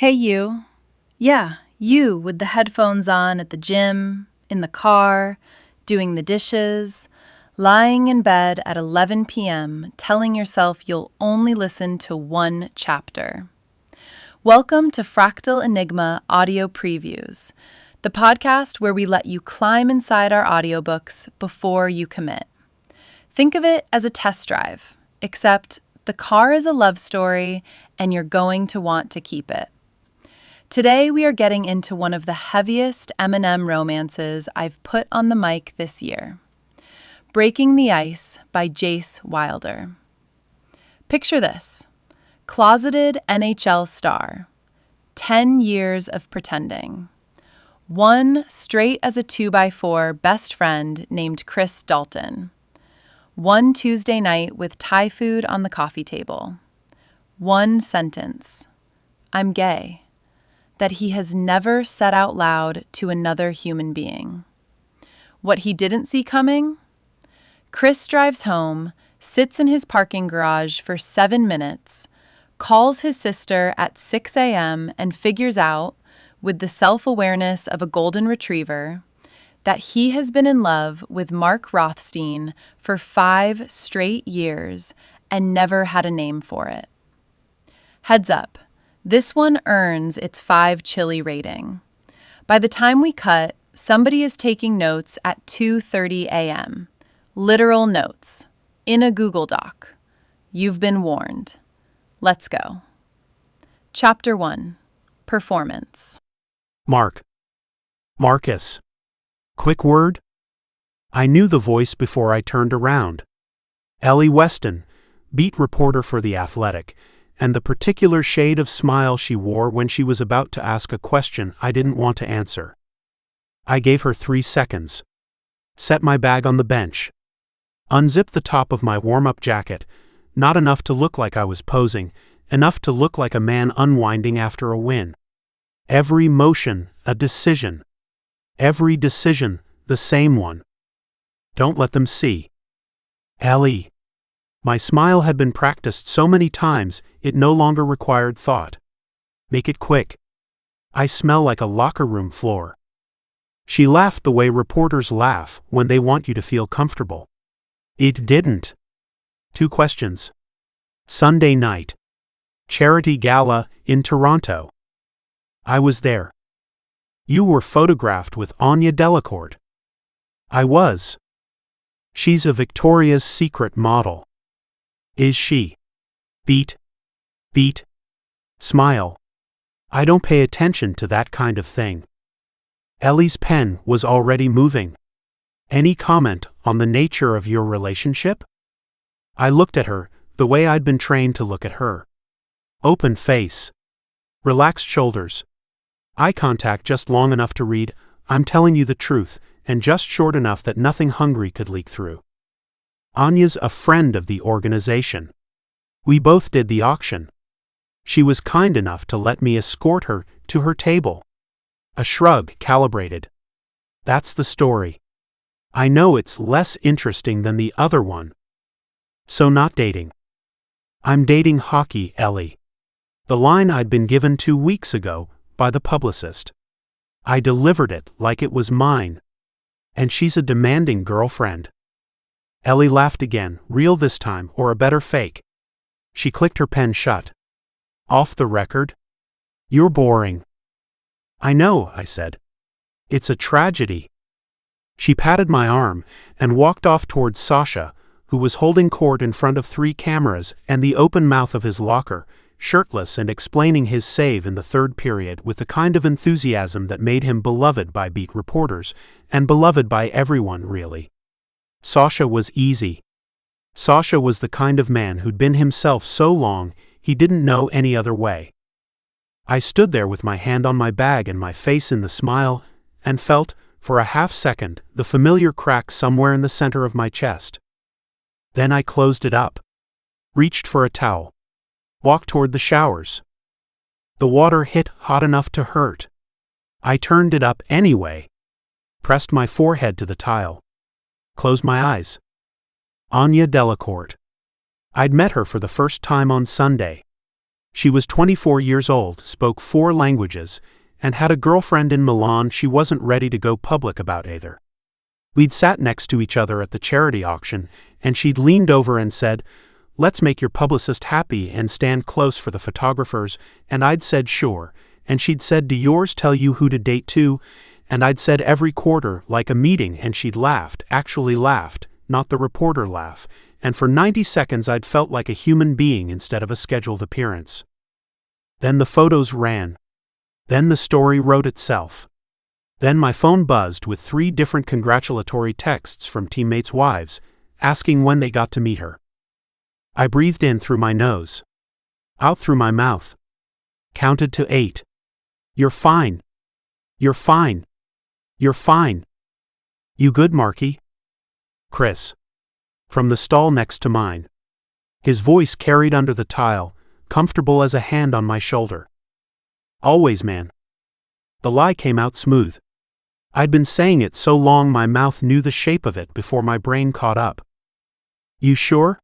Hey, you. Yeah, you with the headphones on at the gym, in the car, doing the dishes, lying in bed at 11 p.m., telling yourself you'll only listen to one chapter. Welcome to Fractal Enigma Audio Previews, the podcast where we let you climb inside our audiobooks before you commit. Think of it as a test drive, except the car is a love story and you're going to want to keep it. Today we are getting into one of the heaviest M&M romances I've put on the mic this year. Breaking the Ice by Jace Wilder. Picture this. Closeted NHL star. 10 years of pretending. One straight as a 2x4 best friend named Chris Dalton. One Tuesday night with Thai food on the coffee table. One sentence. I'm gay. That he has never said out loud to another human being. What he didn't see coming? Chris drives home, sits in his parking garage for 7 minutes, calls his sister at 6 a.m. and figures out, with the self-awareness of a golden retriever, that he has been in love with Mark Rothstein for 5 straight years and never had a name for it. Heads up. This one earns its 5 chili rating. By the time we cut, somebody is taking notes at 2:30 a.m. Literal notes. In a Google Doc. You've been warned. Let's go. Chapter 1. Performance. Marcus. Quick word? I knew the voice before I turned around. Ellie Weston, beat reporter for The Athletic, and the particular shade of smile she wore when she was about to ask a question I didn't want to answer. I gave her 3 seconds. Set my bag on the bench. Unzipped the top of my warm-up jacket, not enough to look like I was posing, enough to look like a man unwinding after a win. Every motion, a decision. Every decision, the same one. Don't let them see. Ellie. My smile had been practiced so many times, it no longer required thought. Make it quick. I smell like a locker room floor. She laughed the way reporters laugh when they want you to feel comfortable. It didn't. 2 questions. Sunday night. Charity gala in Toronto. I was there. You were photographed with Anya Delacourt. I was. She's a Victoria's Secret model. Is she? Beat. Smile. I don't pay attention to that kind of thing. Ellie's pen was already moving. Any comment on the nature of your relationship? I looked at her, the way I'd been trained to look at her. Open face. Relaxed shoulders. Eye contact just long enough to read, I'm telling you the truth, and just short enough that nothing hungry could leak through. Anya's a friend of the organization. We both did the auction. She was kind enough to let me escort her to her table. A shrug calibrated. That's the story. I know it's less interesting than the other one. So not dating. I'm dating hockey, Ellie. The line I'd been given 2 weeks ago by the publicist. I delivered it like it was mine. And she's a demanding girlfriend. Ellie laughed again, real this time or a better fake. She clicked her pen shut. Off the record? You're boring. I know, I said. It's a tragedy. She patted my arm and walked off towards Sasha, who was holding court in front of 3 cameras and the open mouth of his locker, shirtless and explaining his save in the 3rd period with the kind of enthusiasm that made him beloved by beat reporters, and beloved by everyone, really. Sasha was easy. Sasha was the kind of man who'd been himself so long, he didn't know any other way. I stood there with my hand on my bag and my face in the smile, and felt, for a half second, the familiar crack somewhere in the center of my chest. Then I closed it up. Reached for a towel. Walked toward the showers. The water hit hot enough to hurt. I turned it up anyway. Pressed my forehead to the tile. Closed my eyes. Anya Delacourt. I'd met her for the first time on Sunday. She was 24 years old, spoke 4 languages, and had a girlfriend in Milan she wasn't ready to go public about either. We'd sat next to each other at the charity auction, and she'd leaned over and said, "Let's make your publicist happy and stand close for the photographers," and I'd said sure, and she'd said, "Do yours tell you who to date too?" And I'd said every quarter, like a meeting, and she'd laughed, actually laughed, not the reporter laugh, and for 90 seconds I'd felt like a human being instead of a scheduled appearance. Then the photos ran. Then the story wrote itself. Then my phone buzzed with 3 different congratulatory texts from teammates' wives, asking when they got to meet her. I breathed in through my nose, out through my mouth, counted to 8. "You're fine. You're fine. You're fine. You good, Marky?" Chris. From the stall next to mine. His voice carried under the tile, comfortable as a hand on my shoulder. "Always, man." The lie came out smooth. I'd been saying it so long my mouth knew the shape of it before my brain caught up. "You sure?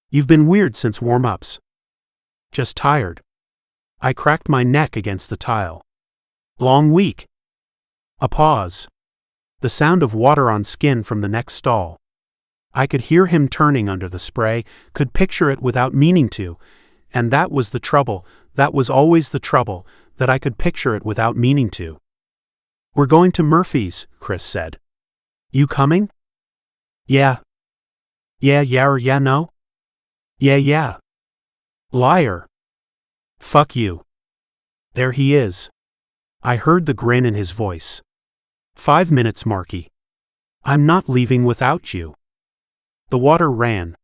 You've been weird since warm-ups." "Just tired." I cracked my neck against the tile. "Long week." A pause. The sound of water on skin from the next stall. I could hear him turning under the spray, could picture it without meaning to, and that was the trouble, that was always the trouble, that I could picture it without meaning to. "We're going to Murphy's," Chris said. "You coming?" "Yeah." Yeah or yeah no?" Yeah. Liar. "Fuck you." There he is. I heard the grin in his voice. 5 minutes, Marky. I'm not leaving without you." The water ran.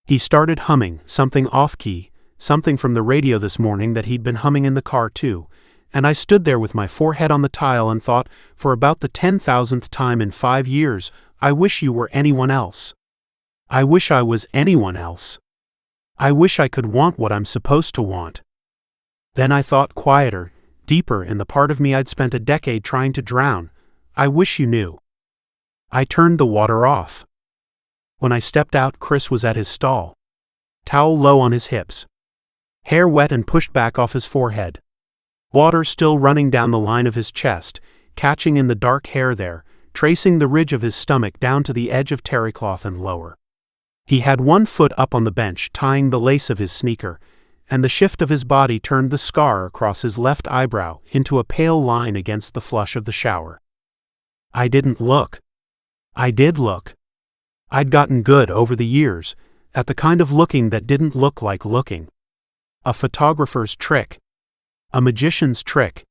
He started humming, something off-key, something from the radio this morning that he'd been humming in the car too, and I stood there with my forehead on the tile and thought, for about the 10,000th time in 5 years, I wish you were anyone else. I wish I was anyone else. I wish I could want what I'm supposed to want. Then I thought quieter, deeper in the part of me I'd spent a decade trying to drown. I wish you knew. I turned the water off. When I stepped out, Chris was at his stall. Towel low on his hips. Hair wet and pushed back off his forehead. Water still running down the line of his chest, catching in the dark hair there, tracing the ridge of his stomach down to the edge of terrycloth and lower. He had one foot up on the bench tying the lace of his sneaker, and the shift of his body turned the scar across his left eyebrow into a pale line against the flush of the shower. I didn't look. I did look. I'd gotten good over the years, at the kind of looking that didn't look like looking. A photographer's trick. A magician's trick.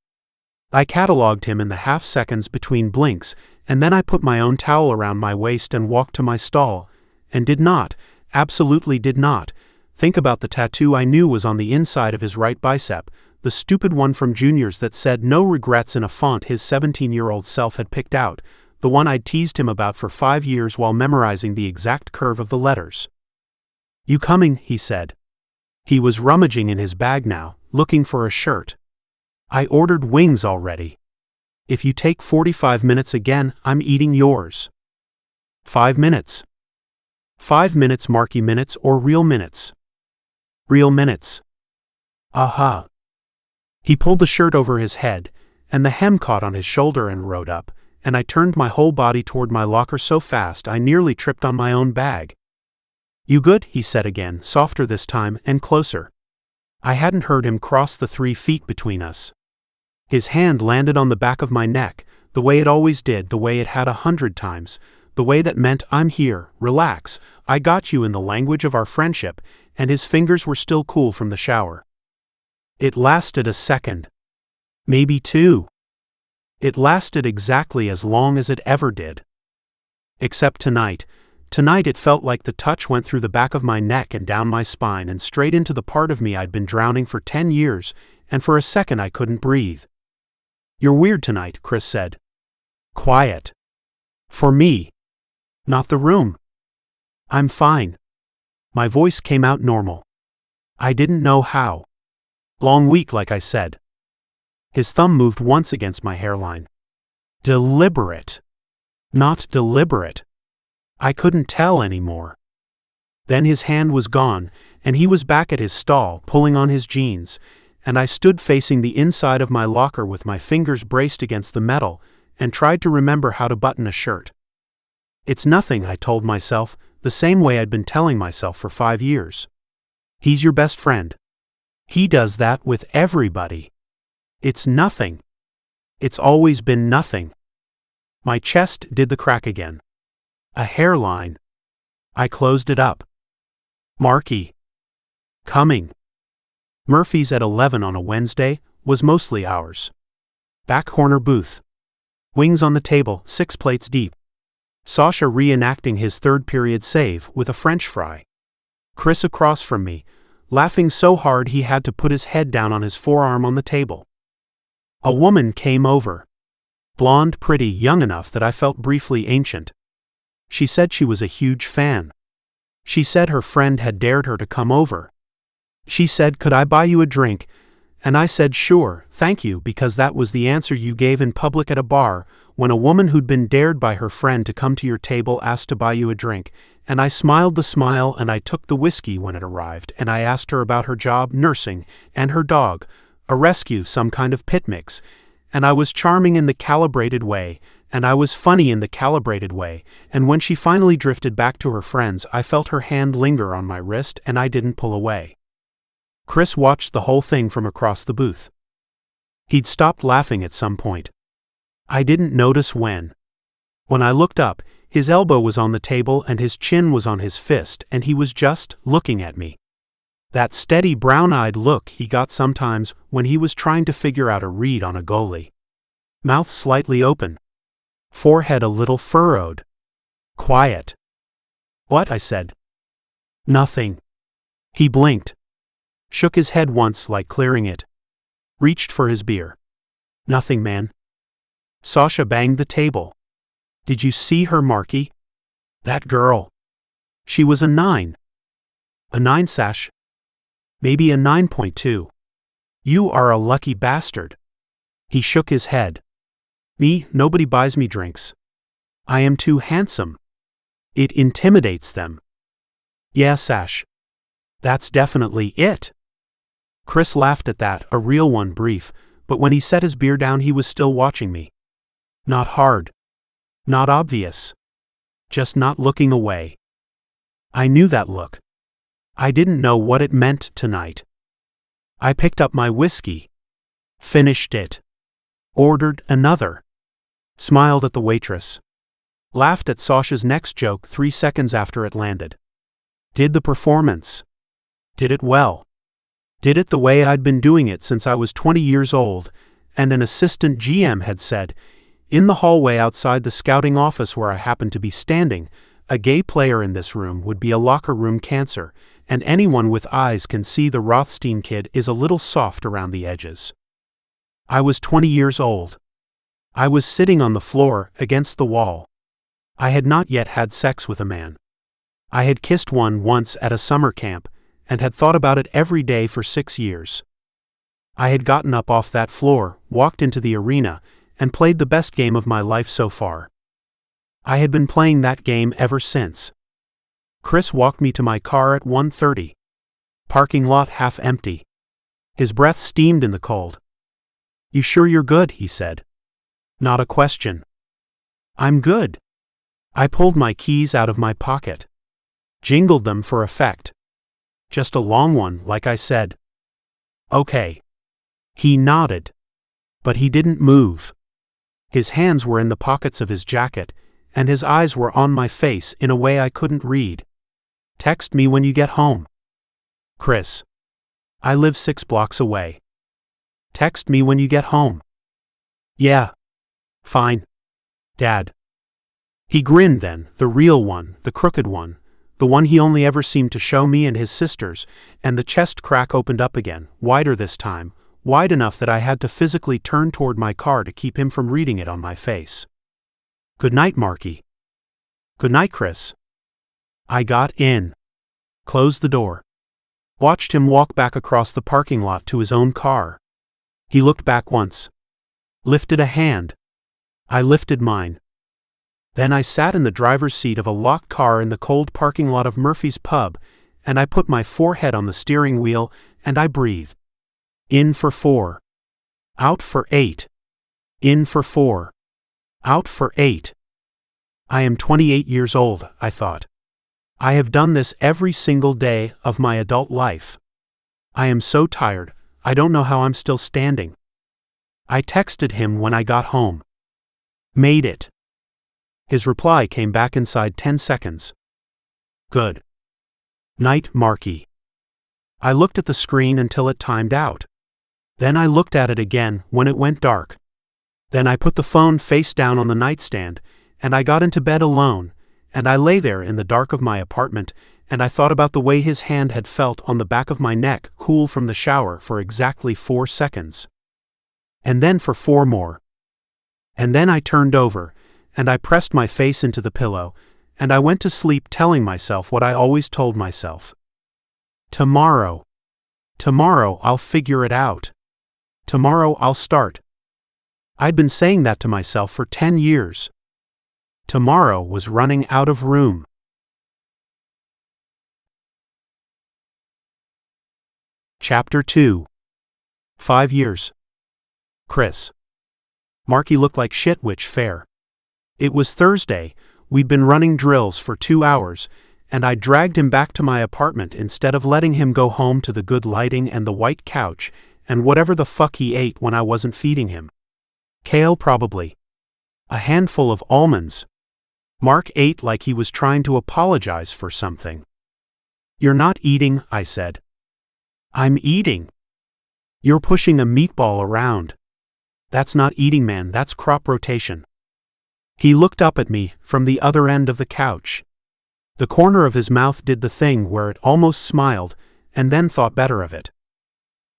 I catalogued him in the half seconds between blinks, and then I put my own towel around my waist and walked to my stall, and did not, absolutely did not, think about the tattoo I knew was on the inside of his right bicep, the stupid one from juniors that said no regrets in a font his 17-year-old self had picked out, the one I'd teased him about for 5 years while memorizing the exact curve of the letters. "You coming?" he said. He was rummaging in his bag now, looking for a shirt. "I ordered wings already. If you take 45 minutes again, I'm eating yours." 5 minutes. 5 minutes, Marky minutes or real minutes? Real minutes. Aha. He pulled the shirt over his head, and the hem caught on his shoulder and rode up, and I turned my whole body toward my locker so fast I nearly tripped on my own bag. "You good?" he said again, softer this time and closer. I hadn't heard him cross the 3 feet between us. His hand landed on the back of my neck, the way it always did, the way it had 100 times, the way that meant I'm here, relax, I got you in the language of our friendship, and his fingers were still cool from the shower. It lasted a second. Maybe 2. It lasted exactly as long as it ever did. Except tonight. Tonight it felt like the touch went through the back of my neck and down my spine and straight into the part of me I'd been drowning for 10 years, and for a second I couldn't breathe. "You're weird tonight," Chris said. Quiet. For me. Not the room. "I'm fine." My voice came out normal. I didn't know how. "Long week, like I said." His thumb moved once against my hairline. Deliberate. Not deliberate. I couldn't tell anymore. Then his hand was gone, and he was back at his stall, pulling on his jeans, and I stood facing the inside of my locker with my fingers braced against the metal, and tried to remember how to button a shirt. It's nothing, I told myself, the same way I'd been telling myself for 5 years. He's your best friend. He does that with everybody. It's nothing. It's always been nothing. My chest did the crack again. A hairline. I closed it up. Marky. Coming. Murphy's at 11 on a Wednesday was mostly ours. Back corner booth. Wings on the table, 6 plates deep. Sasha reenacting his third period save with a French fry. Chris across from me, laughing so hard he had to put his head down on his forearm on the table. A woman came over. Blonde, pretty, young enough that I felt briefly ancient. She said she was a huge fan. She said her friend had dared her to come over. She said, "Could I buy you a drink?" And I said, "Sure, thank you," because that was the answer you gave in public at a bar when a woman who'd been dared by her friend to come to your table asked to buy you a drink. And I smiled the smile, and I took the whiskey when it arrived, and I asked her about her job, nursing, and her dog, a rescue, some kind of pit mix. And I was charming in the calibrated way, and I was funny in the calibrated way, and when she finally drifted back to her friends, I felt her hand linger on my wrist, and I didn't pull away. Chris watched the whole thing from across the booth. He'd stopped laughing at some point. I didn't notice when. When I looked up, his elbow was on the table and his chin was on his fist, and he was just looking at me. That steady brown-eyed look he got sometimes when he was trying to figure out a read on a goalie. Mouth slightly open. Forehead a little furrowed. Quiet. "What?" I said. "Nothing." He blinked. Shook his head once like clearing it. Reached for his beer. "Nothing, man." Sasha banged the table. "Did you see her, Marky? That girl. She was a 9. A 9, Sash? Maybe a 9.2. You are a lucky bastard." He shook his head. "Me, nobody buys me drinks. I am too handsome. It intimidates them." "Yeah, Sash. That's definitely it." Chris laughed at that, a real one, brief, but when he set his beer down he was still watching me. Not hard. Not obvious. Just not looking away. I knew that look. I didn't know what it meant tonight. I picked up my whiskey. Finished it. Ordered another. Smiled at the waitress. Laughed at Sasha's next joke 3 seconds after it landed. Did the performance. Did it well. Did it the way I'd been doing it since I was 20 years old, and an assistant GM had said, in the hallway outside the scouting office where I happened to be standing, "A gay player in this room would be a locker room cancer, and anyone with eyes can see the Rothstein kid is a little soft around the edges." I was 20 years old. I was sitting on the floor, against the wall. I had not yet had sex with a man. I had kissed one once at a summer camp, and had thought about it every day for 6 years. I had gotten up off that floor, walked into the arena, and played the best game of my life so far. I had been playing that game ever since. Chris walked me to my car at 1:30. Parking lot half empty. His breath steamed in the cold. "You sure you're good?" he said. Not a question. "I'm good." I pulled my keys out of my pocket. Jingled them for effect. "Just a long one, like I said." "Okay." He nodded. But he didn't move. His hands were in the pockets of his jacket, and his eyes were on my face in a way I couldn't read. "Text me when you get home." "Chris. I live 6 blocks away. Text me when you get home." "Yeah. Fine. Dad." He grinned then, the real one, the crooked one, the one he only ever seemed to show me and his sisters, and the chest crack opened up again, wider this time, wide enough that I had to physically turn toward my car to keep him from reading it on my face. "Good night, Marky." "Good night, Chris." I got in. Closed the door. Watched him walk back across the parking lot to his own car. He looked back once. Lifted a hand. I lifted mine. Then I sat in the driver's seat of a locked car in the cold parking lot of Murphy's Pub, and I put my forehead on the steering wheel, and I breathed. In for 4. Out for 8. In for 4. Out for 8. I am 28 years old, I thought. I have done this every single day of my adult life. I am so tired, I don't know how I'm still standing. I texted him when I got home. Made it. His reply came back inside 10 seconds. Good. Night, Marky. I looked at the screen until it timed out. Then I looked at it again when it went dark. Then I put the phone face down on the nightstand, and I got into bed alone, and I lay there in the dark of my apartment, and I thought about the way his hand had felt on the back of my neck, cool from the shower, for exactly 4 seconds. And then for 4 more. And then I turned over, and I pressed my face into the pillow, and I went to sleep telling myself what I always told myself. Tomorrow. Tomorrow I'll figure it out. Tomorrow I'll start. I'd been saying that to myself for 10 years. Tomorrow was running out of room. Chapter 2. 5 years. Chris. Marky looked like shit, which fair. It was Thursday, we'd been running drills for 2 hours, and I dragged him back to my apartment instead of letting him go home to the good lighting and the white couch and whatever the fuck he ate when I wasn't feeding him. Kale probably. A handful of almonds. Mark ate like he was trying to apologize for something. You're not eating, I said. I'm eating. You're pushing a meatball around. That's not eating, man, that's crop rotation. He looked up at me from the other end of the couch. The corner of his mouth did the thing where it almost smiled, and then thought better of it.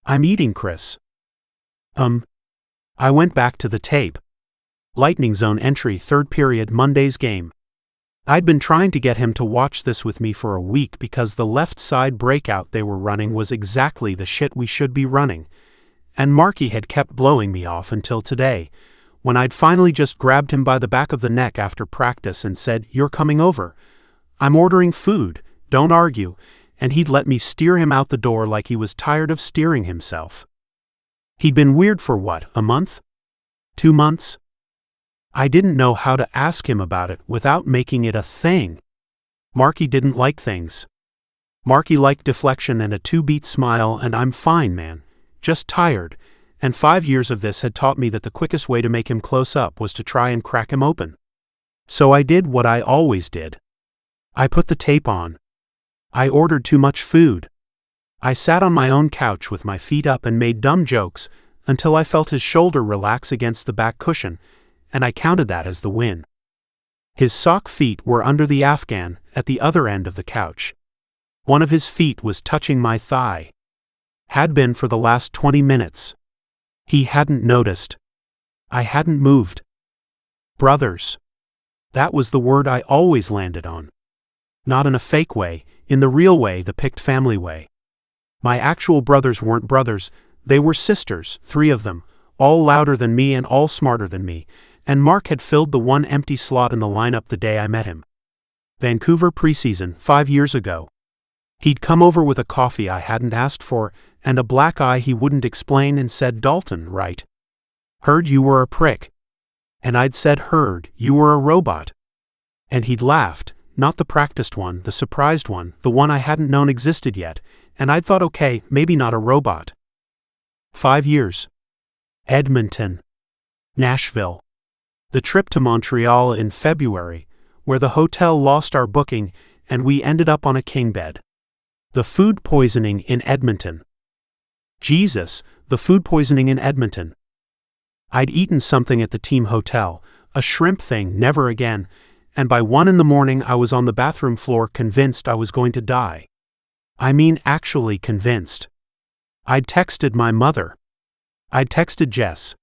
I'm eating, Chris. I went back to the tape. Lightning Zone entry, 3rd period, Monday's game. I'd been trying to get him to watch this with me for a week because the left side breakout they were running was exactly the shit we should be running, and Marky had kept blowing me off until today, when I'd finally just grabbed him by the back of the neck after practice and said, "You're coming over. I'm ordering food, don't argue," and he'd let me steer him out the door like he was tired of steering himself. He'd been weird for what, a month? 2 months? I didn't know how to ask him about it without making it a thing. Marky didn't like things. Marky liked deflection and a 2-beat smile, and I'm fine, man. Just tired, and 5 years of this had taught me that the quickest way to make him close up was to try and crack him open. So I did what I always did. I put the tape on. I ordered too much food. I sat on my own couch with my feet up and made dumb jokes until I felt his shoulder relax against the back cushion, and I counted that as the win. His sock feet were under the Afghan at the other end of the couch. One of his feet was touching my thigh. Had been for the last 20 minutes. He hadn't noticed. I hadn't moved. Brothers. That was the word I always landed on. Not in a fake way, in the real way, the picked family way. My actual brothers weren't brothers, they were sisters, 3 of them, all louder than me and all smarter than me, and Mark had filled the one empty slot in the lineup the day I met him. Vancouver preseason, 5 years ago. He'd come over with a coffee I hadn't asked for, and a black eye he wouldn't explain, and said, "Dalton, right? Heard you were a prick." And I'd said, "Heard you were a robot." And he'd laughed, not the practiced one, the surprised one, the one I hadn't known existed yet, and I'd thought, okay, maybe not a robot. 5 years. Edmonton. Nashville. The trip to Montreal in February, where the hotel lost our booking and we ended up on a king bed. The food poisoning in Edmonton. Jesus, the food poisoning in Edmonton. I'd eaten something at the team hotel, a shrimp thing, never again, and by 1 a.m. I was on the bathroom floor convinced I was going to die. I mean actually convinced. I'd texted my mother. I'd texted Jess.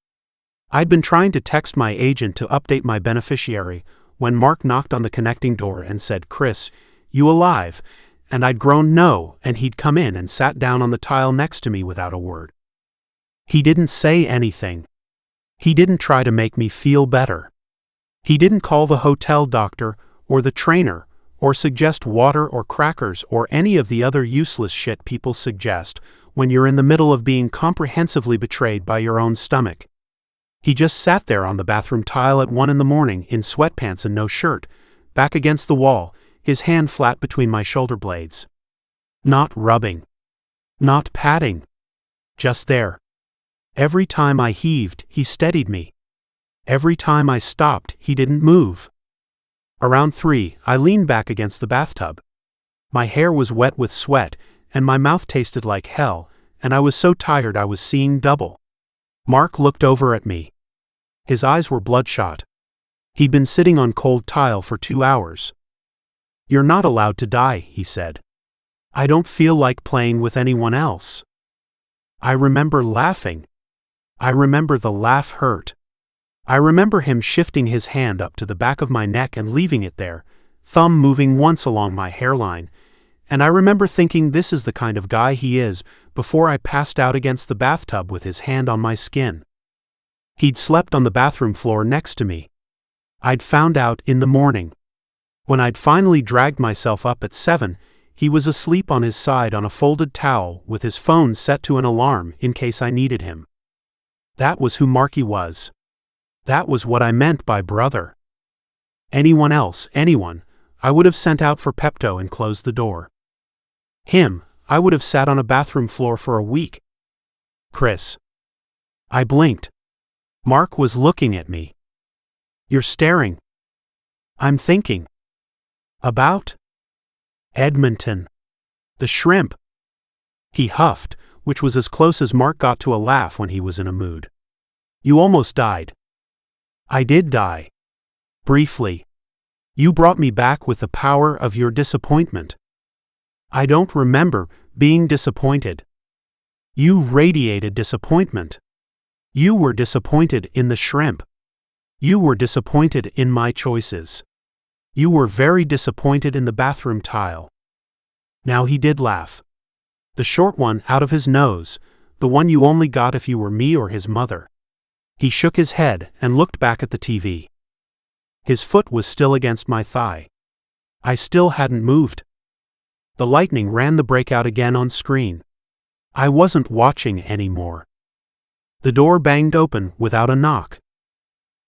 I'd been trying to text my agent to update my beneficiary when Mark knocked on the connecting door and said, "Chris, you alive?" And I'd groaned no, and he'd come in and sat down on the tile next to me without a word. He didn't say anything. He didn't try to make me feel better. He didn't call the hotel doctor or the trainer or suggest water or crackers or any of the other useless shit people suggest when you're in the middle of being comprehensively betrayed by your own stomach. He just sat there on the bathroom tile at 1 a.m. in sweatpants and no shirt, back against the wall, his hand flat between my shoulder blades. Not rubbing. Not patting. Just there. Every time I heaved, he steadied me. Every time I stopped, he didn't move. Around 3, I leaned back against the bathtub. My hair was wet with sweat, and my mouth tasted like hell, and I was so tired I was seeing double. Mark looked over at me. His eyes were bloodshot. He'd been sitting on cold tile for 2 hours. "You're not allowed to die," he said. "I don't feel like playing with anyone else." I remember laughing. I remember the laugh hurt. I remember him shifting his hand up to the back of my neck and leaving it there, thumb moving once along my hairline, and I remember thinking this is the kind of guy he is before I passed out against the bathtub with his hand on my skin. He'd slept on the bathroom floor next to me. I'd found out in the morning. When I'd finally dragged myself up at 7, he was asleep on his side on a folded towel with his phone set to an alarm in case I needed him. That was who Marky was. That was what I meant by brother. Anyone else, anyone, I would have sent out for Pepto and closed the door. Him, I would have sat on a bathroom floor for a week. Chris. I blinked. Mark was looking at me. "You're staring." "I'm thinking." "About?" "Edmonton. The shrimp." He huffed, which was as close as Mark got to a laugh when he was in a mood. "You almost died." "I did die. Briefly. You brought me back with the power of your disappointment." "I don't remember being disappointed." "You radiated disappointment. You were disappointed in the shrimp. You were disappointed in my choices. You were very disappointed in the bathroom tile." Now he did laugh. The short one out of his nose, the one you only got if you were me or his mother. He shook his head and looked back at the TV. His foot was still against my thigh. I still hadn't moved. The lightning ran the breakout again on screen. I wasn't watching anymore. The door banged open without a knock.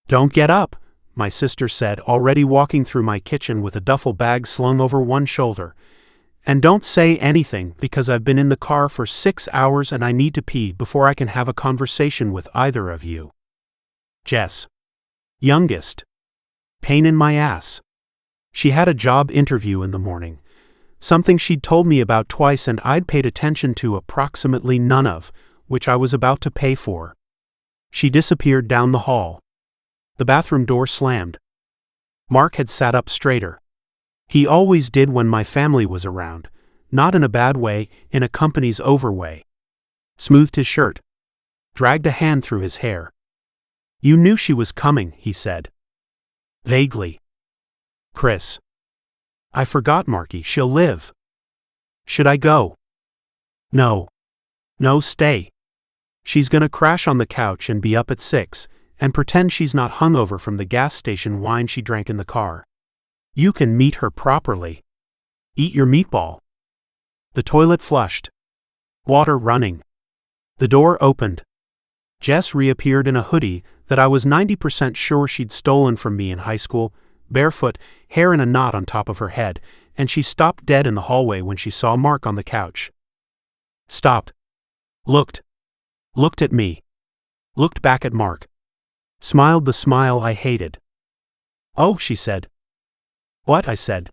"Don't get up," my sister said, already walking through my kitchen with a duffel bag slung over one shoulder. "And don't say anything because I've been in the car for 6 hours and I need to pee before I can have a conversation with either of you." Jess. Youngest. Pain in my ass. She had a job interview in the morning. Something she'd told me about twice and I'd paid attention to approximately none of, which I was about to pay for. She disappeared down the hall. The bathroom door slammed. Mark had sat up straighter. He always did when my family was around, not in a bad way, in a company's over way. Smoothed his shirt. Dragged a hand through his hair. "You knew she was coming," he said. Vaguely. "Chris." "I forgot, Marky, she'll live." "Should I go?" "No. No, stay. She's gonna crash on the couch and be up at 6, and pretend she's not hungover from the gas station wine she drank in the car. You can meet her properly. Eat your meatball." The toilet flushed. Water running. The door opened. Jess reappeared in a hoodie that I was 90% sure she'd stolen from me in high school, barefoot, hair in a knot on top of her head, and she stopped dead in the hallway when she saw Mark on the couch. Stopped. Looked. Looked at me. Looked back at Mark. Smiled the smile I hated. "Oh," she said. "What?" I said.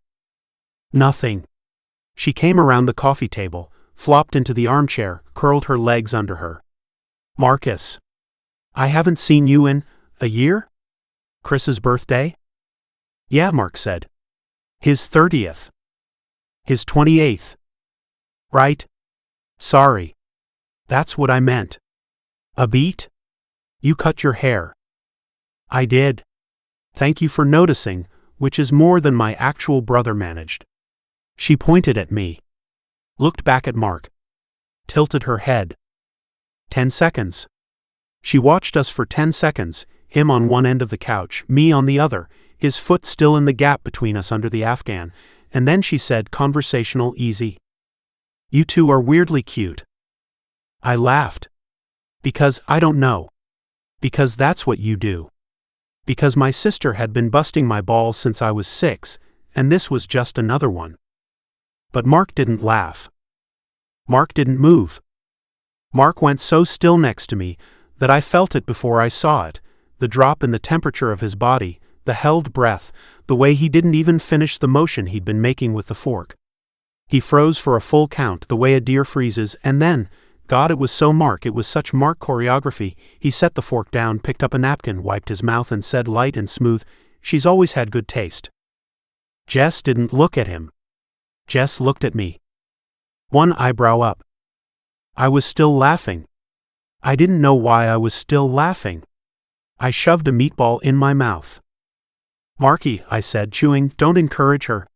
"Nothing." She came around the coffee table, flopped into the armchair, curled her legs under her. "Marcus. I haven't seen you in a year? Chris's birthday?" "Yeah," Mark said. "His 30th. His 28th. Right? Sorry. That's what I meant. A beat? You cut your hair." "I did. Thank you for noticing, which is more than my actual brother managed." She pointed at me. Looked back at Mark. Tilted her head. 10 seconds. She watched us for 10 seconds, him on one end of the couch, me on the other, his foot still in the gap between us under the Afghan, and then she said, conversational, easy. You two are weirdly cute. I laughed. Because, I don't know. Because that's what you do. Because my sister had been busting my balls since I was 6, and this was just another one. But Mark didn't laugh. Mark didn't move. Mark went so still next to me that I felt it before I saw it, the drop in the temperature of his body, the held breath, the way he didn't even finish the motion he'd been making with the fork. He froze for a full count, the way a deer freezes, and then, God, it was so Mark, it was such Mark choreography, he set the fork down, picked up a napkin, wiped his mouth and said light and smooth, she's always had good taste. Jess didn't look at him. Jess looked at me. One eyebrow up. I was still laughing. I didn't know why I was still laughing. I shoved a meatball in my mouth. Marky, I said, chewing, don't encourage her.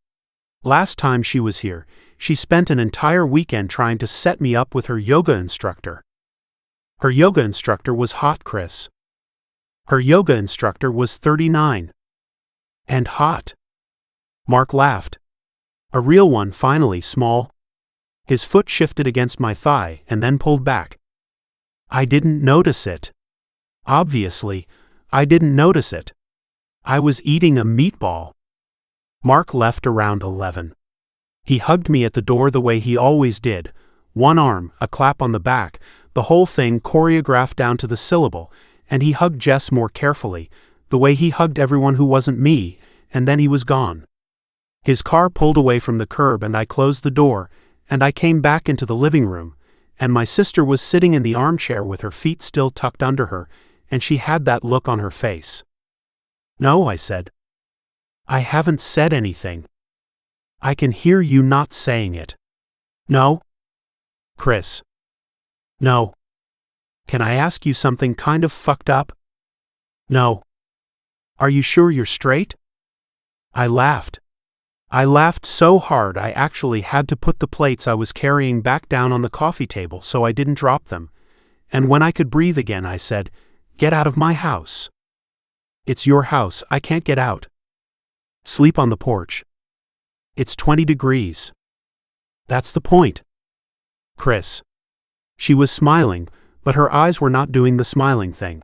Last time she was here, she spent an entire weekend trying to set me up with her yoga instructor. Her yoga instructor was hot, Chris. Her yoga instructor was 39. And hot. Mark laughed. A real one, finally, small. His foot shifted against my thigh and then pulled back. I didn't notice it. Obviously, I didn't notice it. I was eating a meatball. Mark left around 11. He hugged me at the door the way he always did, one arm, a clap on the back, the whole thing choreographed down to the syllable, and he hugged Jess more carefully, the way he hugged everyone who wasn't me, and then he was gone. His car pulled away from the curb and I closed the door, and I came back into the living room, and my sister was sitting in the armchair with her feet still tucked under her, and she had that look on her face. No, I said. I haven't said anything. I can hear you not saying it. No? Chris. No. Can I ask you something kind of fucked up? No. Are you sure you're straight? I laughed. I laughed so hard I actually had to put the plates I was carrying back down on the coffee table so I didn't drop them, and when I could breathe again I said, "Get out of my house." It's your house, I can't get out. Sleep on the porch. It's 20 degrees. That's the point. Chris. She was smiling, but her eyes were not doing the smiling thing.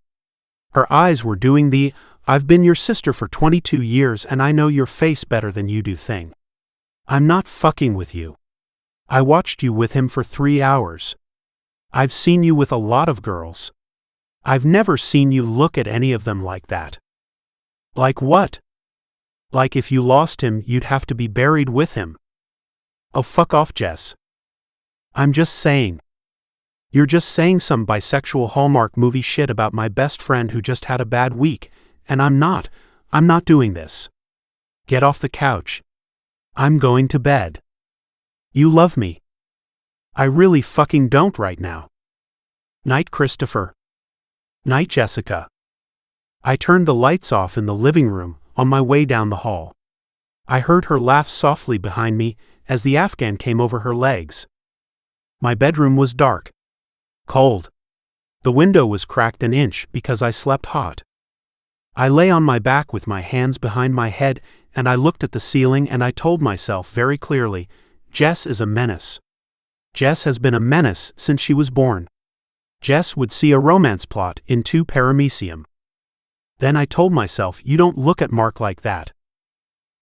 Her eyes were doing the, I've been your sister for 22 years and I know your face better than you do thing. I'm not fucking with you. I watched you with him for 3 hours. I've seen you with a lot of girls. I've never seen you look at any of them like that. Like what? Like if you lost him, you'd have to be buried with him. Oh, fuck off, Jess. I'm just saying. You're just saying some bisexual Hallmark movie shit about my best friend who just had a bad week, and I'm not doing this. Get off the couch. I'm going to bed. You love me. I really fucking don't right now. Night, Christopher. Night, Jessica. I turned the lights off in the living room on my way down the hall. I heard her laugh softly behind me as the Afghan came over her legs. My bedroom was dark. Cold. The window was cracked an inch because I slept hot. I lay on my back with my hands behind my head and I looked at the ceiling and I told myself very clearly, Jess is a menace. Jess has been a menace since she was born. Jess would see a romance plot in 2 Paramecium. Then I told myself, you don't look at Mark like that.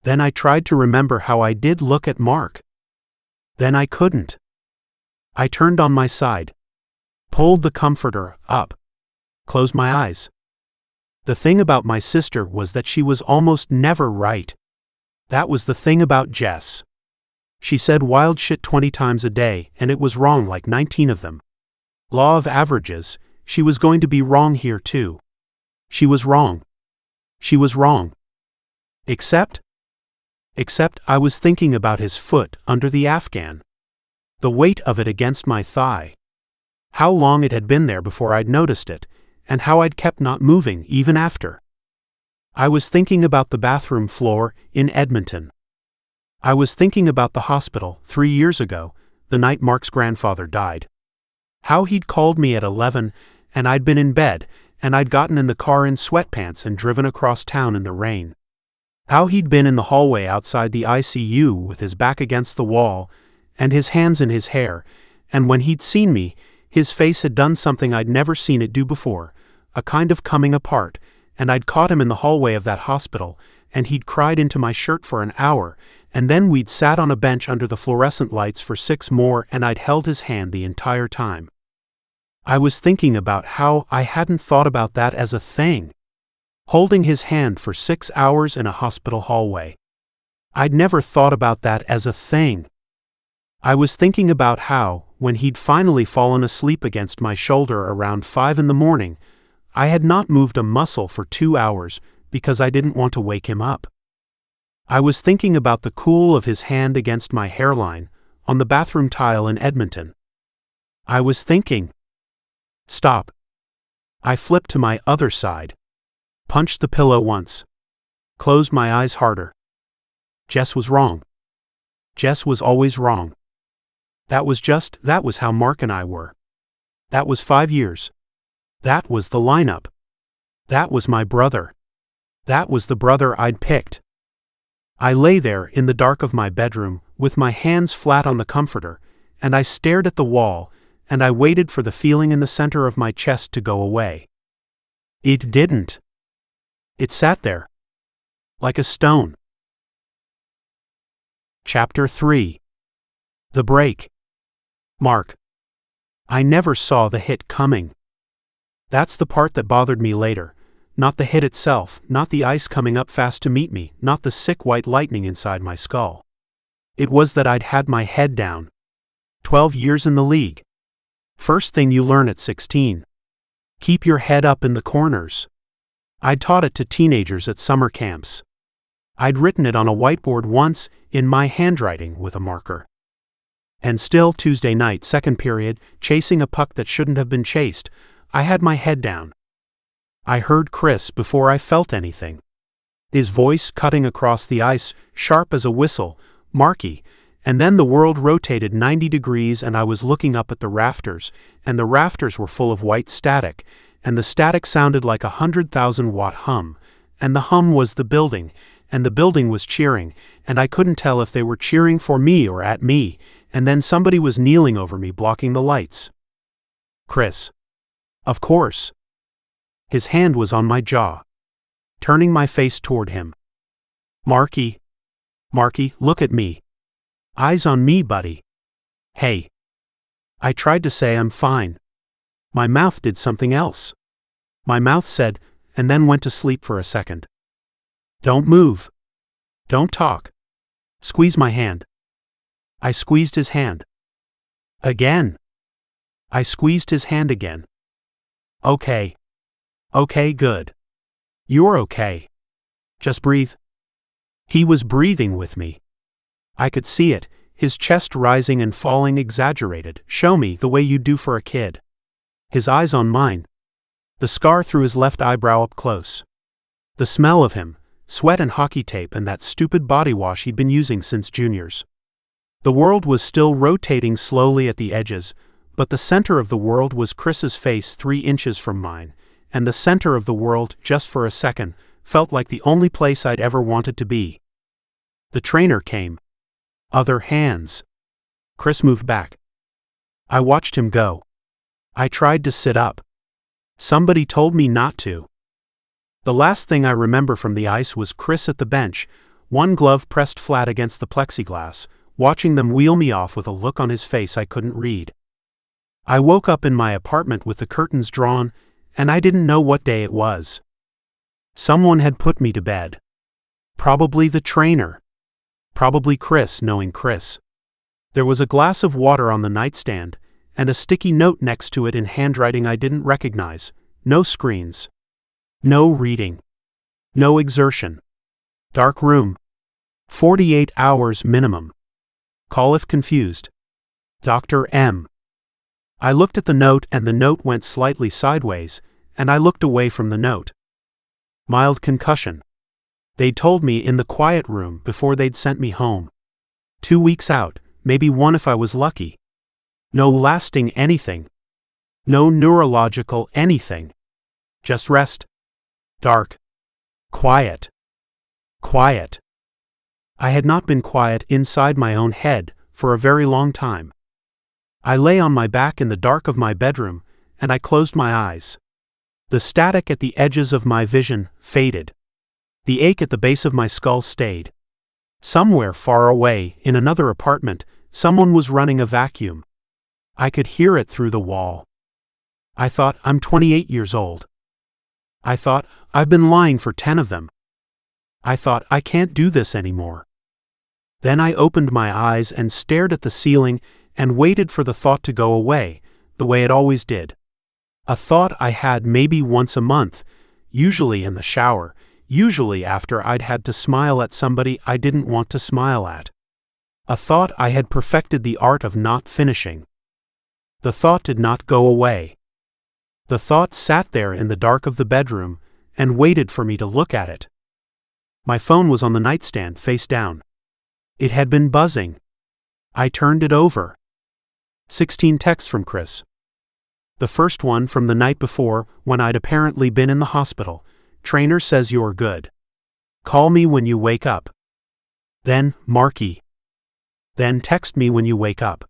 Then I tried to remember how I did look at Mark. Then I couldn't. I turned on my side. Pulled the comforter up. Closed my eyes. The thing about my sister was that she was almost never right. That was the thing about Jess. She said wild shit 20 times a day, and it was wrong like 19 of them. Law of averages, she was going to be wrong here too. She was wrong. She was wrong. Except I was thinking about his foot under the Afghan. The weight of it against my thigh. How long it had been there before I'd noticed it, and how I'd kept not moving even after. I was thinking about the bathroom floor in Edmonton. I was thinking about the hospital 3 years ago, the night Mark's grandfather died. How he'd called me at 11, and I'd been in bed, and I'd gotten in the car in sweatpants and driven across town in the rain. How he'd been in the hallway outside the ICU with his back against the wall and his hands in his hair, and when he'd seen me, his face had done something I'd never seen it do before, a kind of coming apart, and I'd caught him in the hallway of that hospital, and he'd cried into my shirt for an hour, and then we'd sat on a bench under the fluorescent lights for 6 more, and I'd held his hand the entire time. I was thinking about how I hadn't thought about that as a thing. Holding his hand for 6 hours in a hospital hallway. I'd never thought about that as a thing. I was thinking about how, when he'd finally fallen asleep against my shoulder around 5 in the morning, I had not moved a muscle for 2 hours because I didn't want to wake him up. I was thinking about the cool of his hand against my hairline on the bathroom tile in Edmonton. I was thinking. Stop. I flipped to my other side. Punched the pillow once. Closed my eyes harder. Jess was wrong. Jess was always wrong. That was how Mark and I were. That was 5 years. That was the lineup. That was my brother. That was the brother I'd picked. I lay there in the dark of my bedroom, with my hands flat on the comforter, and I stared at the wall, and I waited for the feeling in the center of my chest to go away. It didn't. It sat there. Like a stone. Chapter 3. The Break. Mark. I never saw the hit coming. That's the part that bothered me later. Not the hit itself, not the ice coming up fast to meet me, not the sick white lightning inside my skull. It was that I'd had my head down. 12 years in the league. First thing you learn at 16. Keep your head up in the corners. I'd taught it to teenagers at summer camps. I'd written it on a whiteboard once, in my handwriting with a marker. And still Tuesday night, second period, chasing a puck that shouldn't have been chased, I had my head down. I heard Chris before I felt anything. His voice cutting across the ice, sharp as a whistle, Marky, and then the world rotated 90 degrees and I was looking up at the rafters, and the rafters were full of white static, and the static sounded like a 100,000-watt hum, and the hum was the building, and the building was cheering, and I couldn't tell if they were cheering for me or at me, and then somebody was kneeling over me blocking the lights. Chris. Of course. His hand was on my jaw. Turning my face toward him. Marky. Marky, look at me. Eyes on me, buddy. Hey. I tried to say I'm fine. My mouth did something else. My mouth said, and then went to sleep for a second. Don't move. Don't talk. Squeeze my hand. I squeezed his hand. Again. I squeezed his hand again. Okay. Okay, good. You're okay. Just breathe. He was breathing with me. I could see it, his chest rising and falling exaggerated, show me the way you do for a kid. His eyes on mine. The scar through his left eyebrow up close. The smell of him, sweat and hockey tape and that stupid body wash he'd been using since juniors. The world was still rotating slowly at the edges, but the center of the world was Chris's face 3 inches from mine, and the center of the world, just for a second, felt like the only place I'd ever wanted to be. The trainer came. Other hands. Chris moved back. I watched him go. I tried to sit up. Somebody told me not to. The last thing I remember from the ice was Chris at the bench, one glove pressed flat against the plexiglass, watching them wheel me off with a look on his face I couldn't read. I woke up in my apartment with the curtains drawn, and I didn't know what day it was. Someone had put me to bed. Probably the trainer. Probably Chris, knowing Chris. There was a glass of water on the nightstand, and a sticky note next to it in handwriting I didn't recognize. No screens. No reading. No exertion. Dark room. 48 hours minimum. Call if confused. Dr. M. I looked at the note and the note went slightly sideways, and I looked away from the note. Mild concussion. They'd told me in the quiet room before they'd sent me home. 2 weeks out, maybe 1 if I was lucky. No lasting anything. No neurological anything. Just rest. Dark. Quiet. Quiet. I had not been quiet inside my own head for a very long time. I lay on my back in the dark of my bedroom, and I closed my eyes. The static at the edges of my vision faded. The ache at the base of my skull stayed. Somewhere far away, in another apartment, someone was running a vacuum. I could hear it through the wall. I thought, I'm 28 years old. I thought, I've been lying for 10 of them. I thought, I can't do this anymore. Then I opened my eyes and stared at the ceiling and waited for the thought to go away, the way it always did. A thought I had maybe once a month, usually in the shower, usually after I'd had to smile at somebody I didn't want to smile at. A thought I had perfected the art of not finishing. The thought did not go away. The thought sat there in the dark of the bedroom and waited for me to look at it. My phone was on the nightstand face down. It had been buzzing. I turned it over. 16 texts from Chris. The first one from the night before, when I'd apparently been in the hospital. Trainer says you're good. Call me when you wake up. Then, Marky. Then text me when you wake up.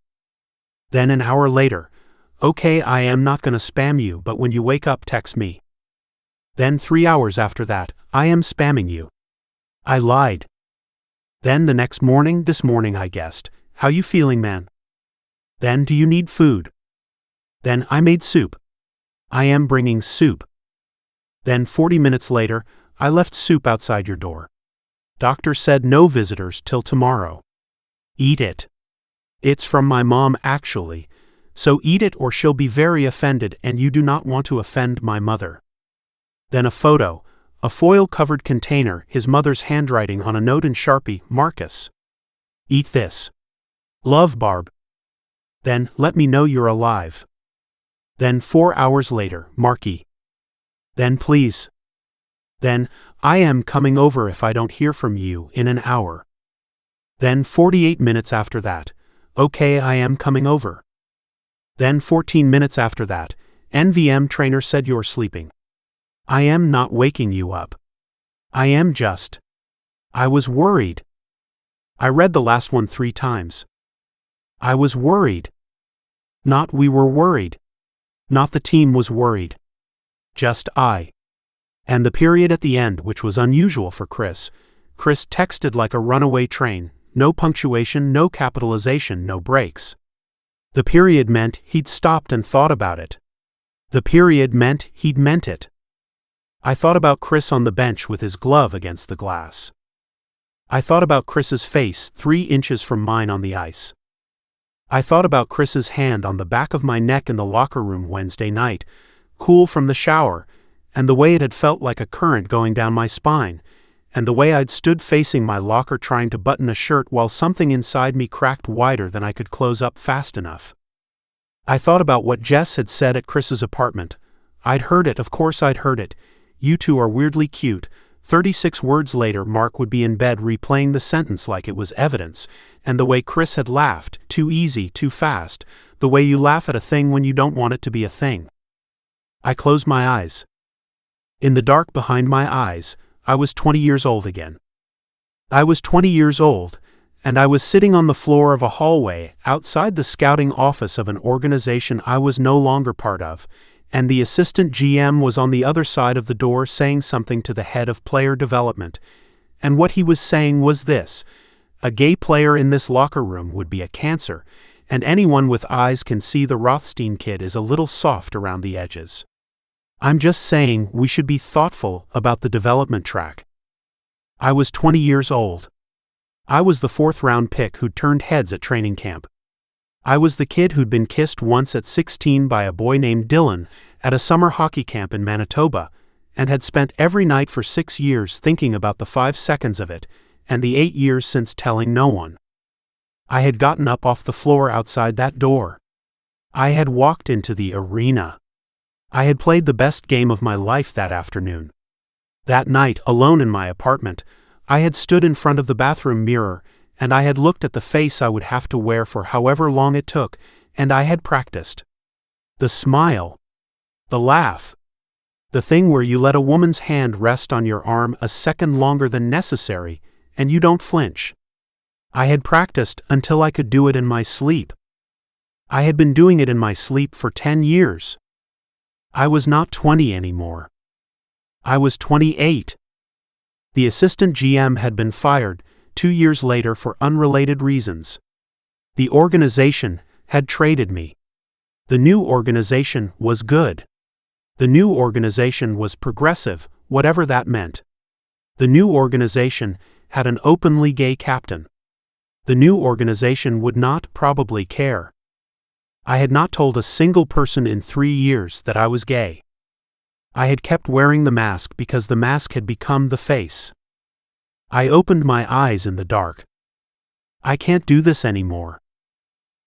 Then an hour later, okay, I am not gonna spam you, but when you wake up text me. Then 3 hours after that, I am spamming you. I lied. Then the next morning, this morning I guessed, how you feeling, man? Then, do you need food? Then, I made soup. I am bringing soup. Then 40 minutes later, I left soup outside your door. Doctor said no visitors till tomorrow. Eat it. It's from my mom actually, so eat it or she'll be very offended and you do not want to offend my mother. Then a photo, a foil-covered container, his mother's handwriting on a note in Sharpie, Marcus. Eat this. Love, Barb. Then, let me know you're alive. Then 4 hours later, Marky. Then please. Then, I am coming over if I don't hear from you in an hour. Then 48 minutes after that, okay, I am coming over. Then 14 minutes after that, NVM trainer said you're sleeping. I am not waking you up. I am just. I was worried. I read the last one 3 times. I was worried. Not we were worried. Not the team was worried. Just I. And the period at the end, which was unusual for Chris. Chris texted like a runaway train, no punctuation, no capitalization, no breaks. The period meant he'd stopped and thought about it. The period meant he'd meant it. I thought about Chris on the bench with his glove against the glass. I thought about Chris's face 3 inches from mine on the ice. I thought about Chris's hand on the back of my neck in the locker room Wednesday night, cool from the shower, and the way it had felt like a current going down my spine, and the way I'd stood facing my locker trying to button a shirt while something inside me cracked wider than I could close up fast enough. I thought about what Jess had said at Chris's apartment. I'd heard it, of course I'd heard it. You two are weirdly cute. 36 words later, Mark would be in bed replaying the sentence like it was evidence, and the way Chris had laughed, too easy, too fast, the way you laugh at a thing when you don't want it to be a thing. I closed my eyes. In the dark behind my eyes, I was 20 years old again. I was 20 years old, and I was sitting on the floor of a hallway outside the scouting office of an organization I was no longer part of, and the assistant GM was on the other side of the door saying something to the head of player development, and what he was saying was this: a gay player in this locker room would be a cancer, and anyone with eyes can see the Rothstein kid is a little soft around the edges. I'm just saying we should be thoughtful about the development track. I was 20 years old. I was the 4th-round pick who turned heads at training camp. I was the kid who'd been kissed once at 16 by a boy named Dylan at a summer hockey camp in Manitoba, and had spent every night for 6 years thinking about the 5 seconds of it, and the 8 years since telling no one. I had gotten up off the floor outside that door. I had walked into the arena. I had played the best game of my life that afternoon. That night, alone in my apartment, I had stood in front of the bathroom mirror, and I had looked at the face I would have to wear for however long it took, and I had practiced. The smile. The laugh. The thing where you let a woman's hand rest on your arm a second longer than necessary, and you don't flinch. I had practiced until I could do it in my sleep. I had been doing it in my sleep for 10 years. I was not 20 anymore. I was 28. The assistant GM had been fired 2 years later for unrelated reasons. The organization had traded me. The new organization was good. The new organization was progressive, whatever that meant. The new organization had an openly gay captain. The new organization would not probably care. I had not told a single person in 3 years that I was gay. I had kept wearing the mask because the mask had become the face. I opened my eyes in the dark. I can't do this anymore.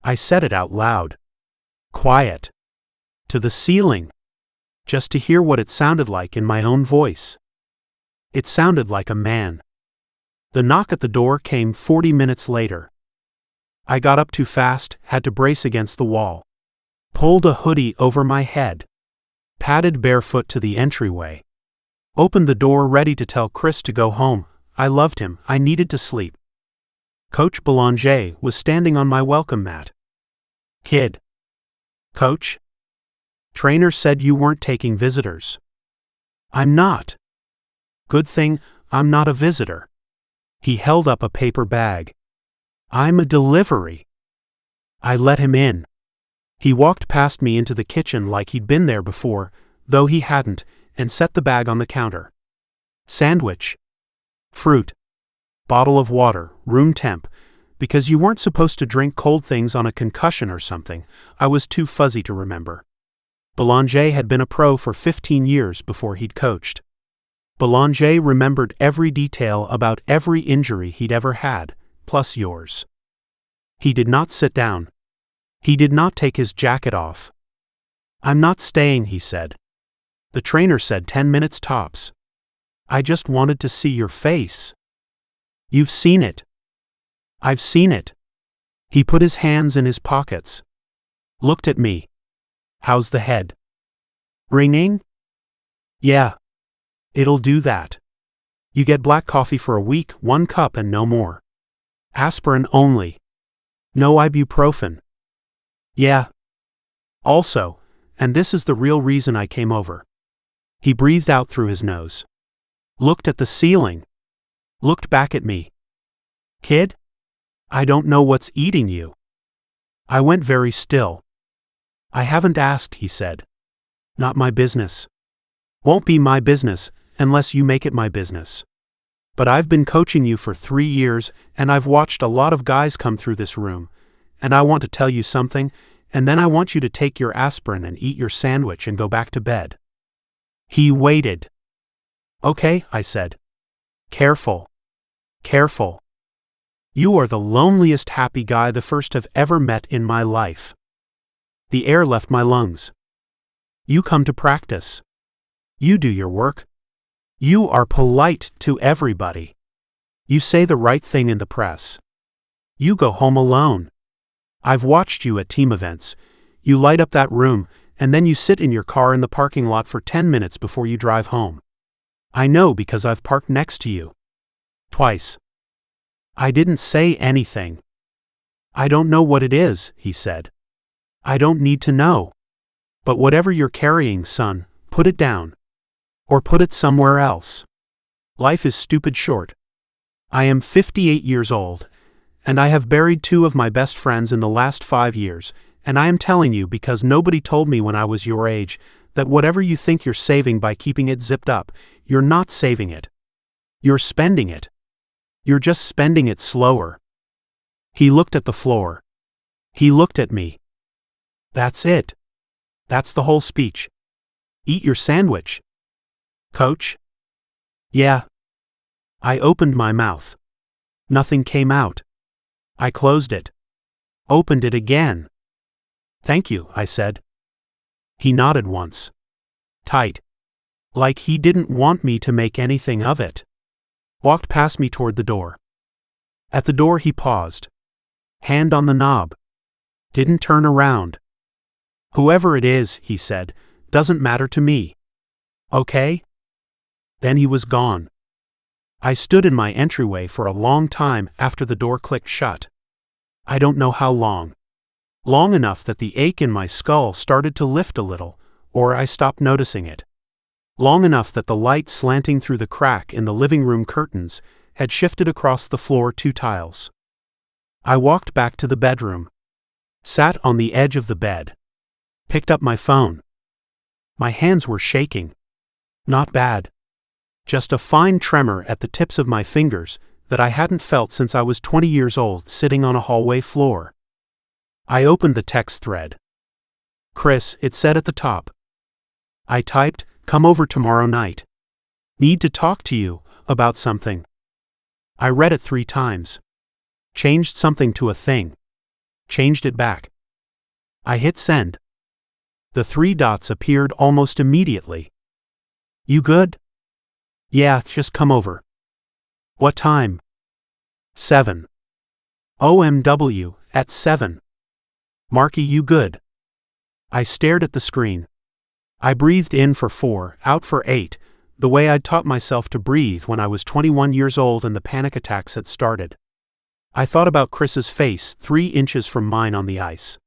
I said it out loud. Quiet. To the ceiling. Just to hear what it sounded like in my own voice. It sounded like a man. The knock at the door came 40 minutes later. I got up too fast, had to brace against the wall. Pulled a hoodie over my head. Padded barefoot to the entryway. Opened the door ready to tell Chris to go home. I loved him, I needed to sleep. Coach Belanger was standing on my welcome mat. Kid. Coach? Trainer said you weren't taking visitors. I'm not. Good thing I'm not a visitor. He held up a paper bag. I'm a delivery. I let him in. He walked past me into the kitchen like he'd been there before, though he hadn't, and set the bag on the counter. Sandwich. Fruit. Bottle of water, room temp. Because you weren't supposed to drink cold things on a concussion or something, I was too fuzzy to remember. Belanger had been a pro for 15 years before he'd coached. Belanger remembered every detail about every injury he'd ever had, plus yours. He did not sit down. He did not take his jacket off. I'm not staying, he said. The trainer said 10 minutes tops. I just wanted to see your face. You've seen it. I've seen it. He put his hands in his pockets. Looked at me. How's the head? Ringing? Yeah. It'll do that. You get black coffee for a week, 1 cup and no more. Aspirin only. No ibuprofen. Yeah. Also, and this is the real reason I came over. He breathed out through his nose. Looked at the ceiling. Looked back at me. Kid? I don't know what's eating you. I went very still. I haven't asked, he said. Not my business. Won't be my business unless you make it my business. But I've been coaching you for 3 years, and I've watched a lot of guys come through this room, and I want to tell you something, and then I want you to take your aspirin and eat your sandwich and go back to bed. He waited. Okay, I said. Careful. Careful. You are the loneliest happy guy the first I've ever met in my life. The air left my lungs. You come to practice. You do your work. You are polite to everybody. You say the right thing in the press. You go home alone. I've watched you at team events. You light up that room, and then you sit in your car in the parking lot for 10 minutes before you drive home. I know because I've parked next to you. Twice. I didn't say anything. I don't know what it is, he said. I don't need to know. But whatever you're carrying, son, put it down. Or put it somewhere else. Life is stupid short. I am 58 years old, and I have buried 2 of my best friends in the last 5 years, and I am telling you because nobody told me when I was your age that whatever you think you're saving by keeping it zipped up, you're not saving it. You're spending it. You're just spending it slower. He looked at the floor. He looked at me. That's it. That's the whole speech. Eat your sandwich. Coach? Yeah. I opened my mouth. Nothing came out. I closed it. Opened it again. Thank you, I said. He nodded once. Tight. Like he didn't want me to make anything of it. Walked past me toward the door. At the door he paused. Hand on the knob. Didn't turn around. Whoever it is, he said, doesn't matter to me. Okay? Then he was gone. I stood in my entryway for a long time after the door clicked shut. I don't know how long. Long enough that the ache in my skull started to lift a little, or I stopped noticing it. Long enough that the light slanting through the crack in the living room curtains had shifted across the floor 2 tiles. I walked back to the bedroom, sat on the edge of the bed, picked up my phone. My hands were shaking. Not bad. Just a fine tremor at the tips of my fingers that I hadn't felt since I was 20 years old sitting on a hallway floor. I opened the text thread. Chris, it said at the top. I typed, "Come over tomorrow night. Need to talk to you about something." I read it 3 times. Changed something to a thing. Changed it back. I hit send. The 3 dots appeared almost immediately. You good? Yeah, just come over. What time? 7. OMW, at 7. Marky, you good? I stared at the screen. I breathed in for 4, out for 8, the way I'd taught myself to breathe when I was 21 years old and the panic attacks had started. I thought about Chris's face 3 inches from mine on the ice.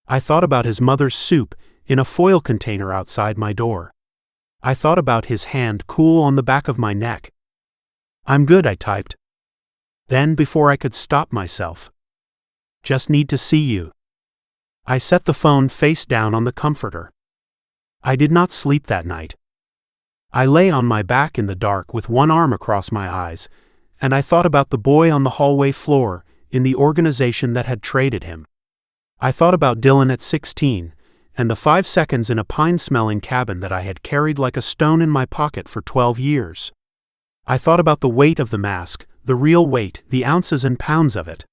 I thought about his mother's soup in a foil container outside my door. I thought about his hand cool on the back of my neck. I'm good, I typed. Then, before I could stop myself. Just need to see you. I set the phone face down on the comforter. I did not sleep that night. I lay on my back in the dark with one arm across my eyes, and I thought about the boy on the hallway floor in the organization that had traded him. I thought about Dylan at 16, and the 5 seconds in a pine-smelling cabin that I had carried like a stone in my pocket for 12 years. I thought about the weight of the mask, the real weight, the ounces and pounds of it.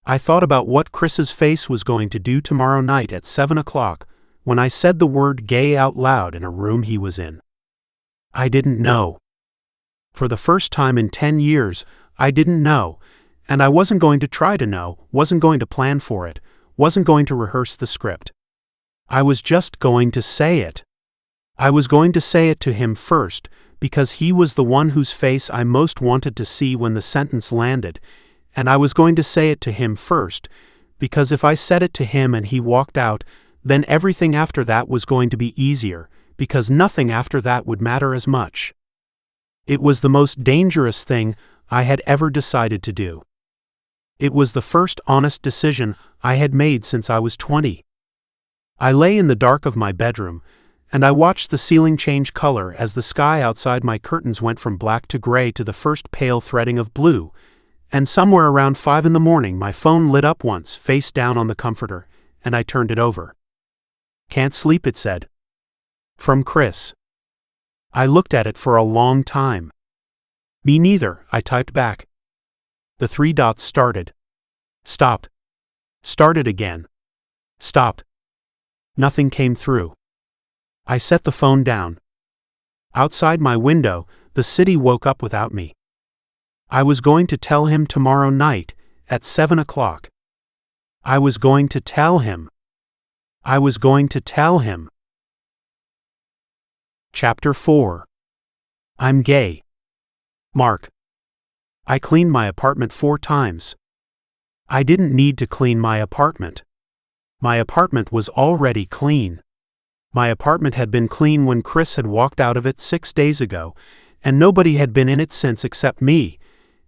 I thought about what Chris's face was going to do tomorrow night at 7 o'clock when I said the word gay out loud in a room he was in. I didn't know. For the first time in 10 years, I didn't know, and I wasn't going to try to know, wasn't going to plan for it, wasn't going to rehearse the script. I was just going to say it. I was going to say it to him first, because he was the one whose face I most wanted to see when the sentence landed, and I was going to say it to him first, because if I said it to him and he walked out, then everything after that was going to be easier, because nothing after that would matter as much. It was the most dangerous thing I had ever decided to do. It was the first honest decision I had made since I was 20. I lay in the dark of my bedroom, and I watched the ceiling change color as the sky outside my curtains went from black to gray to the first pale threading of blue, and somewhere around 5 in the morning my phone lit up once, face down on the comforter, and I turned it over. Can't sleep, it said. From Chris. I looked at it for a long time. Me neither, I typed back. The 3 dots started. Stopped. Started again. Stopped. Nothing came through. I set the phone down. Outside my window, the city woke up without me. I was going to tell him tomorrow night, at 7 o'clock. I was going to tell him. I was going to tell him. Chapter 4. I'm gay. Mark. I cleaned my apartment 4 times. I didn't need to clean my apartment. My apartment was already clean. My apartment had been clean when Chris had walked out of it 6 days ago, and nobody had been in it since except me,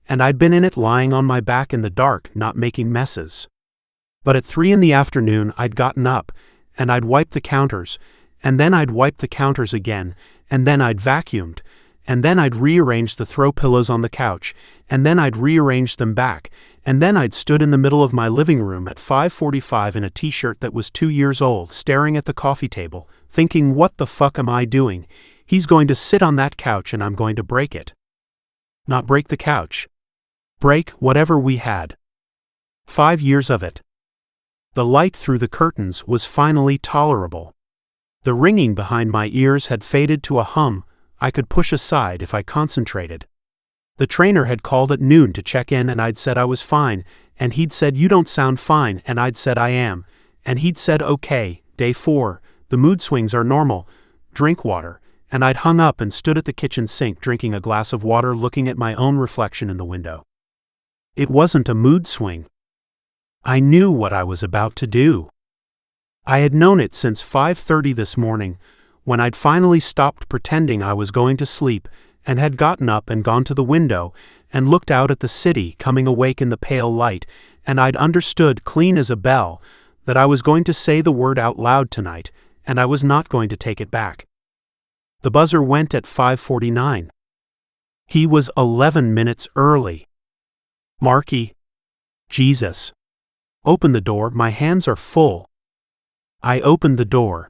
and I'd been in it lying on my back in the dark, not making messes. But at 3 in the afternoon I'd gotten up, and I'd wiped the counters, and then I'd wiped the counters again, and then I'd vacuumed, and then I'd rearranged the throw pillows on the couch, and then I'd rearranged them back, and then I'd stood in the middle of my living room at 5:45 in a t-shirt that was 2 years old, staring at the coffee table, thinking, what the fuck am I doing? He's going to sit on that couch and I'm going to break it. Not break the couch. Break whatever we had. 5 years of it. The light through the curtains was finally tolerable. The ringing behind my ears had faded to a hum I could push aside if I concentrated. The trainer had called at noon to check in and I'd said I was fine, and he'd said you don't sound fine, and I'd said I am, and he'd said okay, day 4, the mood swings are normal, drink water, and I'd hung up and stood at the kitchen sink drinking a glass of water looking at my own reflection in the window. It wasn't a mood swing. I knew what I was about to do. I had known it since 5:30 this morning, when I'd finally stopped pretending I was going to sleep and had gotten up and gone to the window and looked out at the city coming awake in the pale light, and I'd understood clean as a bell that I was going to say the word out loud tonight, and I was not going to take it back. The buzzer went at 5:49. He was 11 minutes early. Marky. Jesus. Open the door, my hands are full. I opened the door.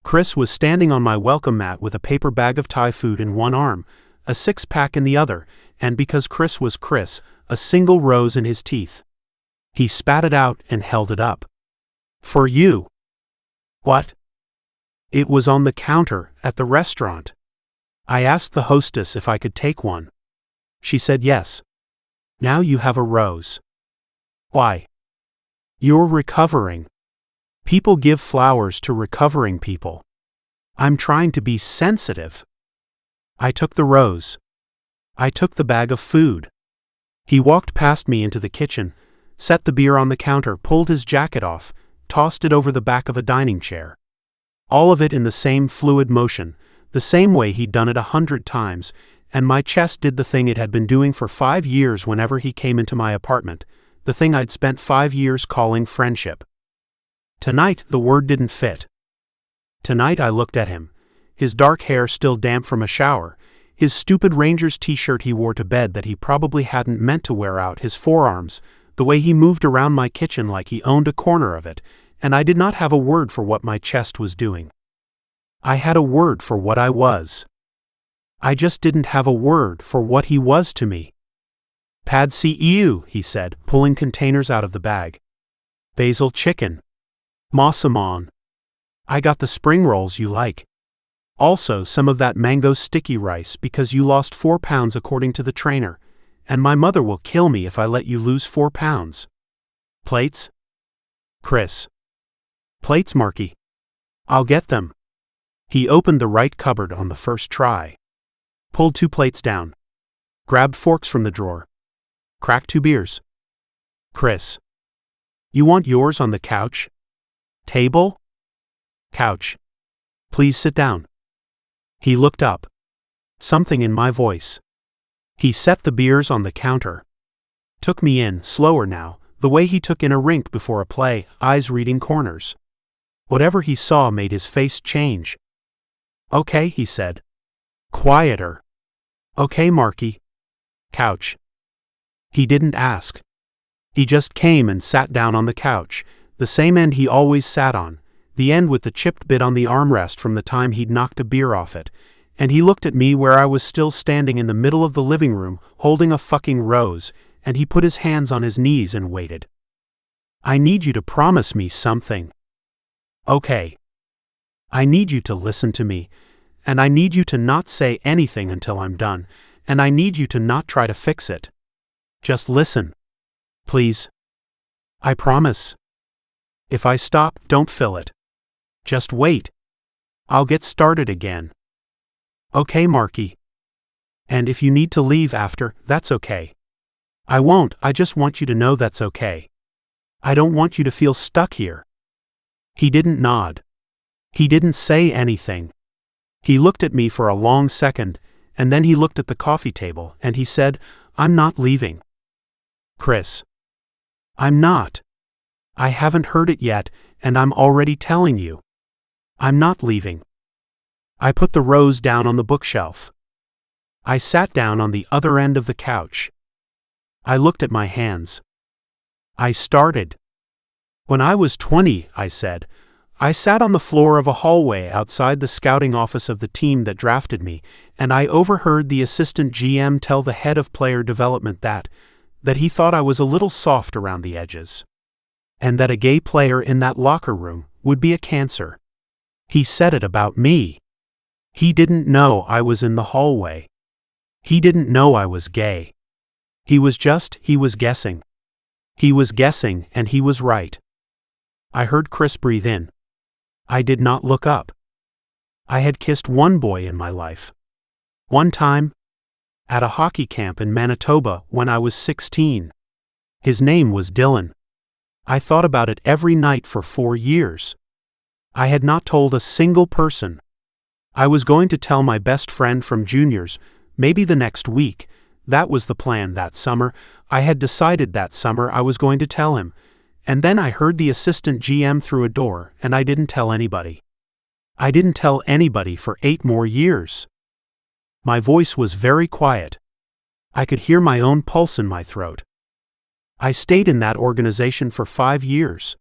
Chris was standing on my welcome mat with a paper bag of Thai food in one arm, a six-pack in the other, and because Chris was Chris, a single rose in his teeth. He spat it out and held it up. For you. What? It was on the counter at the restaurant. I asked the hostess if I could take one. She said yes. Now you have a rose. Why? You're recovering. People give flowers to recovering people. I'm trying to be sensitive. I took the rose. I took the bag of food. He walked past me into the kitchen, set the beer on the counter, pulled his jacket off, tossed it over the back of a dining chair. All of it in the same fluid motion, the same way he'd done it 100 times, and my chest did the thing it had been doing for 5 years whenever he came into my apartment, the thing I'd spent 5 years calling friendship. Tonight, the word didn't fit. Tonight I looked at him, his dark hair still damp from a shower, his stupid Rangers t-shirt he wore to bed that he probably hadn't meant to wear out, his forearms, the way he moved around my kitchen like he owned a corner of it, and I did not have a word for what my chest was doing. I had a word for what I was. I just didn't have a word for what he was to me. Pad see ew, he said, pulling containers out of the bag. Basil chicken. Massaman. I got the spring rolls you like. Also some of that mango sticky rice because you lost 4 pounds according to the trainer, and my mother will kill me if I let you lose 4 pounds. Plates? Chris. Plates, Marky. I'll get them. He opened the right cupboard on the first try. Pulled 2 plates down. Grabbed forks from the drawer. Cracked 2 beers. Chris. You want yours on the couch? Table? Couch. Please sit down. He looked up. Something in my voice. He set the beers on the counter. Took me in, slower now, the way he took in a rink before a play, eyes reading corners. Whatever he saw made his face change. Okay, he said. Quieter. Okay, Marky. Couch. He didn't ask. He just came and sat down on the couch, the same end he always sat on, the end with the chipped bit on the armrest from the time he'd knocked a beer off it, and he looked at me where I was still standing in the middle of the living room, holding a fucking rose, and he put his hands on his knees and waited. I need you to promise me something. Okay. I need you to listen to me, and I need you to not say anything until I'm done, and I need you to not try to fix it. Just listen. Please. I promise. If I stop, don't fill it. Just wait. I'll get started again. Okay, Marky. And if you need to leave after, that's okay. I won't, I just want you to know that's okay. I don't want you to feel stuck here. He didn't nod. He didn't say anything. He looked at me for a long second, and then he looked at the coffee table, and he said, I'm not leaving. Chris. I'm not. I haven't heard it yet, and I'm already telling you. I'm not leaving. I put the rose down on the bookshelf. I sat down on the other end of the couch. I looked at my hands. I started. When I was 20, I said, I sat on the floor of a hallway outside the scouting office of the team that drafted me, and I overheard the assistant GM tell the head of player development that he thought I was a little soft around the edges. And that a gay player in that locker room would be a cancer. He said it about me. He didn't know I was in the hallway. He didn't know I was gay. He was guessing. He was guessing, and he was right. I heard Chris breathe in. I did not look up. I had kissed one boy in my life. One time, at a hockey camp in Manitoba when I was 16. His name was Dylan. I thought about it every night for 4 years. I had not told a single person. I was going to tell my best friend from juniors, maybe the next week. That was the plan that summer. I had decided that summer I was going to tell him. And then I heard the assistant GM through a door, and I didn't tell anybody. I didn't tell anybody for 8 more years. My voice was very quiet. I could hear my own pulse in my throat. I stayed in that organization for 5 years.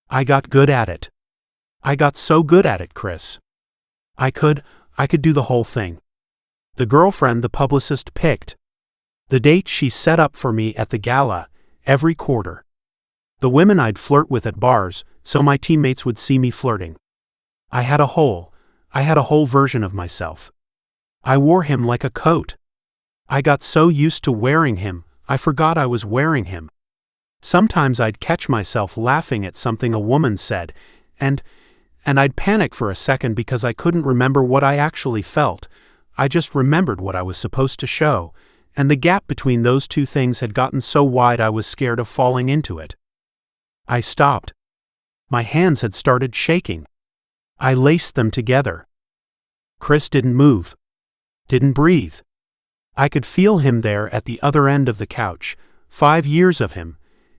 I got good at it. I got so good at it, Chris. I could do the whole thing. The girlfriend the publicist picked. The date she set up for me at the gala, every quarter. The women I'd flirt with at bars, so my teammates would see me flirting. I had a whole version of myself. I wore him like a coat. I got so used to wearing him, I forgot I was wearing him. Sometimes I'd catch myself laughing at something a woman said, and I'd panic for a second because I couldn't remember what I actually felt. I just remembered what I was supposed to show, and the gap between those two things had gotten so wide I was scared of falling into it. I stopped. My hands had started shaking. I laced them together. Chris didn't move. Didn't breathe. I could feel him there at the other end of the couch. 5 years of him.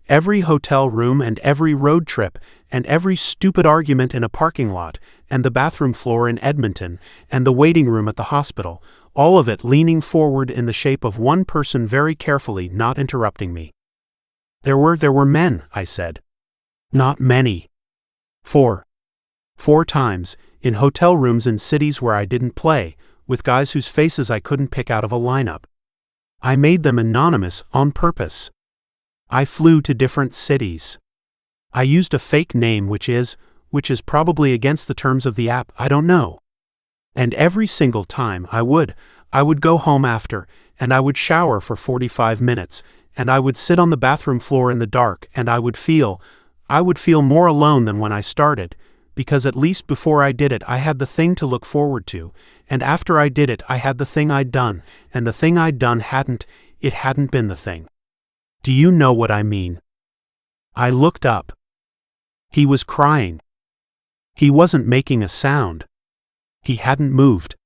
Every hotel room and every road trip, and every stupid argument in a parking lot, and the bathroom floor in Edmonton, and the waiting room at the hospital, all of it leaning forward in the shape of one person very carefully not interrupting me. There were men, I said. Not many. 4 times, in hotel rooms in cities where I didn't play, with guys whose faces I couldn't pick out of a lineup. I made them anonymous on purpose. I flew to different cities. I used a fake name which is probably against the terms of the app, I don't know. And every single time I would go home after, and I would shower for 45 minutes, and I would sit on the bathroom floor in the dark, and I would feel more alone than when I started, because at least before I did it I had the thing to look forward to, and after I did it I had the thing I'd done, and the thing I'd done hadn't been the thing. Do you know what I mean? I looked up. He was crying. He wasn't making a sound. He hadn't moved.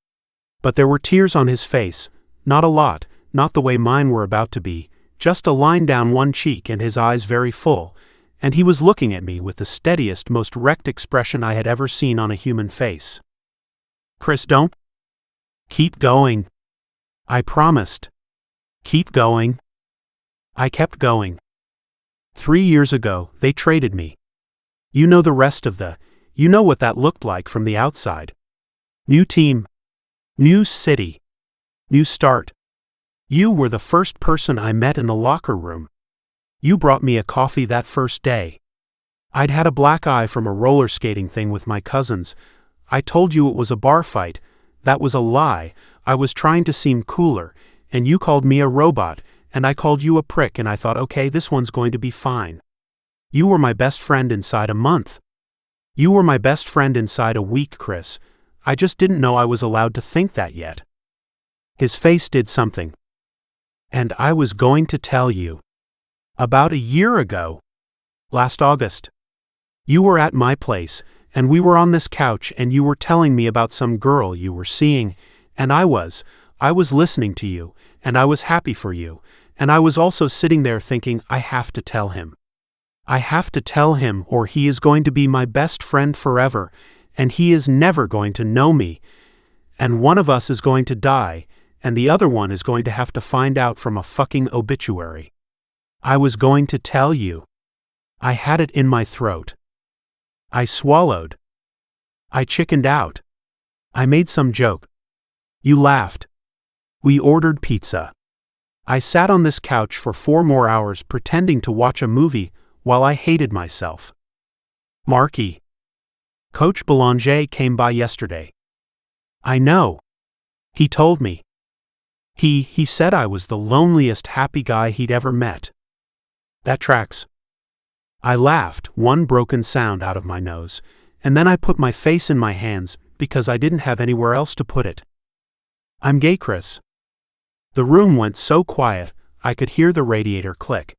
But there were tears on his face, not a lot, not the way mine were about to be, just a line down one cheek and his eyes very full, and he was looking at me with the steadiest, most wrecked expression I had ever seen on a human face. Chris, don't. Keep going. I promised. Keep going. I kept going. 3 years ago, they traded me. You know the rest of you know what that looked like from the outside. New team. New city. New start. You were the first person I met in the locker room. You brought me a coffee that first day. I'd had a black eye from a roller skating thing with my cousins. I told you it was a bar fight. That was a lie. I was trying to seem cooler, and you called me a robot, and I called you a prick, and I thought, okay, this one's going to be fine. You were my best friend inside a month. You were my best friend inside a week, Chris. I just didn't know I was allowed to think that yet. His face did something. And I was going to tell you. About a year ago. Last August. You were at my place, and we were on this couch, and you were telling me about some girl you were seeing, and I was listening to you, and I was happy for you, and I was also sitting there thinking, I have to tell him. I have to tell him, or he is going to be my best friend forever, and he is never going to know me, and one of us is going to die, and the other one is going to have to find out from a fucking obituary. I was going to tell you. I had it in my throat. I swallowed. I chickened out. I made some joke. You laughed. We ordered pizza. I sat on this couch for 4 more hours pretending to watch a movie while I hated myself. Marky. Coach Belanger came by yesterday. I know. He told me. He said I was the loneliest happy guy he'd ever met. That tracks. I laughed, one broken sound out of my nose, and then I put my face in my hands because I didn't have anywhere else to put it. I'm gay, Chris. The room went so quiet, I could hear the radiator click.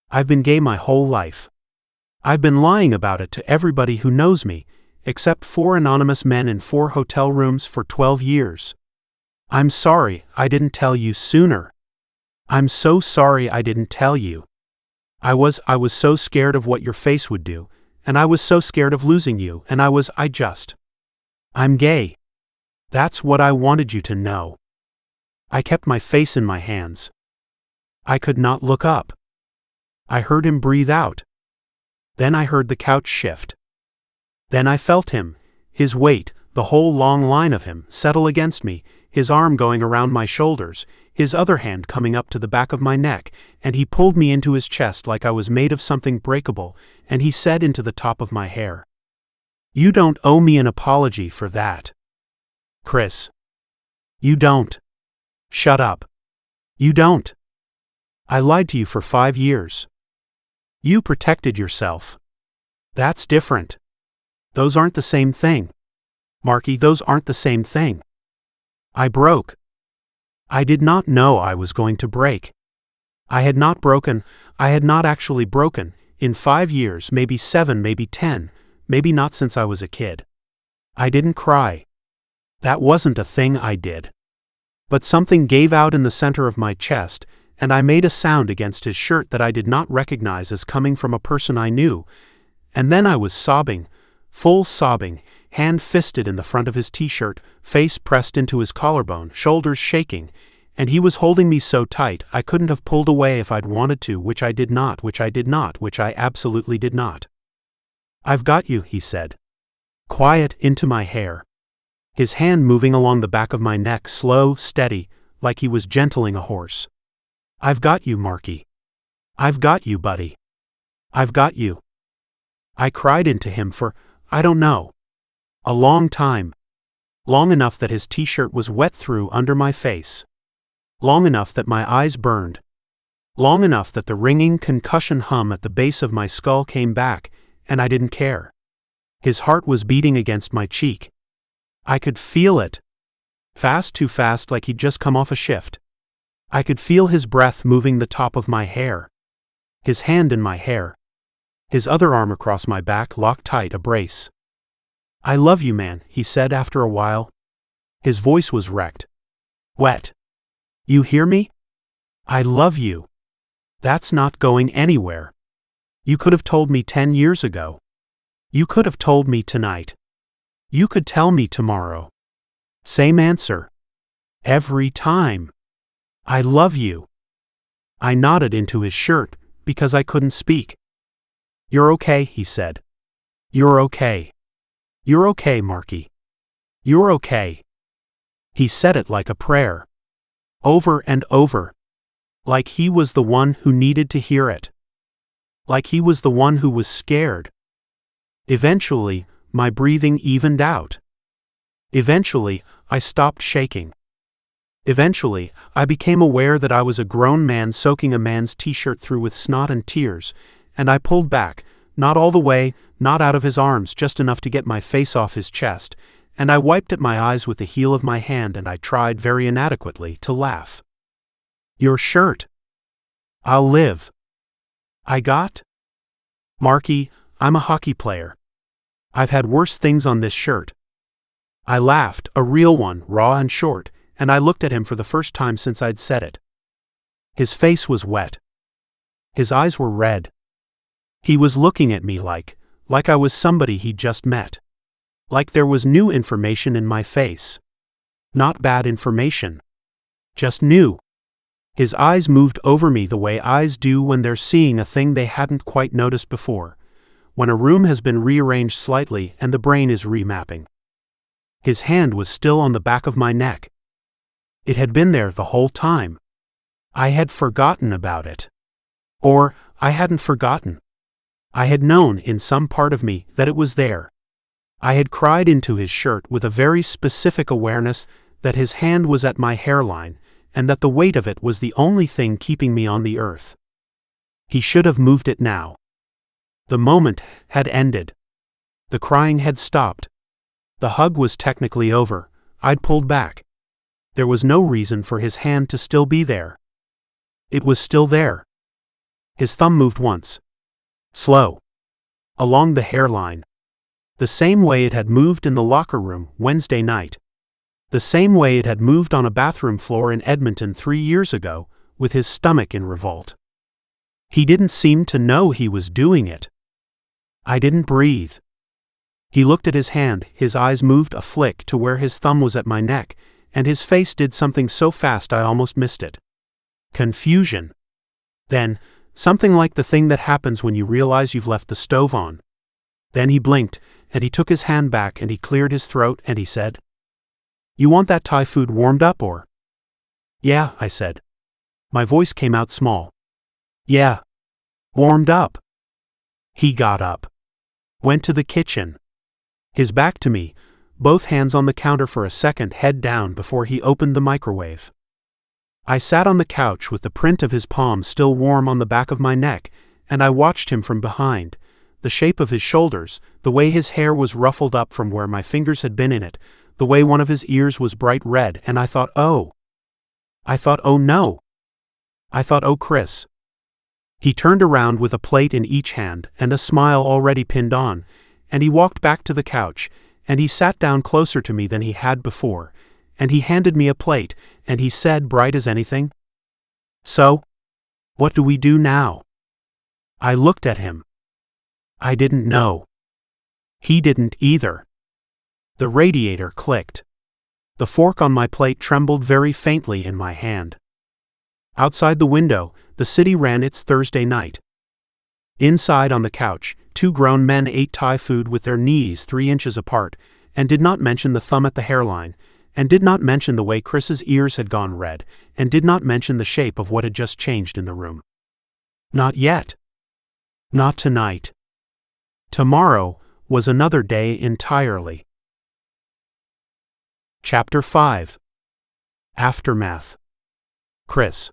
I've been gay my whole life. I've been lying about it to everybody who knows me, except 4 anonymous men in 4 hotel rooms for 12 years. I'm sorry I didn't tell you sooner. I'm so sorry I didn't tell you. I was so scared of what your face would do, and I was so scared of losing you, and I'm gay. That's what I wanted you to know. I kept my face in my hands. I could not look up. I heard him breathe out. Then I heard the couch shift. Then I felt him, his weight, the whole long line of him, settle against me, his arm going around my shoulders, his other hand coming up to the back of my neck, and he pulled me into his chest like I was made of something breakable, and he said into the top of my hair, "You don't owe me an apology for that. Chris. You don't. Shut up. You don't. I lied to you for 5 years. You protected yourself. That's different. Those aren't the same thing. Marky, those aren't the same thing. I broke. I did not know I was going to break. I had not actually broken, in 5 years, maybe 7, maybe 10, maybe not since I was a kid. I didn't cry. That wasn't a thing I did. But something gave out in the center of my chest, and I made a sound against his shirt that I did not recognize as coming from a person I knew, and then I was sobbing, full sobbing, hand fisted in the front of his t-shirt, face pressed into his collarbone, shoulders shaking, and he was holding me so tight I couldn't have pulled away if I'd wanted to, which I absolutely did not. I've got you, he said. Quiet, into my hair. His hand moving along the back of my neck, slow, steady, like he was gentling a horse. I've got you, Marky. I've got you, buddy. I've got you. I cried into him for, I don't know, a long time. Long enough that his t-shirt was wet through under my face. Long enough that my eyes burned. Long enough that the ringing concussion hum at the base of my skull came back, and I didn't care. His heart was beating against my cheek. I could feel it. Fast, too fast, like he'd just come off a shift. I could feel his breath moving the top of my hair. His hand in my hair. His other arm across my back, locked tight, a brace. I love you, man, he said after a while. His voice was wrecked. Wet. You hear me? I love you. That's not going anywhere. You could have told me 10 years ago. You could have told me tonight. You could tell me tomorrow. Same answer. Every time. I love you. I nodded into his shirt, because I couldn't speak. You're okay, he said. You're okay. You're okay, Marky. You're okay. He said it like a prayer. Over and over. Like he was the one who needed to hear it. Like he was the one who was scared. Eventually, my breathing evened out. Eventually, I stopped shaking. Eventually, I became aware that I was a grown man soaking a man's t-shirt through with snot and tears, and I pulled back, not all the way, not out of his arms, just enough to get my face off his chest, and I wiped at my eyes with the heel of my hand, and I tried very inadequately to laugh. Your shirt. I'll live. I got? Marky, I'm a hockey player. I've had worse things on this shirt. I laughed, a real one, raw and short, and I looked at him for the first time since I'd said it. His face was wet. His eyes were red. He was looking at me like I was somebody he'd just met. Like there was new information in my face. Not bad information. Just new. His eyes moved over me the way eyes do when they're seeing a thing they hadn't quite noticed before, when a room has been rearranged slightly and the brain is remapping. His hand was still on the back of my neck. It had been there the whole time. I had forgotten about it. Or, I hadn't forgotten. I had known in some part of me that it was there. I had cried into his shirt with a very specific awareness that his hand was at my hairline, and that the weight of it was the only thing keeping me on the earth. He should have moved it now. The moment had ended. The crying had stopped. The hug was technically over. I'd pulled back. There was no reason for his hand to still be there. It was still there. His thumb moved once. Slow. Along the hairline. The same way it had moved in the locker room Wednesday night. The same way it had moved on a bathroom floor in Edmonton 3 years ago, with his stomach in revolt. He didn't seem to know he was doing it. I didn't breathe. He looked at his hand, his eyes moved a flick to where his thumb was at my neck, and his face did something so fast I almost missed it. Confusion. Then, something like the thing that happens when you realize you've left the stove on. Then he blinked, and he took his hand back and he cleared his throat and he said, "You want that Thai food warmed up or?" "Yeah," I said. My voice came out small. "Yeah. Warmed up." He got up. Went to the kitchen. His back to me, both hands on the counter for a second, head down before he opened the microwave. I sat on the couch with the print of his palm still warm on the back of my neck, and I watched him from behind, the shape of his shoulders, the way his hair was ruffled up from where my fingers had been in it, the way one of his ears was bright red, and I thought, oh. I thought, oh no. I thought, oh Chris. He turned around with a plate in each hand and a smile already pinned on, and he walked back to the couch, and he sat down closer to me than he had before, and he handed me a plate, and he said, bright as anything, "So, what do we do now?" I looked at him. I didn't know. He didn't either. The radiator clicked. The fork on my plate trembled very faintly in my hand. Outside the window, the city ran its Thursday night. Inside on the couch, 2 grown men ate Thai food with their knees 3 inches apart, and did not mention the thumb at the hairline, and did not mention the way Chris's ears had gone red, and did not mention the shape of what had just changed in the room. Not yet. Not tonight. Tomorrow was another day entirely. Chapter 5. Aftermath. Chris.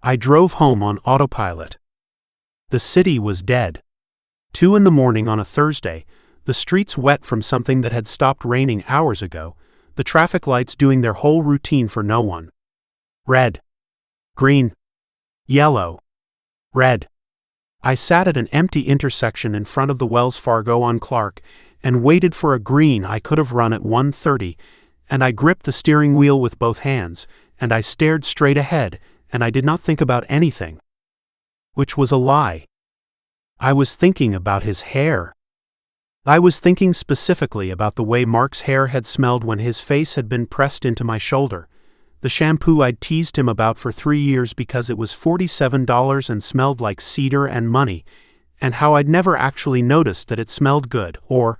I drove home on autopilot. The city was dead. 2 in the morning on a Thursday, the streets wet from something that had stopped raining hours ago, the traffic lights doing their whole routine for no one. Red. Green. Yellow. Red. I sat at an empty intersection in front of the Wells Fargo on Clark and waited for a green I could have run at 1:30, and I gripped the steering wheel with both hands, and I stared straight ahead, and I did not think about anything. Which was a lie. I was thinking about his hair. I was thinking specifically about the way Mark's hair had smelled when his face had been pressed into my shoulder, the shampoo I'd teased him about for 3 years because it was $47 and smelled like cedar and money, and how I'd never actually noticed that it smelled good, or,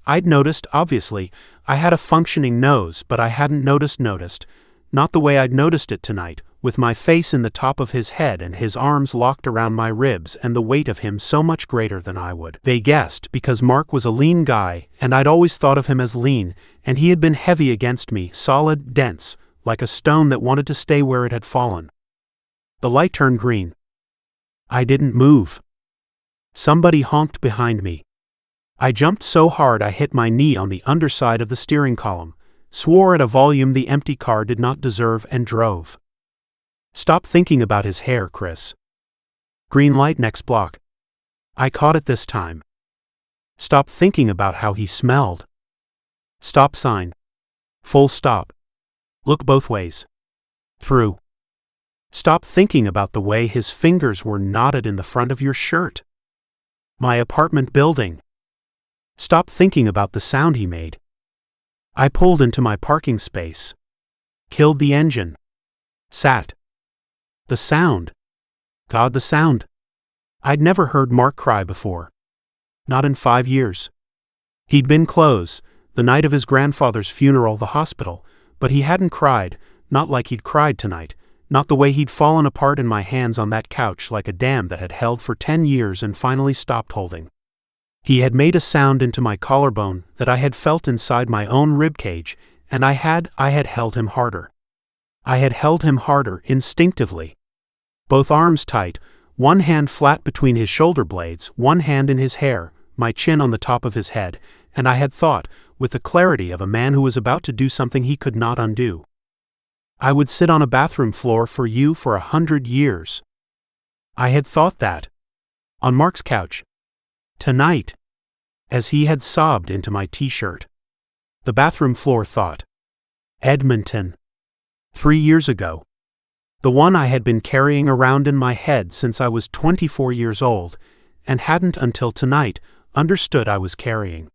I'd noticed, obviously, I had a functioning nose, but I hadn't noticed, not the way I'd noticed it tonight, with my face in the top of his head and his arms locked around my ribs and the weight of him so much greater than I would. They guessed because Mark was a lean guy, and I'd always thought of him as lean, and he had been heavy against me, solid, dense, like a stone that wanted to stay where it had fallen. The light turned green. I didn't move. Somebody honked behind me. I jumped so hard I hit my knee on the underside of the steering column, swore at a volume the empty car did not deserve, and drove. Stop thinking about his hair, Chris. Green light next block. I caught it this time. Stop thinking about how he smelled. Stop sign. Full stop. Look both ways. Through. Stop thinking about the way his fingers were knotted in the front of your shirt. My apartment building. Stop thinking about the sound he made. I pulled into my parking space. Killed the engine. Sat. The sound. God, the sound. I'd never heard Mark cry before. Not in 5 years. He'd been close, the night of his grandfather's funeral, the hospital, but he hadn't cried, not like he'd cried tonight, not the way he'd fallen apart in my hands on that couch like a dam that had held for 10 years and finally stopped holding. He had made a sound into my collarbone that I had felt inside my own ribcage, and I had held him harder. I had held him harder instinctively. Both arms tight, one hand flat between his shoulder blades, one hand in his hair, my chin on the top of his head, and I had thought, with the clarity of a man who was about to do something he could not undo. I would sit on a bathroom floor for you for 100 years. I had thought that. On Mark's couch. Tonight. As he had sobbed into my t-shirt. The bathroom floor thought. Edmonton. 3 years ago. The one I had been carrying around in my head since I was 24 years old, and hadn't until tonight understood I was carrying.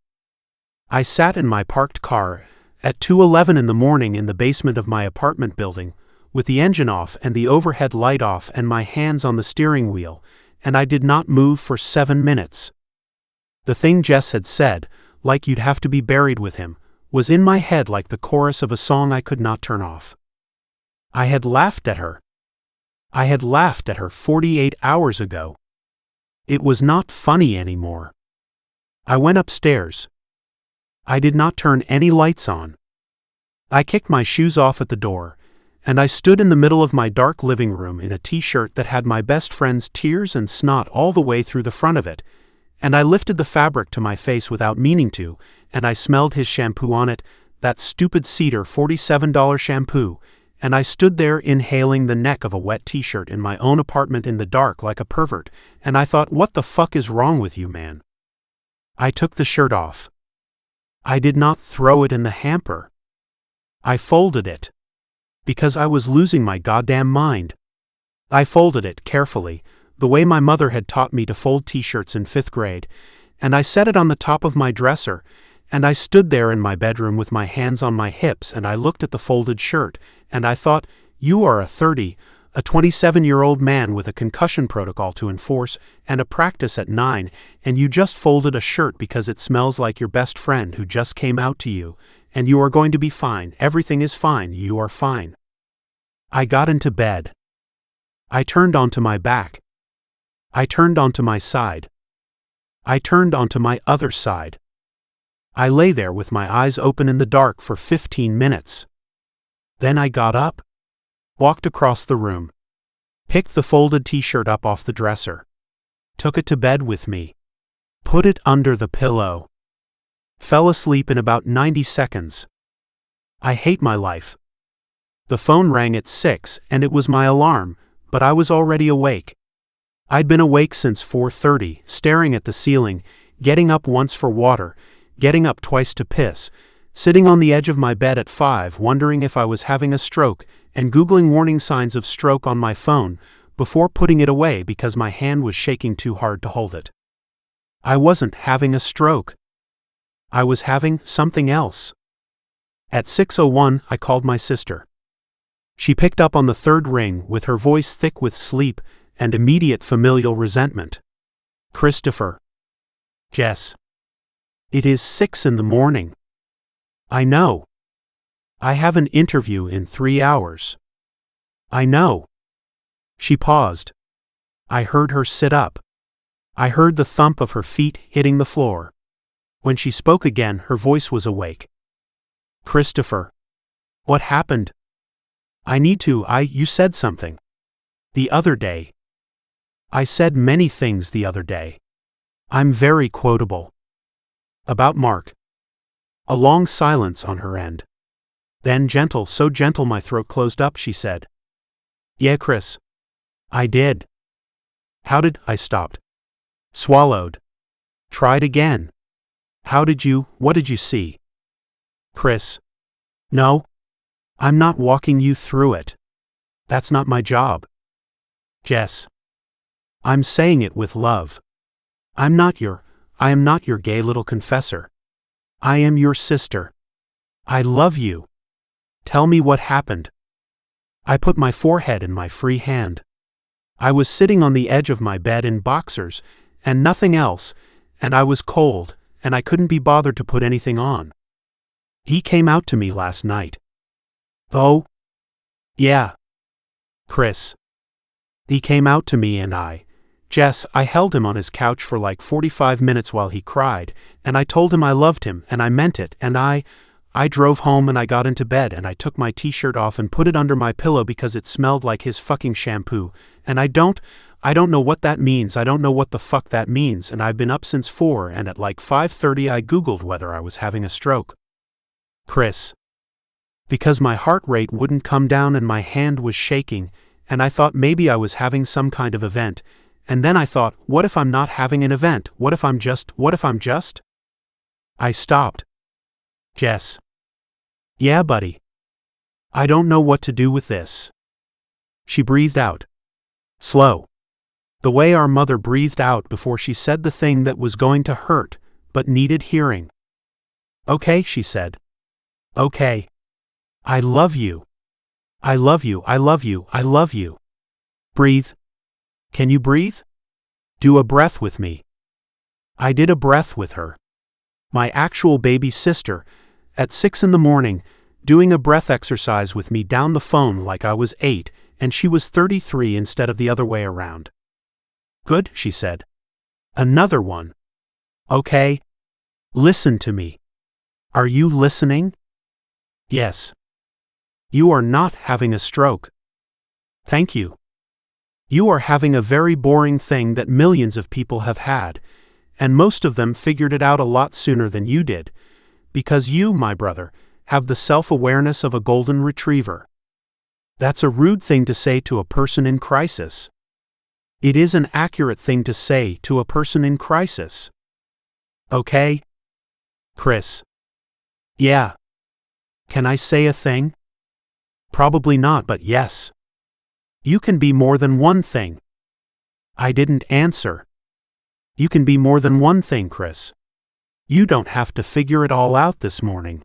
I sat in my parked car at 2:11 in the morning in the basement of my apartment building, with the engine off and the overhead light off and my hands on the steering wheel, and I did not move for 7 minutes. The thing Jess had said, like you'd have to be buried with him, was in my head like the chorus of a song I could not turn off. I had laughed at her. I had laughed at her 48 hours ago. It was not funny anymore. I went upstairs. I did not turn any lights on. I kicked my shoes off at the door, and I stood in the middle of my dark living room in a t-shirt that had my best friend's tears and snot all the way through the front of it, and I lifted the fabric to my face without meaning to, and I smelled his shampoo on it, that stupid Cedar $47 shampoo, and I stood there inhaling the neck of a wet t-shirt in my own apartment in the dark like a pervert, and I thought, what the fuck is wrong with you, man? I took the shirt off. I did not throw it in the hamper. I folded it. Because I was losing my goddamn mind. I folded it carefully, the way my mother had taught me to fold t-shirts in 5th grade, and I set it on the top of my dresser, and I stood there in my bedroom with my hands on my hips and I looked at the folded shirt, and I thought, you are a 27-year-old man with a concussion protocol to enforce and a practice at 9, and you just folded a shirt because it smells like your best friend who just came out to you, and you are going to be fine, everything is fine, you are fine. I got into bed. I turned onto my back. I turned onto my side. I turned onto my other side. I lay there with my eyes open in the dark for 15 minutes. Then I got up, walked across the room, picked the folded t-shirt up off the dresser, took it to bed with me, put it under the pillow, fell asleep in about 90 seconds. I hate my life. The phone rang at 6 and it was my alarm, but I was already awake. I'd been awake since 4:30, staring at the ceiling, getting up once for water, getting up twice to piss, sitting on the edge of my bed at 5 wondering if I was having a stroke, and Googling warning signs of stroke on my phone, before putting it away because my hand was shaking too hard to hold it. I wasn't having a stroke. I was having something else. At 6:01 I called my sister. She picked up on the third ring with her voice thick with sleep and immediate familial resentment. Christopher. Jess. It is 6 in the morning. I know. I have an interview in 3 hours. I know. She paused. I heard her sit up. I heard the thump of her feet hitting the floor. When she spoke again, her voice was awake. Christopher. What happened? I need to, you said something. The other day. I said many things the other day. I'm very quotable. About Mark. A long silence on her end. Then gentle, so gentle my throat closed up, she said. Yeah, Chris. I did. How did I stopped? Swallowed. Tried again. How did you, what did you see? Chris. No. I'm not walking you through it. That's not my job. Jess. I'm saying it with love. I am not your gay little confessor. I am your sister. I love you. Tell me what happened. I put my forehead in my free hand. I was sitting on the edge of my bed in boxers, and nothing else, and I was cold, and I couldn't be bothered to put anything on. He came out to me last night. Oh? Yeah. Chris. He came out to me and Jess, I held him on his couch for like 45 minutes while he cried, and I told him I loved him, and I meant it, and I drove home and I got into bed and I took my t-shirt off and put it under my pillow because it smelled like his fucking shampoo, and I don't I don't know what that means, I don't know what the fuck that means, and I've been up since 4 and at like 5:30 I googled whether I was having a stroke. Chris. Because my heart rate wouldn't come down and my hand was shaking, and I thought maybe I was having some kind of event, and then I thought, what if I'm not having an event, what if I'm just? I stopped. Jess. Yeah, buddy. I don't know what to do with this. She breathed out. Slow. The way our mother breathed out before she said the thing that was going to hurt, but needed hearing. Okay, she said. Okay. I love you. I love you, I love you, I love you. Breathe. Can you breathe? Do a breath with me. I did a breath with her. My actual baby sister, at 6 in the morning, doing a breath exercise with me down the phone like I was 8, and she was 33 instead of the other way around. Good, she said. Another one. Okay. Listen to me. Are you listening? Yes. You are not having a stroke. Thank you. You are having a very boring thing that millions of people have had, and most of them figured it out a lot sooner than you did, because you, my brother, have the self-awareness of a golden retriever. That's a rude thing to say to a person in crisis. It is an accurate thing to say to a person in crisis. Okay? Chris. Yeah. Can I say a thing? Probably not, but yes. You can be more than one thing. I didn't answer. You can be more than one thing, Chris. You don't have to figure it all out this morning.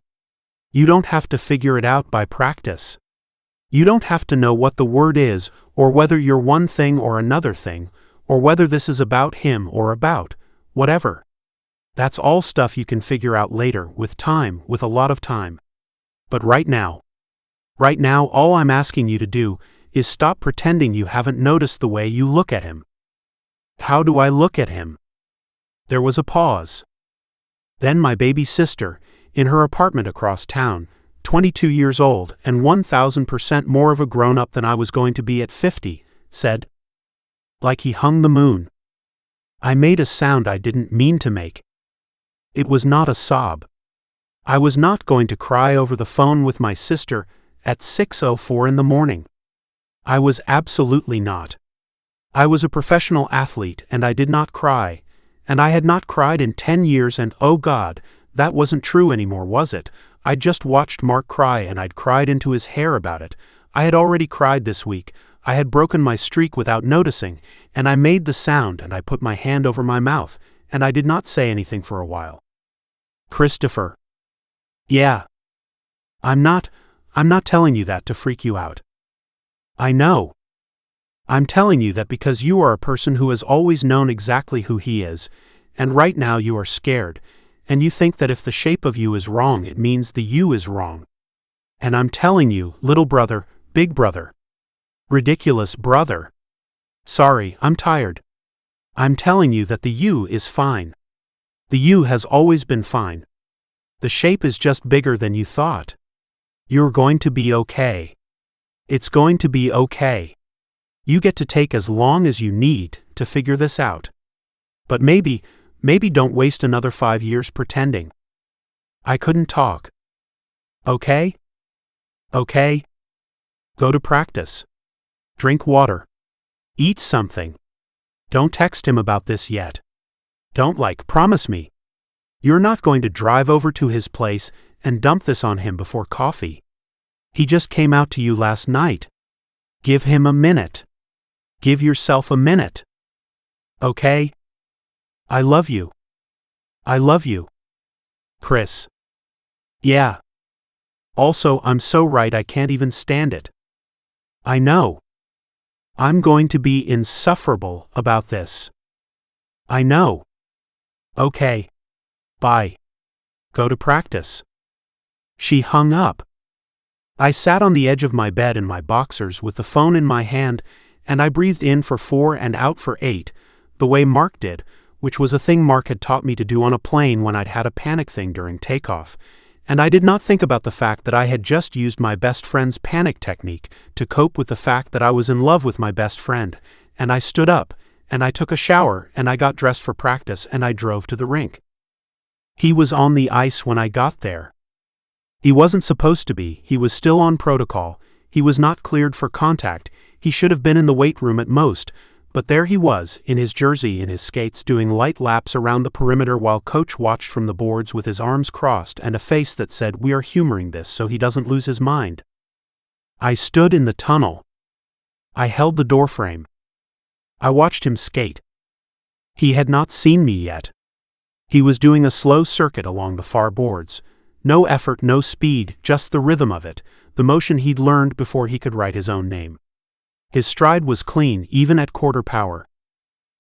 You don't have to figure it out by practice. You don't have to know what the word is, or whether you're one thing or another thing, or whether this is about him or about, whatever. That's all stuff you can figure out later, with time, with a lot of time. But right now, all I'm asking you to do is stop pretending you haven't noticed the way you look at him. How do I look at him? There was a pause. Then my baby sister, in her apartment across town, 22 years old and 1000% more of a grown-up than I was going to be at 50, said, like he hung the moon. I made a sound I didn't mean to make. It was not a sob. I was not going to cry over the phone with my sister at 6:04 in the morning. I was absolutely not. I was a professional athlete and I did not cry, and I had not cried in 10 years and oh God, that wasn't true anymore, was it? I'd just watched Mark cry and I'd cried into his hair about it. I had already cried this week. I had broken my streak without noticing, and I made the sound and I put my hand over my mouth, and I did not say anything for a while. Christopher. Yeah. I'm not telling you that to freak you out. I know. I'm telling you that because you are a person who has always known exactly who he is, and right now you are scared, and you think that if the shape of you is wrong, it means the you is wrong. And I'm telling you, little brother, big brother, ridiculous brother. Sorry, I'm tired. I'm telling you that the you is fine. The you has always been fine. The shape is just bigger than you thought. You're going to be okay. It's going to be okay. You get to take as long as you need to figure this out. But maybe don't waste another 5 years pretending. I couldn't talk. Okay? Okay? Go to practice. Drink water. Eat something. Don't text him about this yet. Don't promise me. You're not going to drive over to his place and dump this on him before coffee. He just came out to you last night. Give him a minute. Give yourself a minute. Okay? I love you. I love you. Chris. Yeah. Also, I'm so right I can't even stand it. I know. I'm going to be insufferable about this. I know. Okay. Bye. Go to practice. She hung up. I sat on the edge of my bed in my boxers with the phone in my hand, and I breathed in for 4 and out for 8, the way Mark did, which was a thing Mark had taught me to do on a plane when I'd had a panic thing during takeoff, and I did not think about the fact that I had just used my best friend's panic technique to cope with the fact that I was in love with my best friend, and I stood up, and I took a shower, and I got dressed for practice, and I drove to the rink. He was on the ice when I got there. He wasn't supposed to be, he was still on protocol, he was not cleared for contact, he should have been in the weight room at most, but there he was, in his jersey and his skates, doing light laps around the perimeter while coach watched from the boards with his arms crossed and a face that said, "We are humoring this so he doesn't lose his mind." I stood in the tunnel. I held the doorframe. I watched him skate. He had not seen me yet. He was doing a slow circuit along the far boards. No effort, no speed, just the rhythm of it, the motion he'd learned before he could write his own name. His stride was clean, even at quarter power.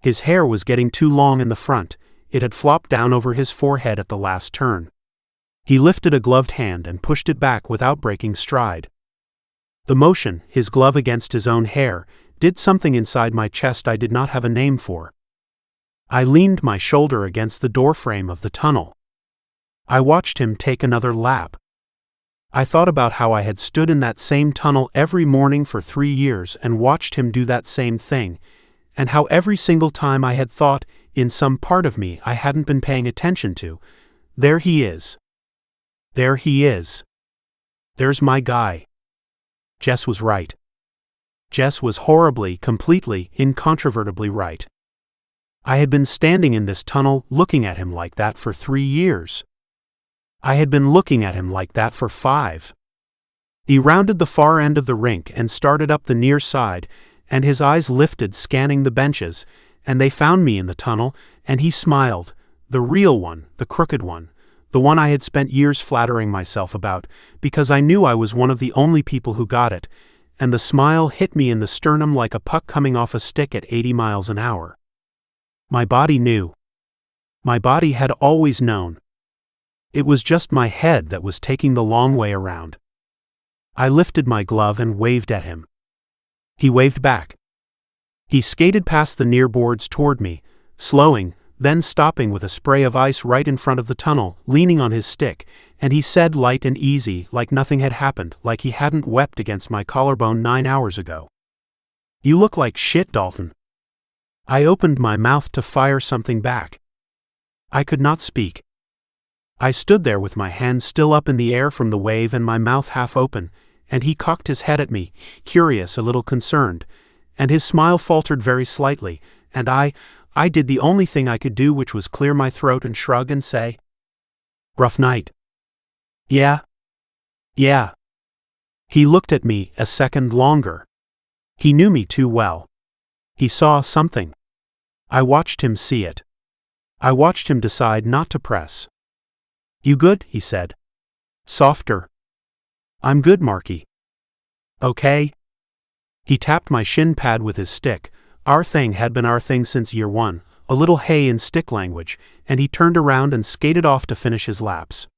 His hair was getting too long in the front, it had flopped down over his forehead at the last turn. He lifted a gloved hand and pushed it back without breaking stride. The motion, his glove against his own hair, did something inside my chest I did not have a name for. I leaned my shoulder against the doorframe of the tunnel. I watched him take another lap. I thought about how I had stood in that same tunnel every morning for 3 years and watched him do that same thing, and how every single time I had thought, in some part of me I hadn't been paying attention to, there he is. There he is. There's my guy. Jess was right. Jess was horribly, completely, incontrovertibly right. I had been standing in this tunnel looking at him like that for 3 years. I had been looking at him like that for 5. He rounded the far end of the rink and started up the near side, and his eyes lifted, scanning the benches, and they found me in the tunnel, and he smiled, the real one, the crooked one, the one I had spent years flattering myself about, because I knew I was one of the only people who got it, and the smile hit me in the sternum like a puck coming off a stick at 80 miles an hour. My body knew. My body had always known. It was just my head that was taking the long way around. I lifted my glove and waved at him. He waved back. He skated past the near boards toward me, slowing, then stopping with a spray of ice right in front of the tunnel, leaning on his stick, and he said light and easy, like nothing had happened, like he hadn't wept against my collarbone 9 hours ago. "You look like shit, Dalton." I opened my mouth to fire something back. I could not speak. I stood there with my hands still up in the air from the wave and my mouth half open, and he cocked his head at me, curious, a little concerned, and his smile faltered very slightly, and I did the only thing I could do, which was clear my throat and shrug and say, "Rough night." "Yeah. Yeah." He looked at me a second longer. He knew me too well. He saw something. I watched him see it. I watched him decide not to press. "You good?" he said. Softer. "I'm good, Marky." "Okay." He tapped my shin pad with his stick. Our thing had been our thing since year 1, a little hay in stick language, and he turned around and skated off to finish his laps.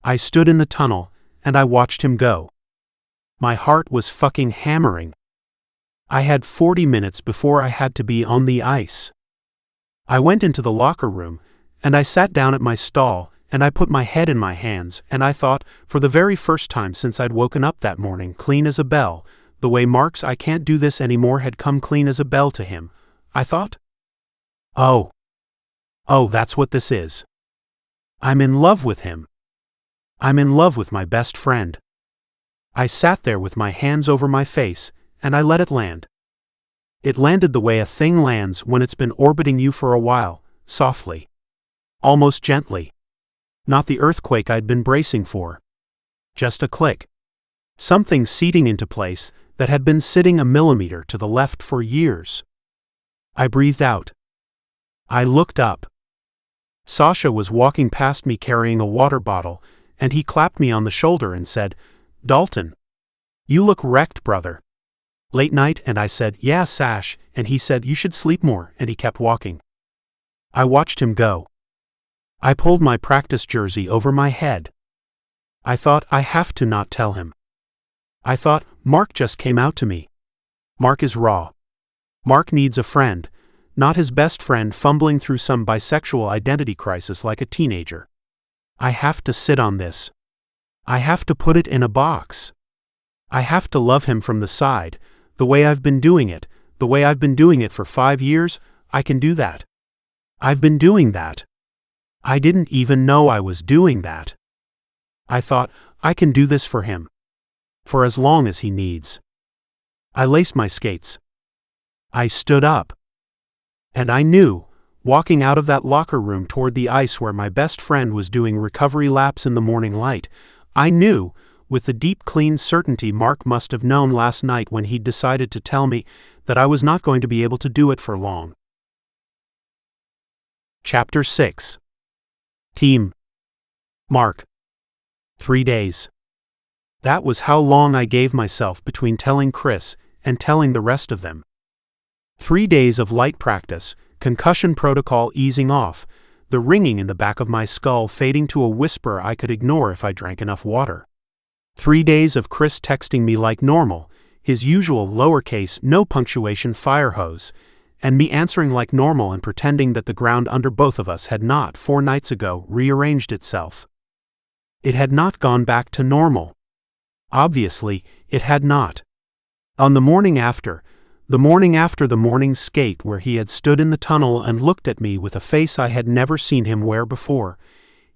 I stood in the tunnel, and I watched him go. My heart was fucking hammering. I had 40 minutes before I had to be on the ice. I went into the locker room, and I sat down at my stall, and I put my head in my hands, and I thought, for the very first time since I'd woken up that morning clean as a bell, the way Mark's "I can't do this anymore" had come clean as a bell to him, I thought. Oh, that's what this is. I'm in love with him. I'm in love with my best friend. I sat there with my hands over my face, and I let it land. It landed the way a thing lands when it's been orbiting you for a while, softly. Almost gently. Not the earthquake I'd been bracing for. Just a click. Something seating into place that had been sitting a millimeter to the left for years. I breathed out. I looked up. Sasha was walking past me carrying a water bottle, and he clapped me on the shoulder and said, "Dalton, you look wrecked, brother. Late night?" And I said, "Yeah, Sash," and he said, "You should sleep more," and he kept walking. I watched him go. I pulled my practice jersey over my head. I thought, I have to not tell him. I thought, Mark just came out to me. Mark is raw. Mark needs a friend, not his best friend fumbling through some bisexual identity crisis like a teenager. I have to sit on this. I have to put it in a box. I have to love him from the side, the way I've been doing it, the way I've been doing it for 5 years, I can do that. I've been doing that. I didn't even know I was doing that. I thought, I can do this for him. For as long as he needs. I laced my skates. I stood up. And I knew, walking out of that locker room toward the ice where my best friend was doing recovery laps in the morning light, I knew, with the deep clean certainty Mark must have known last night when he'd decided to tell me, that I was not going to be able to do it for long. Chapter 6. Team. Mark. 3 days. That was how long I gave myself between telling Chris and telling the rest of them. 3 days of light practice, concussion protocol easing off, the ringing in the back of my skull fading to a whisper I could ignore if I drank enough water. 3 days of Chris texting me like normal, his usual lowercase, no punctuation fire hose, and me answering like normal and pretending that the ground under both of us had not, 4 nights ago, rearranged itself. It had not gone back to normal. Obviously, it had not. On the morning after the morning skate where he had stood in the tunnel and looked at me with a face I had never seen him wear before,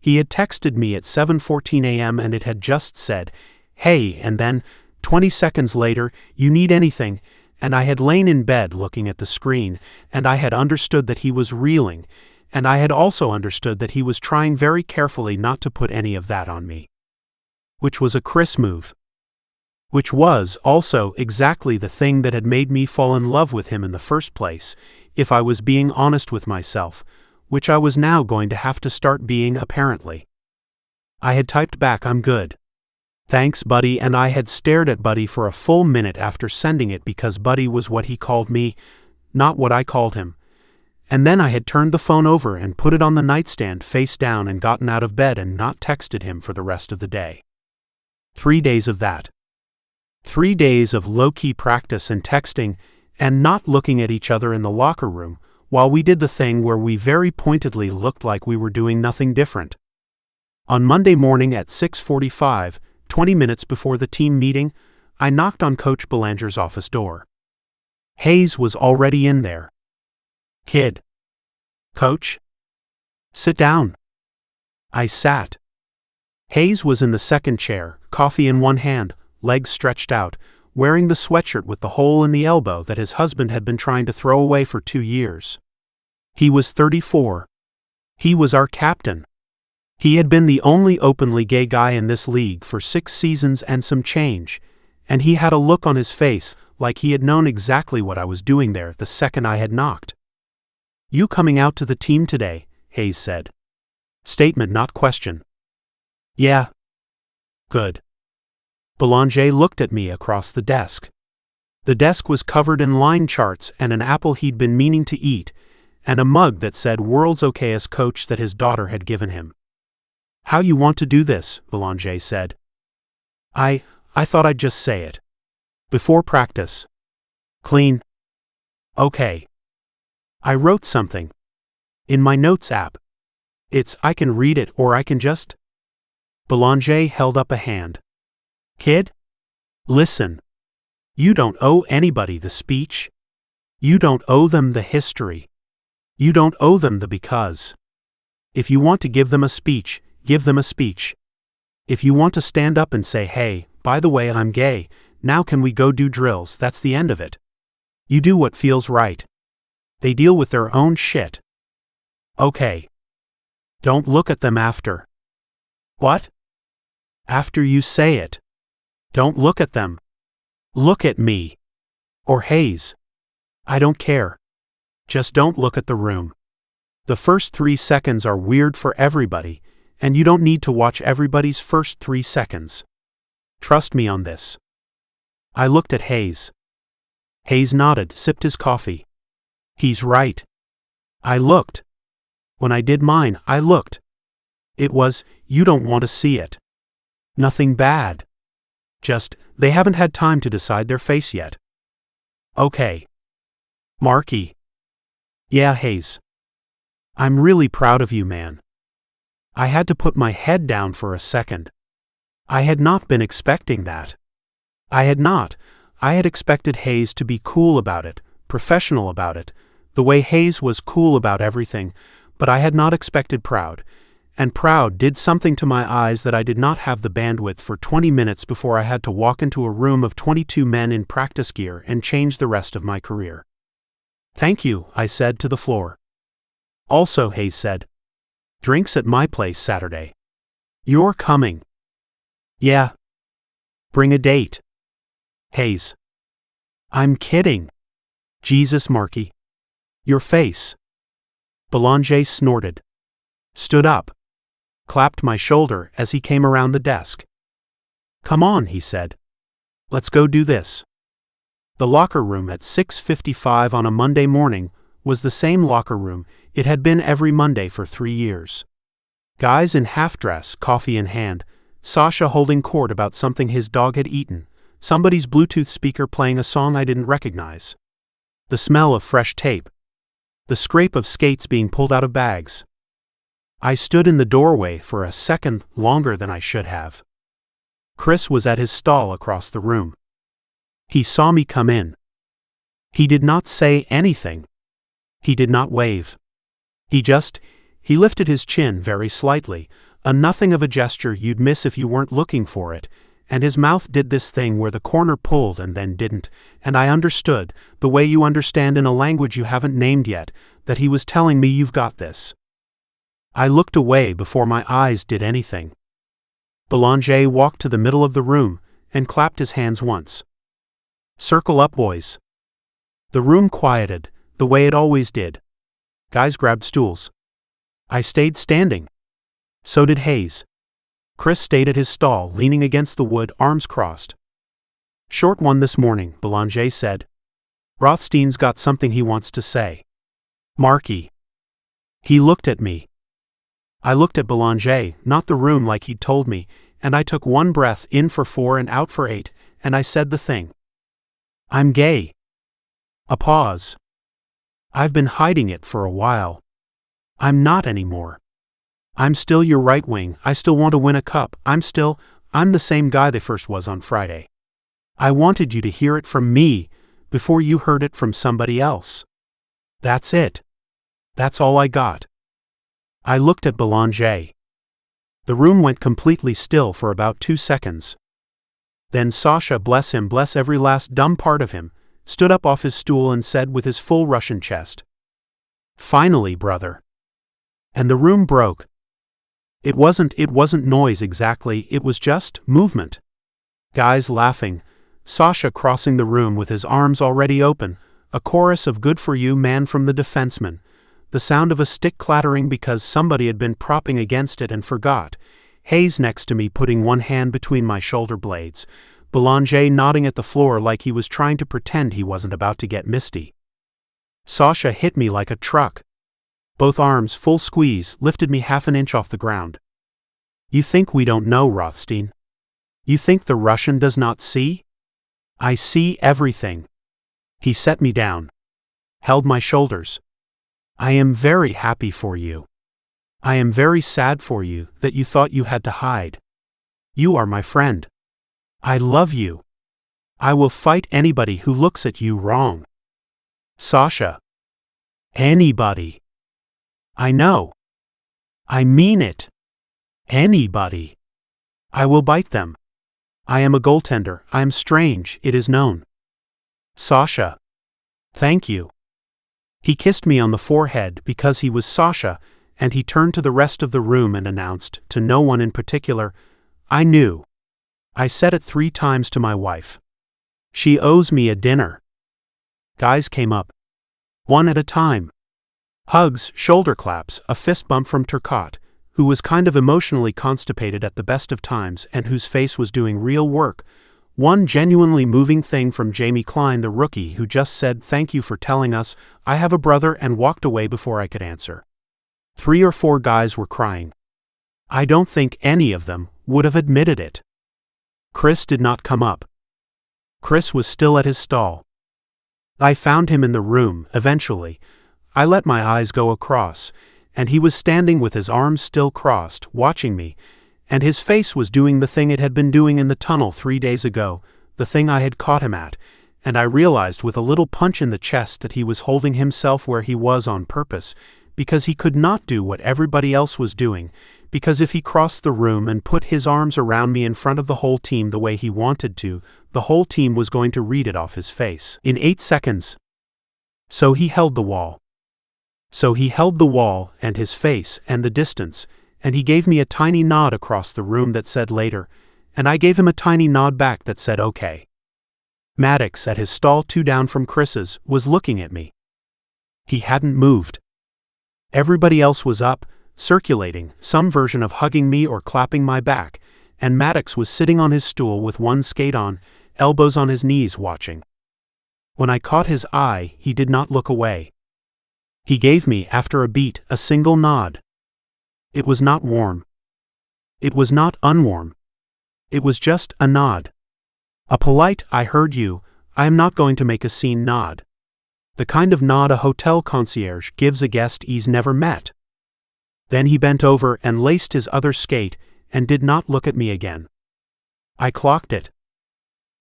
he had texted me at 7:14 a.m. and it had just said, "Hey," and then, 20 seconds later, "You need anything?" And I had lain in bed looking at the screen, and I had understood that he was reeling, and I had also understood that he was trying very carefully not to put any of that on me. Which was a Chris move. Which was, also, exactly the thing that had made me fall in love with him in the first place, if I was being honest with myself, which I was now going to have to start being apparently. I had typed back, "I'm good. Thanks, buddy," and I had stared at Buddy for a full minute after sending it because Buddy was what he called me, not what I called him. And then I had turned the phone over and put it on the nightstand face down and gotten out of bed and not texted him for the rest of the day. 3 days of that. 3 days of low-key practice and texting, and not looking at each other in the locker room, while we did the thing where we very pointedly looked like we were doing nothing different. On Monday morning at 6:45, 20 minutes before the team meeting, I knocked on Coach Belanger's office door. Hayes was already in there. "Kid." "Coach?" "Sit down." I sat. Hayes was in the second chair, coffee in one hand, legs stretched out, wearing the sweatshirt with the hole in the elbow that his husband had been trying to throw away for 2 years. He was 34. He was our captain. He had been the only openly gay guy in this league for 6 seasons and some change, and he had a look on his face like he had known exactly what I was doing there the second I had knocked. "You coming out to the team today?" Hayes said. Statement, not question. "Yeah." "Good." Belanger looked at me across the desk. The desk was covered in line charts and an apple he'd been meaning to eat, and a mug that said "World's Okayest Coach" that his daughter had given him. "How you want to do this?" Belanger said. I thought I'd just say it. Before practice. Clean. Okay. I wrote something. In my notes app. I can read it or I can just... Belanger held up a hand. "Kid? Listen. You don't owe anybody the speech. You don't owe them the history. You don't owe them the because. If you want to give them a speech, give them a speech. If you want to stand up and say, 'Hey, by the way, I'm gay, now can we go do drills?' that's the end of it. You do what feels right. They deal with their own shit. Okay. Don't look at them after." "What?" "After you say it. Don't look at them. Look at me. Or Hayes. I don't care. Just don't look at the room. The first 3 seconds are weird for everybody, and you don't need to watch everybody's first 3 seconds. Trust me on this." I looked at Hayes. Hayes nodded, sipped his coffee. "He's right." I looked. When I did mine, I looked. It was, "You don't want to see it." Nothing bad. Just, they haven't had time to decide their face yet. Okay. Marky. "Yeah, Hayes. I'm really proud of you, man." I had to put my head down for a second. I had not been expecting that. I had expected Hayes to be cool about it, professional about it, the way Hayes was cool about everything, but I had not expected Proud. And Proud did something to my eyes that I did not have the bandwidth for 20 minutes before I had to walk into a room of 22 men in practice gear and change the rest of my career. "Thank you," I said to the floor. "Also," Hayes said, "drinks at my place Saturday. You're coming." "Yeah. Bring a date." Hayes: "I'm kidding." "Jesus, Marky. Your face." Belanger snorted, stood up, clapped my shoulder as he came around the desk. "Come on," he said. "Let's go do this." The locker room at 6:55 on a Monday morning was the same locker room it had been every Monday for 3 years. Guys in half-dress, coffee in hand, Sasha holding court about something his dog had eaten, somebody's Bluetooth speaker playing a song I didn't recognize. The smell of fresh tape. The scrape of skates being pulled out of bags. I stood in the doorway for a second longer than I should have. Chris was at his stall across the room. He saw me come in. He did not say anything. He did not wave. He lifted his chin very slightly, a nothing of a gesture you'd miss if you weren't looking for it, and his mouth did this thing where the corner pulled and then didn't, and I understood, the way you understand in a language you haven't named yet, that he was telling me you've got this. I looked away before my eyes did anything. Belanger walked to the middle of the room and clapped his hands once. "Circle up, boys." The room quieted, the way it always did. Guys grabbed stools. I stayed standing. So did Hayes. Chris stayed at his stall, leaning against the wood, arms crossed. "Short one this morning," Belanger said. "Rothstein's got something he wants to say." "Marky." He looked at me. I looked at Belanger, not the room like he'd told me, and I took one breath in for 4 and out for 8, and I said the thing. "I'm gay." A pause. "I've been hiding it for a while. I'm not anymore. I'm still your right wing, I still want to win a cup, I'm the same guy they first was on Friday. I wanted you to hear it from me, before you heard it from somebody else. That's it. That's all I got." I looked at Belanger. The room went completely still for about 2 seconds. Then Sasha, bless him, bless every last dumb part of him, stood up off his stool and said with his full Russian chest, "Finally, brother." And the room broke. It wasn't noise exactly, it was just movement. Guys laughing, Sasha crossing the room with his arms already open, a chorus of "good for you, man" from the defenseman, the sound of a stick clattering because somebody had been propping against it and forgot, Hayes next to me putting one hand between my shoulder blades, Belanger nodding at the floor like he was trying to pretend he wasn't about to get misty. Sasha hit me like a truck. Both arms, full squeeze, lifted me half an inch off the ground. "You think we don't know, Rothstein? You think the Russian does not see? I see everything." He set me down. Held my shoulders. "I am very happy for you. I am very sad for you that you thought you had to hide. You are my friend. I love you. I will fight anybody who looks at you wrong." "Sasha." "Anybody." "I know. I mean it. Anybody. I will bite them. I am a goaltender, I am strange, it is known." "Sasha." "Thank you." He kissed me on the forehead because he was Sasha, and he turned to the rest of the room and announced, to no one in particular, "I knew. I said it 3 times to my wife. She owes me a dinner." Guys came up. One at a time. Hugs, shoulder claps, a fist bump from Turcotte, who was kind of emotionally constipated at the best of times and whose face was doing real work. One genuinely moving thing from Jamie Klein, the rookie, who just said "thank you for telling us, I have a brother," and walked away before I could answer. 3 or 4 guys were crying. I don't think any of them would have admitted it. Chris did not come up. Chris was still at his stall. I found him in the room, eventually. I let my eyes go across, and he was standing with his arms still crossed, watching me, and his face was doing the thing it had been doing in the tunnel 3 days ago, the thing I had caught him at, and I realized with a little punch in the chest that he was holding himself where he was on purpose, because he could not do what everybody else was doing, because if he crossed the room and put his arms around me in front of the whole team the way he wanted to, the whole team was going to read it off his face in 8 seconds. So he held the wall. So he held the wall and his face and the distance, and he gave me a tiny nod across the room that said later, and I gave him a tiny nod back that said okay. Maddox, at his stall 2 down from Chris's, was looking at me. He hadn't moved. Everybody else was up, circulating, some version of hugging me or clapping my back, and Maddox was sitting on his stool with one skate on, elbows on his knees, watching. When I caught his eye, he did not look away. He gave me, after a beat, a single nod. It was not warm. It was not unwarm. It was just a nod. A polite, "I heard you, I am not going to make a scene" nod. The kind of nod a hotel concierge gives a guest he's never met. Then he bent over and laced his other skate and did not look at me again. I clocked it.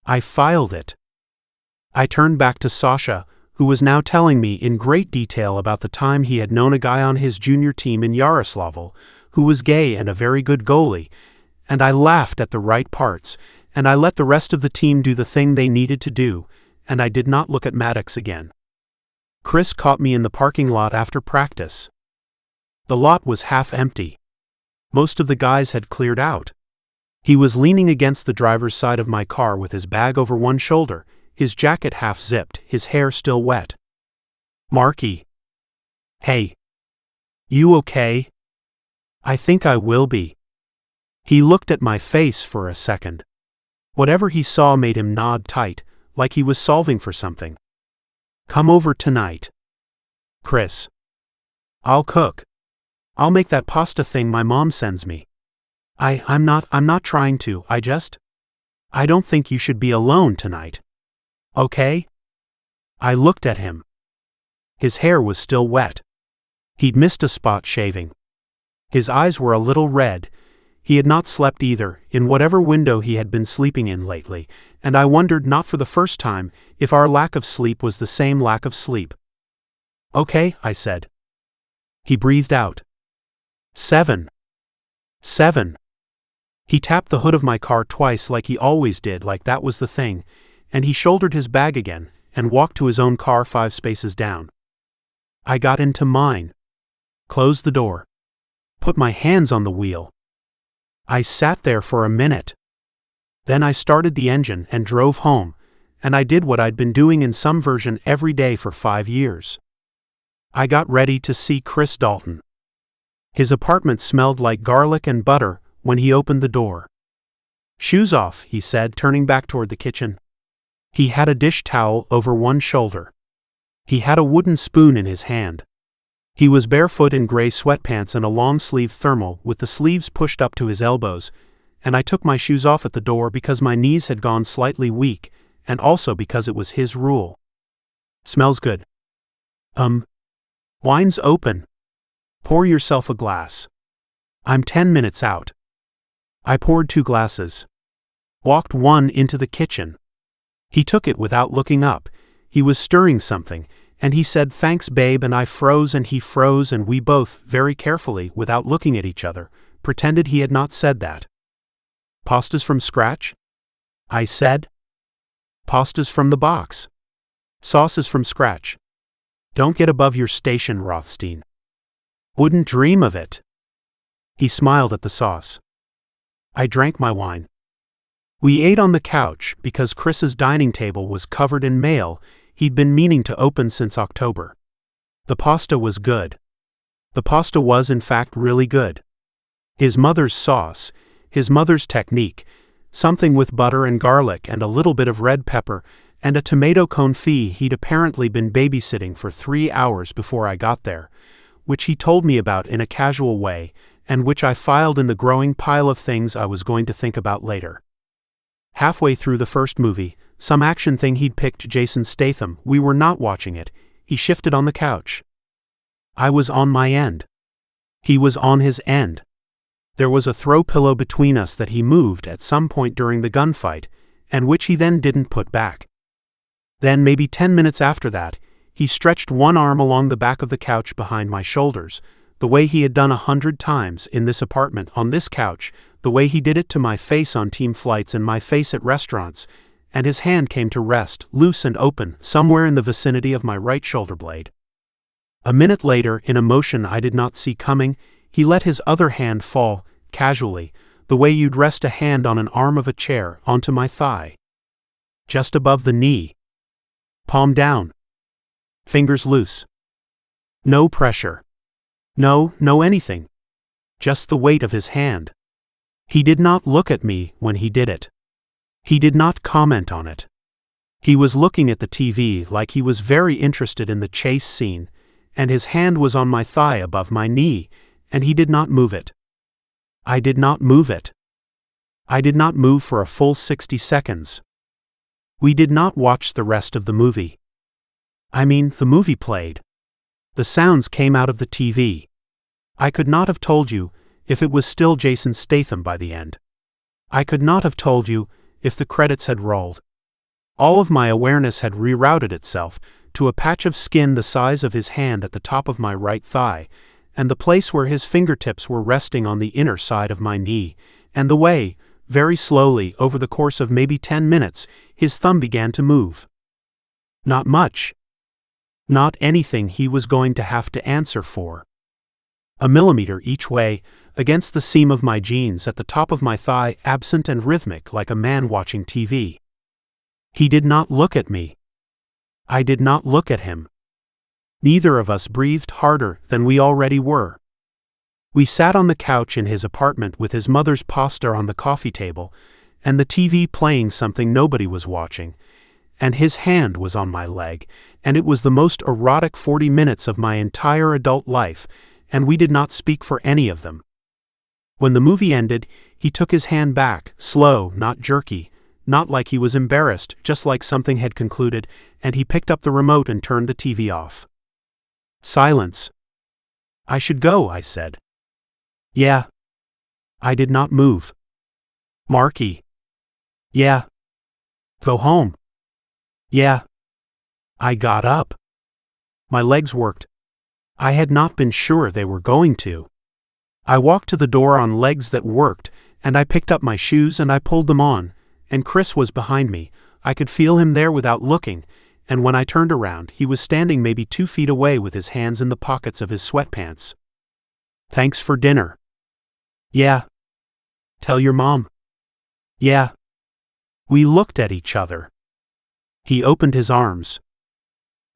I filed it. I turned back to Sasha, who was now telling me in great detail about the time he had known a guy on his junior team in Yaroslavl, who was gay and a very good goalie, and I laughed at the right parts, and I let the rest of the team do the thing they needed to do, and I did not look at Maddox again. Chris caught me in the parking lot after practice. The lot was half empty. Most of the guys had cleared out. He was leaning against the driver's side of my car with his bag over one shoulder, his jacket half zipped, his hair still wet. "Marky. Hey. You okay?" "I think I will be." He looked at my face for a second. Whatever he saw made him nod tight, like he was solving for something. "Come over tonight." "Chris. I'll cook. I'll make that pasta thing my mom sends me. I'm not trying to, I don't think you should be alone tonight. Okay?" I looked at him. His hair was still wet. He'd missed a spot shaving. His eyes were a little red. He had not slept either, in whatever window he had been sleeping in lately, and I wondered, not for the first time, if our lack of sleep was the same lack of sleep. "Okay," I said. He breathed out. 7. He tapped the hood of my car twice like he always did, like that was the thing, and he shouldered his bag again, and walked to his own car 5 spaces down. I got into mine. Closed the door. Put my hands on the wheel. I sat there for a minute. Then I started the engine and drove home, and I did what I'd been doing in some version every day for 5 years. I got ready to see Chris Dalton. His apartment smelled like garlic and butter when he opened the door. "Shoes off," he said, turning back toward the kitchen. He had a dish towel over one shoulder. He had a wooden spoon in his hand. He was barefoot in gray sweatpants and a long-sleeved thermal with the sleeves pushed up to his elbows, and I took my shoes off at the door because my knees had gone slightly weak, and also because it was his rule. "Smells good." "Wine's open. Pour yourself a glass." "I'm 10 minutes out." I poured 2 glasses. Walked one into the kitchen. He took it without looking up. He was stirring something, and he said, "Thanks, babe," and I froze and he froze, and we both, very carefully, without looking at each other, pretended he had not said that. "Pasta's from scratch?" I said. "Pasta's from the box. Sauce is from scratch. Don't get above your station, Rothstein." "Wouldn't dream of it." He smiled at the sauce. I drank my wine. We ate on the couch because Chris's dining table was covered in mail he'd been meaning to open since October. The pasta was good. The pasta was, in fact, really good. His mother's sauce, his mother's technique, something with butter and garlic and a little bit of red pepper, and a tomato confit he'd apparently been babysitting for 3 hours before I got there, which he told me about in a casual way, and which I filed in the growing pile of things I was going to think about later. Halfway through the first movie, some action thing he'd picked Jason Statham, we were not watching it, he shifted on the couch. I was on my end. He was on his end. There was a throw pillow between us that he moved at some point during the gunfight, and which he then didn't put back. Then, maybe 10 minutes after that, he stretched one arm along the back of the couch behind my shoulders, the way he had done 100 times in this apartment on this couch, the way he did it to my face on team flights and my face at restaurants, and his hand came to rest, loose and open, somewhere in the vicinity of my right shoulder blade. A minute later, in a motion I did not see coming, he let his other hand fall, casually, the way you'd rest a hand on an arm of a chair, onto my thigh. Just above the knee. Palm down. Fingers loose. No pressure. No anything. Just the weight of his hand. He did not look at me when he did it. He did not comment on it. He was looking at the TV like he was very interested in the chase scene, and his hand was on my thigh above my knee, and he did not move it. I did not move it. I did not move for a full 60 seconds. We did not watch the rest of the movie. I mean, the movie played. The sounds came out of the TV. I could not have told you if it was still Jason Statham by the end. I could not have told you if the credits had rolled. All of my awareness had rerouted itself to a patch of skin the size of his hand at the top of my right thigh, and the place where his fingertips were resting on the inner side of my knee, and the way, very slowly, over the course of maybe 10 minutes, his thumb began to move. Not much. Not anything he was going to have to answer for. A millimeter each way, against the seam of my jeans at the top of my thigh, absent and rhythmic like a man watching TV. He did not look at me. I did not look at him. Neither of us breathed harder than we already were. We sat on the couch in his apartment with his mother's poster on the coffee table, and the TV playing something nobody was watching, and his hand was on my leg, and it was the most erotic 40 minutes of my entire adult life, and we did not speak for any of them. When the movie ended, he took his hand back, slow, not jerky, not like he was embarrassed, just like something had concluded, and he picked up the remote and turned the TV off. Silence. I should go, I said. Yeah. I did not move. Marky. Yeah. Go home. Yeah. I got up. My legs worked. I had not been sure they were going to. I walked to the door on legs that worked, and I picked up my shoes and I pulled them on, and Chris was behind me. I could feel him there without looking, and when I turned around, he was standing maybe 2 feet away with his hands in the pockets of his sweatpants. Thanks for dinner. Yeah. Tell your mom. Yeah. We looked at each other. He opened his arms.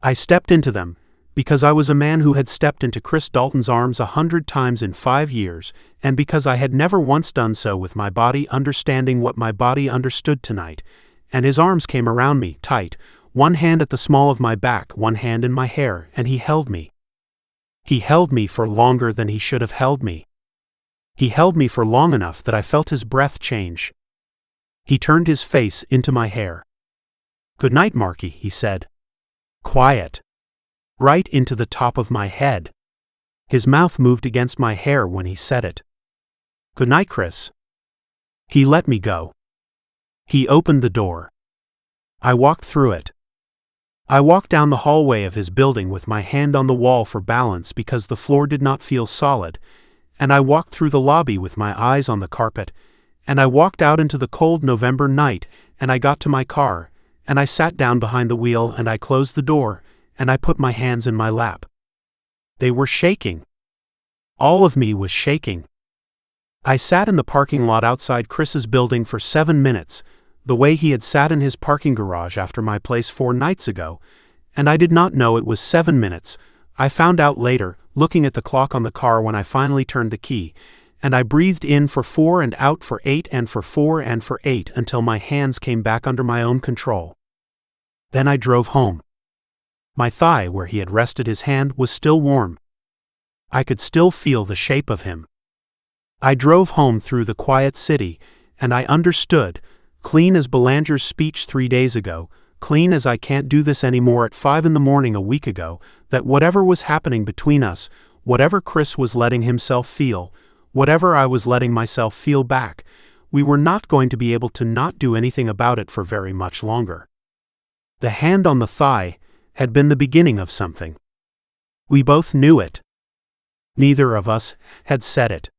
I stepped into them, because I was a man who had stepped into Chris Dalton's arms 100 times in 5 years, and because I had never once done so with my body understanding what my body understood tonight, and his arms came around me, tight, one hand at the small of my back, one hand in my hair, and he held me. He held me for longer than he should have held me. He held me for long enough that I felt his breath change. He turned his face into my hair. "Good night, Marky," he said. Quiet. Right into the top of my head. His mouth moved against my hair when he said it. "Good night, Chris." He let me go. He opened the door. I walked through it. I walked down the hallway of his building with my hand on the wall for balance because the floor did not feel solid, and I walked through the lobby with my eyes on the carpet, and I walked out into the cold November night, and I got to my car, and I sat down behind the wheel and I closed the door, and I put my hands in my lap. They were shaking. All of me was shaking. I sat in the parking lot outside Chris's building for 7 minutes, the way he had sat in his parking garage after my place 4 nights ago, and I did not know it was 7 minutes. I found out later, looking at the clock on the car when I finally turned the key, and I breathed in for 4 and out for 8 and for 4 and for 8 until my hands came back under my own control. Then I drove home. My thigh, where he had rested his hand, was still warm. I could still feel the shape of him. I drove home through the quiet city, and I understood, clean as Belanger's speech 3 days ago, clean as I can't do this anymore at 5 in the morning a week ago, that whatever was happening between us, whatever Chris was letting himself feel, whatever I was letting myself feel back, we were not going to be able to not do anything about it for very much longer. The hand on the thigh had been the beginning of something. We both knew it. Neither of us had said it.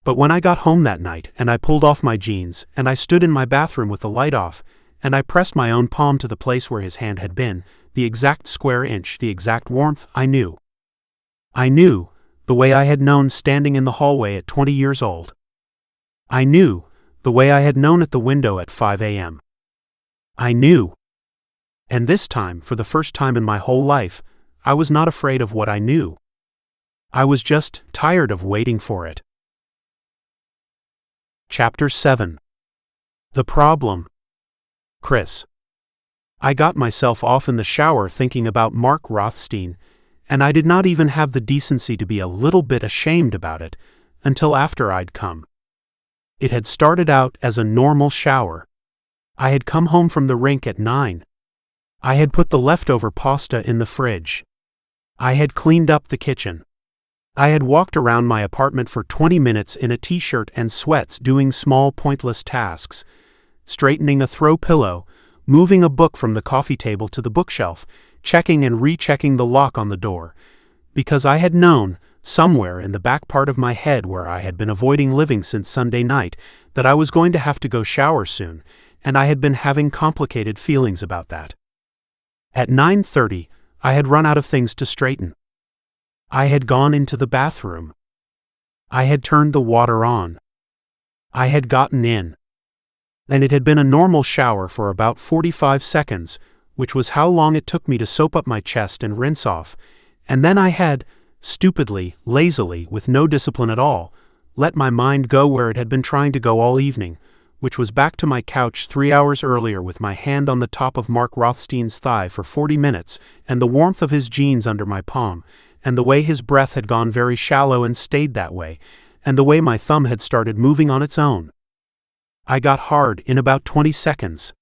But when I got home that night and I pulled off my jeans and I stood in my bathroom with the light off and I pressed my own palm to the place where his hand had been, the exact square inch, the exact warmth, I knew. I knew, the way I had known standing in the hallway at 20 years old. I knew, the way I had known at the window at 5 a.m. I knew. And this time, for the first time in my whole life, I was not afraid of what I knew. I was just tired of waiting for it. Chapter 7. The Problem. Chris. I got myself off in the shower thinking about Mark Rothstein, and I did not even have the decency to be a little bit ashamed about it until after I'd come. It had started out as a normal shower. I had come home from the rink at 9. I had put the leftover pasta in the fridge. I had cleaned up the kitchen. I had walked around my apartment for 20 minutes in a t-shirt and sweats doing small pointless tasks, straightening a throw pillow, moving a book from the coffee table to the bookshelf, checking and rechecking the lock on the door, because I had known, somewhere in the back part of my head where I had been avoiding living since Sunday night, that I was going to have to go shower soon, and I had been having complicated feelings about that. At 9:30, I had run out of things to straighten. I had gone into the bathroom. I had turned the water on. I had gotten in. And it had been a normal shower for about 45 seconds, which was how long it took me to soap up my chest and rinse off, and then I had, stupidly, lazily, with no discipline at all, let my mind go where it had been trying to go all evening, which was back to my couch 3 hours earlier with my hand on the top of Mark Rothstein's thigh for 40 minutes, and the warmth of his jeans under my palm, and the way his breath had gone very shallow and stayed that way, and the way my thumb had started moving on its own. I got hard in about 20 seconds.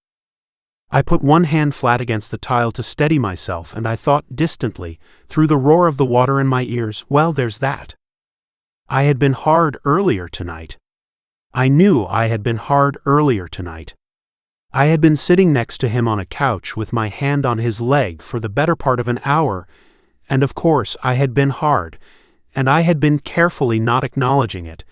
I put one hand flat against the tile to steady myself, and I thought distantly, through the roar of the water in my ears, well, there's that. I had been hard earlier tonight. I knew I had been hard earlier tonight. I had been sitting next to him on a couch with my hand on his leg for the better part of an hour, and of course I had been hard, and I had been carefully not acknowledging it,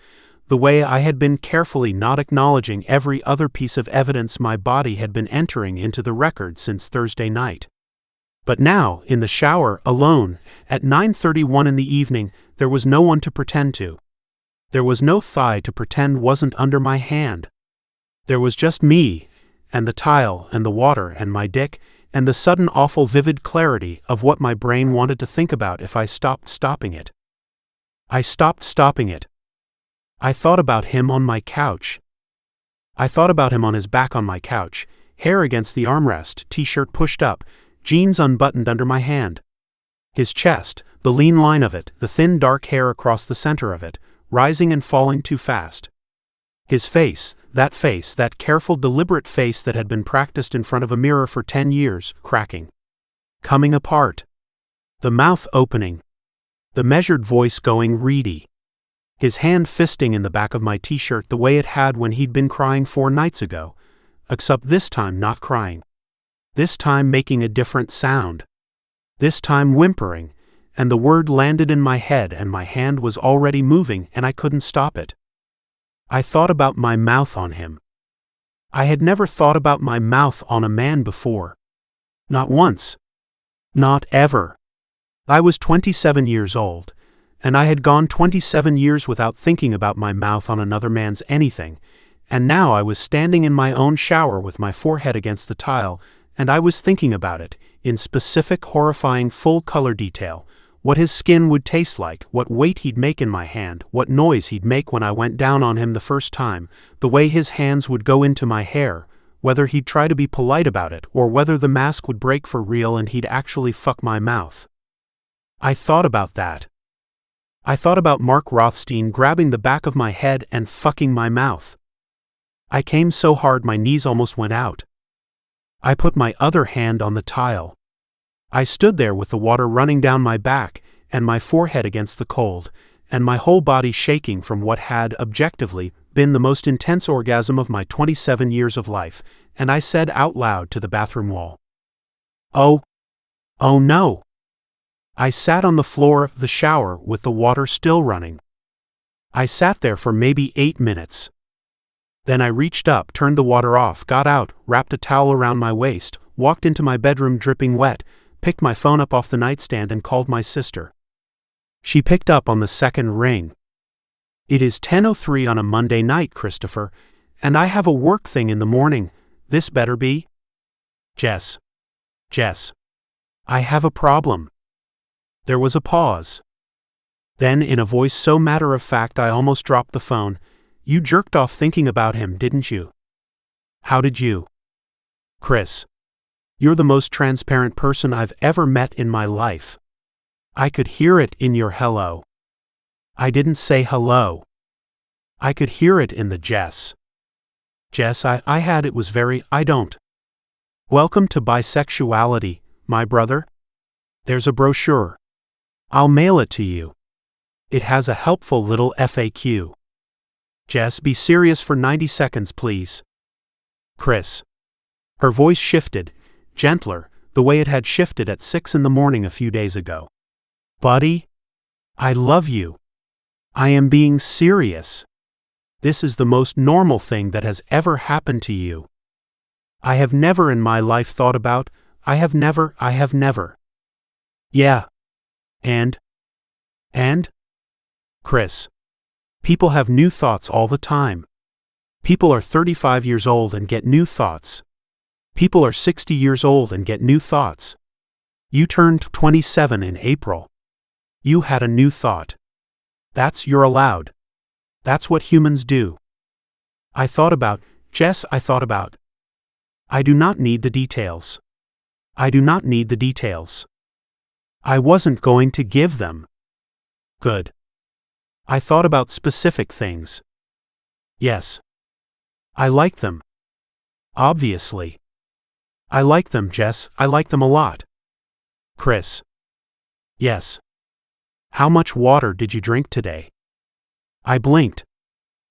the way I had been carefully not acknowledging every other piece of evidence my body had been entering into the record since Thursday night. But now, in the shower, alone, at 9:31 in the evening, there was no one to pretend to. There was no thigh to pretend wasn't under my hand. There was just me, and the tile, and the water, and my dick, and the sudden awful vivid clarity of what my brain wanted to think about if I stopped stopping it. I stopped stopping it. I thought about him on my couch. I thought about him on his back on my couch, hair against the armrest, t-shirt pushed up, jeans unbuttoned under my hand. His chest, the lean line of it, the thin dark hair across the center of it, rising and falling too fast. His face, that careful, deliberate face that had been practiced in front of a mirror for 10 years, cracking. Coming apart. The mouth opening. The measured voice going reedy. His hand fisting in the back of my t-shirt the way it had when he'd been crying 4 nights ago, except this time not crying. This time making a different sound. This time whimpering, and the word landed in my head and my hand was already moving and I couldn't stop it. I thought about my mouth on him. I had never thought about my mouth on a man before. Not once. Not ever. I was 27 years old, and I had gone 27 years without thinking about my mouth on another man's anything, and now I was standing in my own shower with my forehead against the tile, and I was thinking about it, in specific, horrifying, full-color detail, what his skin would taste like, what weight he'd make in my hand, what noise he'd make when I went down on him the first time, the way his hands would go into my hair, whether he'd try to be polite about it, or whether the mask would break for real and he'd actually fuck my mouth. I thought about that. I thought about Mark Rothstein grabbing the back of my head and fucking my mouth. I came so hard my knees almost went out. I put my other hand on the tile. I stood there with the water running down my back, and my forehead against the cold, and my whole body shaking from what had, objectively, been the most intense orgasm of my 27 years of life, and I said out loud to the bathroom wall, Oh, oh no. I sat on the floor of the shower with the water still running. I sat there for maybe 8 minutes. Then I reached up, turned the water off, got out, wrapped a towel around my waist, walked into my bedroom dripping wet, picked my phone up off the nightstand and called my sister. She picked up on the second ring. It is 10:03 on a Monday night, Christopher, and I have a work thing in the morning. This better be? Jess. I have a problem. There was a pause. Then, in a voice so matter-of-fact I almost dropped the phone, you jerked off thinking about him, didn't you? How did you? Chris. You're the most transparent person I've ever met in my life. I could hear it in your hello. I didn't say hello. I could hear it in the Jess. Jess, I had it was very, I don't. Welcome to bisexuality, my brother. There's a brochure. I'll mail it to you. It has a helpful little FAQ. Jess, be serious for 90 seconds, please. Chris. Her voice shifted, gentler, the way it had shifted at 6 in the morning a few days ago. Buddy, I love you. I am being serious. This is the most normal thing that has ever happened to you. I have never in my life thought about, I have never. Yeah. And? Chris. People have new thoughts all the time. People are 35 years old and get new thoughts. People are 60 years old and get new thoughts. You turned 27 in April. You had a new thought. You're allowed. That's what humans do. I thought about. I do not need the details. I wasn't going to give them. Good. I thought about specific things. Yes. I like them. Obviously. I like them, Jess, I like them a lot. Chris. Yes. How much water did you drink today? I blinked.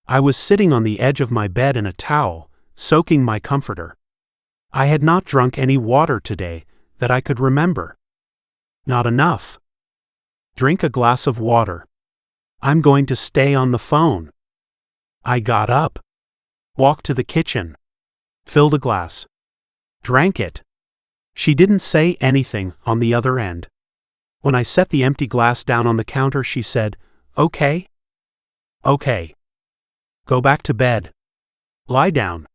I was sitting on the edge of my bed in a towel, soaking my comforter. I had not drunk any water today, that I could remember. Not enough. Drink a glass of water. I'm going to stay on the phone. I got up. Walked to the kitchen. Filled a glass. Drank it. She didn't say anything on the other end. When I set the empty glass down on the counter, she said, Okay. Okay. Go back to bed. Lie down.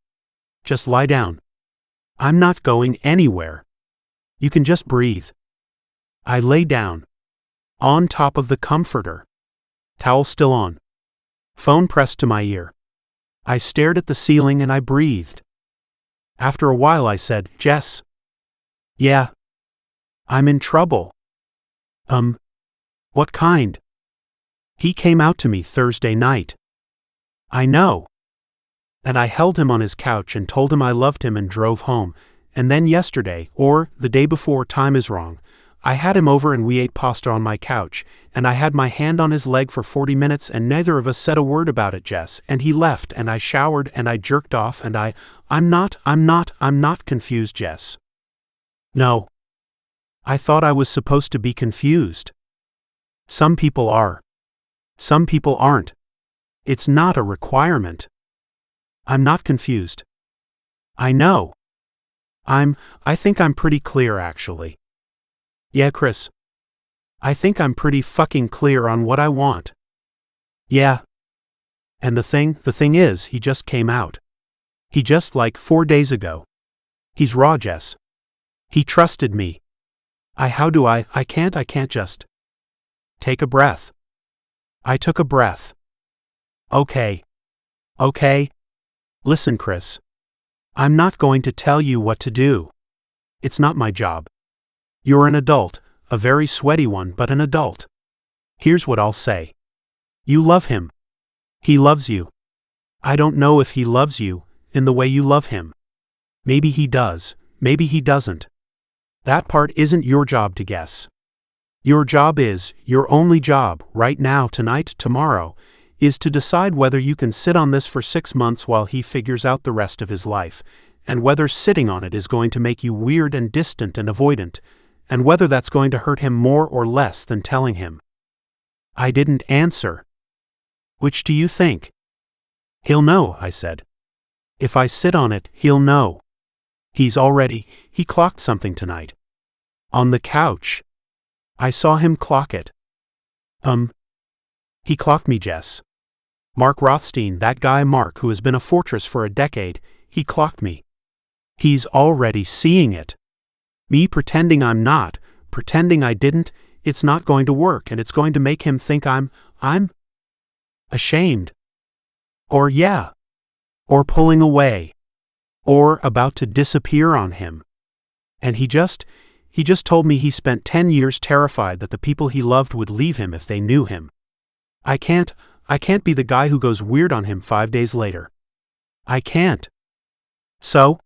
Just lie down. I'm not going anywhere. You can just breathe. I lay down. On top of the comforter. Towel still on. Phone pressed to my ear. I stared at the ceiling and I breathed. After a while I said, Jess. Yeah. I'm in trouble. What kind? He came out to me Thursday night. I know. And I held him on his couch and told him I loved him and drove home, and then yesterday, or the day before, time is wrong, I had him over and we ate pasta on my couch, and I had my hand on his leg for 40 minutes and neither of us said a word about it, Jess, and he left and I showered and I jerked off and I'm not confused, Jess. No. I thought I was supposed to be confused. Some people are. Some people aren't. It's not a requirement. I'm not confused. I know. I think I'm pretty clear, actually. Yeah, Chris. I think I'm pretty fucking clear on what I want. Yeah. And the thing is, he just came out. He just like 4 days ago. He's raw, Jess. He trusted me. I can't just. Take a breath. I took a breath. Okay. Listen, Chris. I'm not going to tell you what to do. It's not my job. You're an adult, a very sweaty one, but an adult. Here's what I'll say. You love him. He loves you. I don't know if he loves you in the way you love him. Maybe he does, maybe he doesn't. That part isn't your job to guess. Your job is, your only job, right now, tonight, tomorrow, is to decide whether you can sit on this for 6 months while he figures out the rest of his life, and whether sitting on it is going to make you weird and distant and avoidant, and whether that's going to hurt him more or less than telling him. I didn't answer. Which do you think? He'll know, I said. If I sit on it, he'll know. He clocked something tonight. On the couch. I saw him clock it. He clocked me, Jess. Mark Rothstein, that guy Mark who has been a fortress for a decade, he clocked me. He's already seeing it. Me pretending I'm not, pretending I didn't, it's not going to work, and it's going to make him think I'm ashamed. Or pulling away. Or about to disappear on him. And he just told me he spent 10 years terrified that the people he loved would leave him if they knew him. I can't be the guy who goes weird on him 5 days later. I can't. So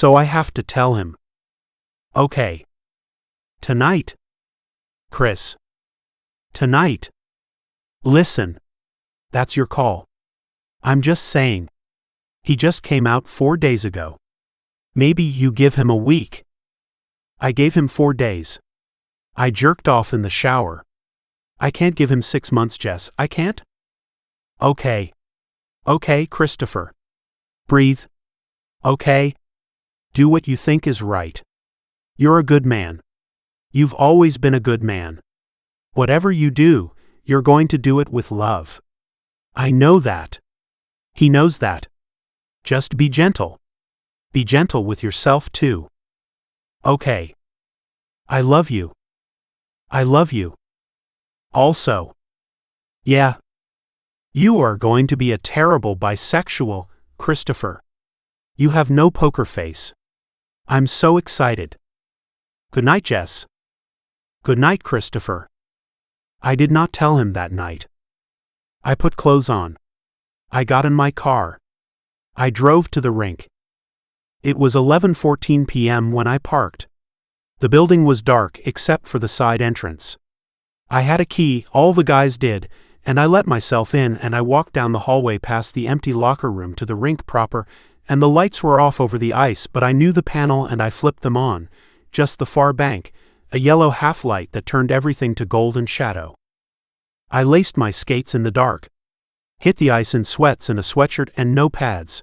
I have to tell him. Okay. Tonight. Chris. Tonight. Listen. That's your call. I'm just saying. He just came out 4 days ago. Maybe you give him a week. I gave him 4 days. I jerked off in the shower. I can't give him 6 months, Jess. I can't? Okay. Okay, Christopher. Breathe. Okay? Do what you think is right. You're a good man. You've always been a good man. Whatever you do, you're going to do it with love. I know that. He knows that. Just be gentle. Be gentle with yourself too. Okay. I love you. I love you. Also. Yeah. You are going to be a terrible bisexual, Christopher. You have no poker face. I'm so excited. Good night, Jess. Good night, Christopher. I did not tell him that night. I put clothes on. I got in my car. I drove to the rink. It was 11:14 p.m. when I parked. The building was dark except for the side entrance. I had a key, all the guys did, and I let myself in and I walked down the hallway past the empty locker room to the rink proper, and the lights were off over the ice, but I knew the panel and I flipped them on, just the far bank, a yellow half-light that turned everything to golden shadow. I laced my skates in the dark. Hit the ice in sweats and a sweatshirt and no pads.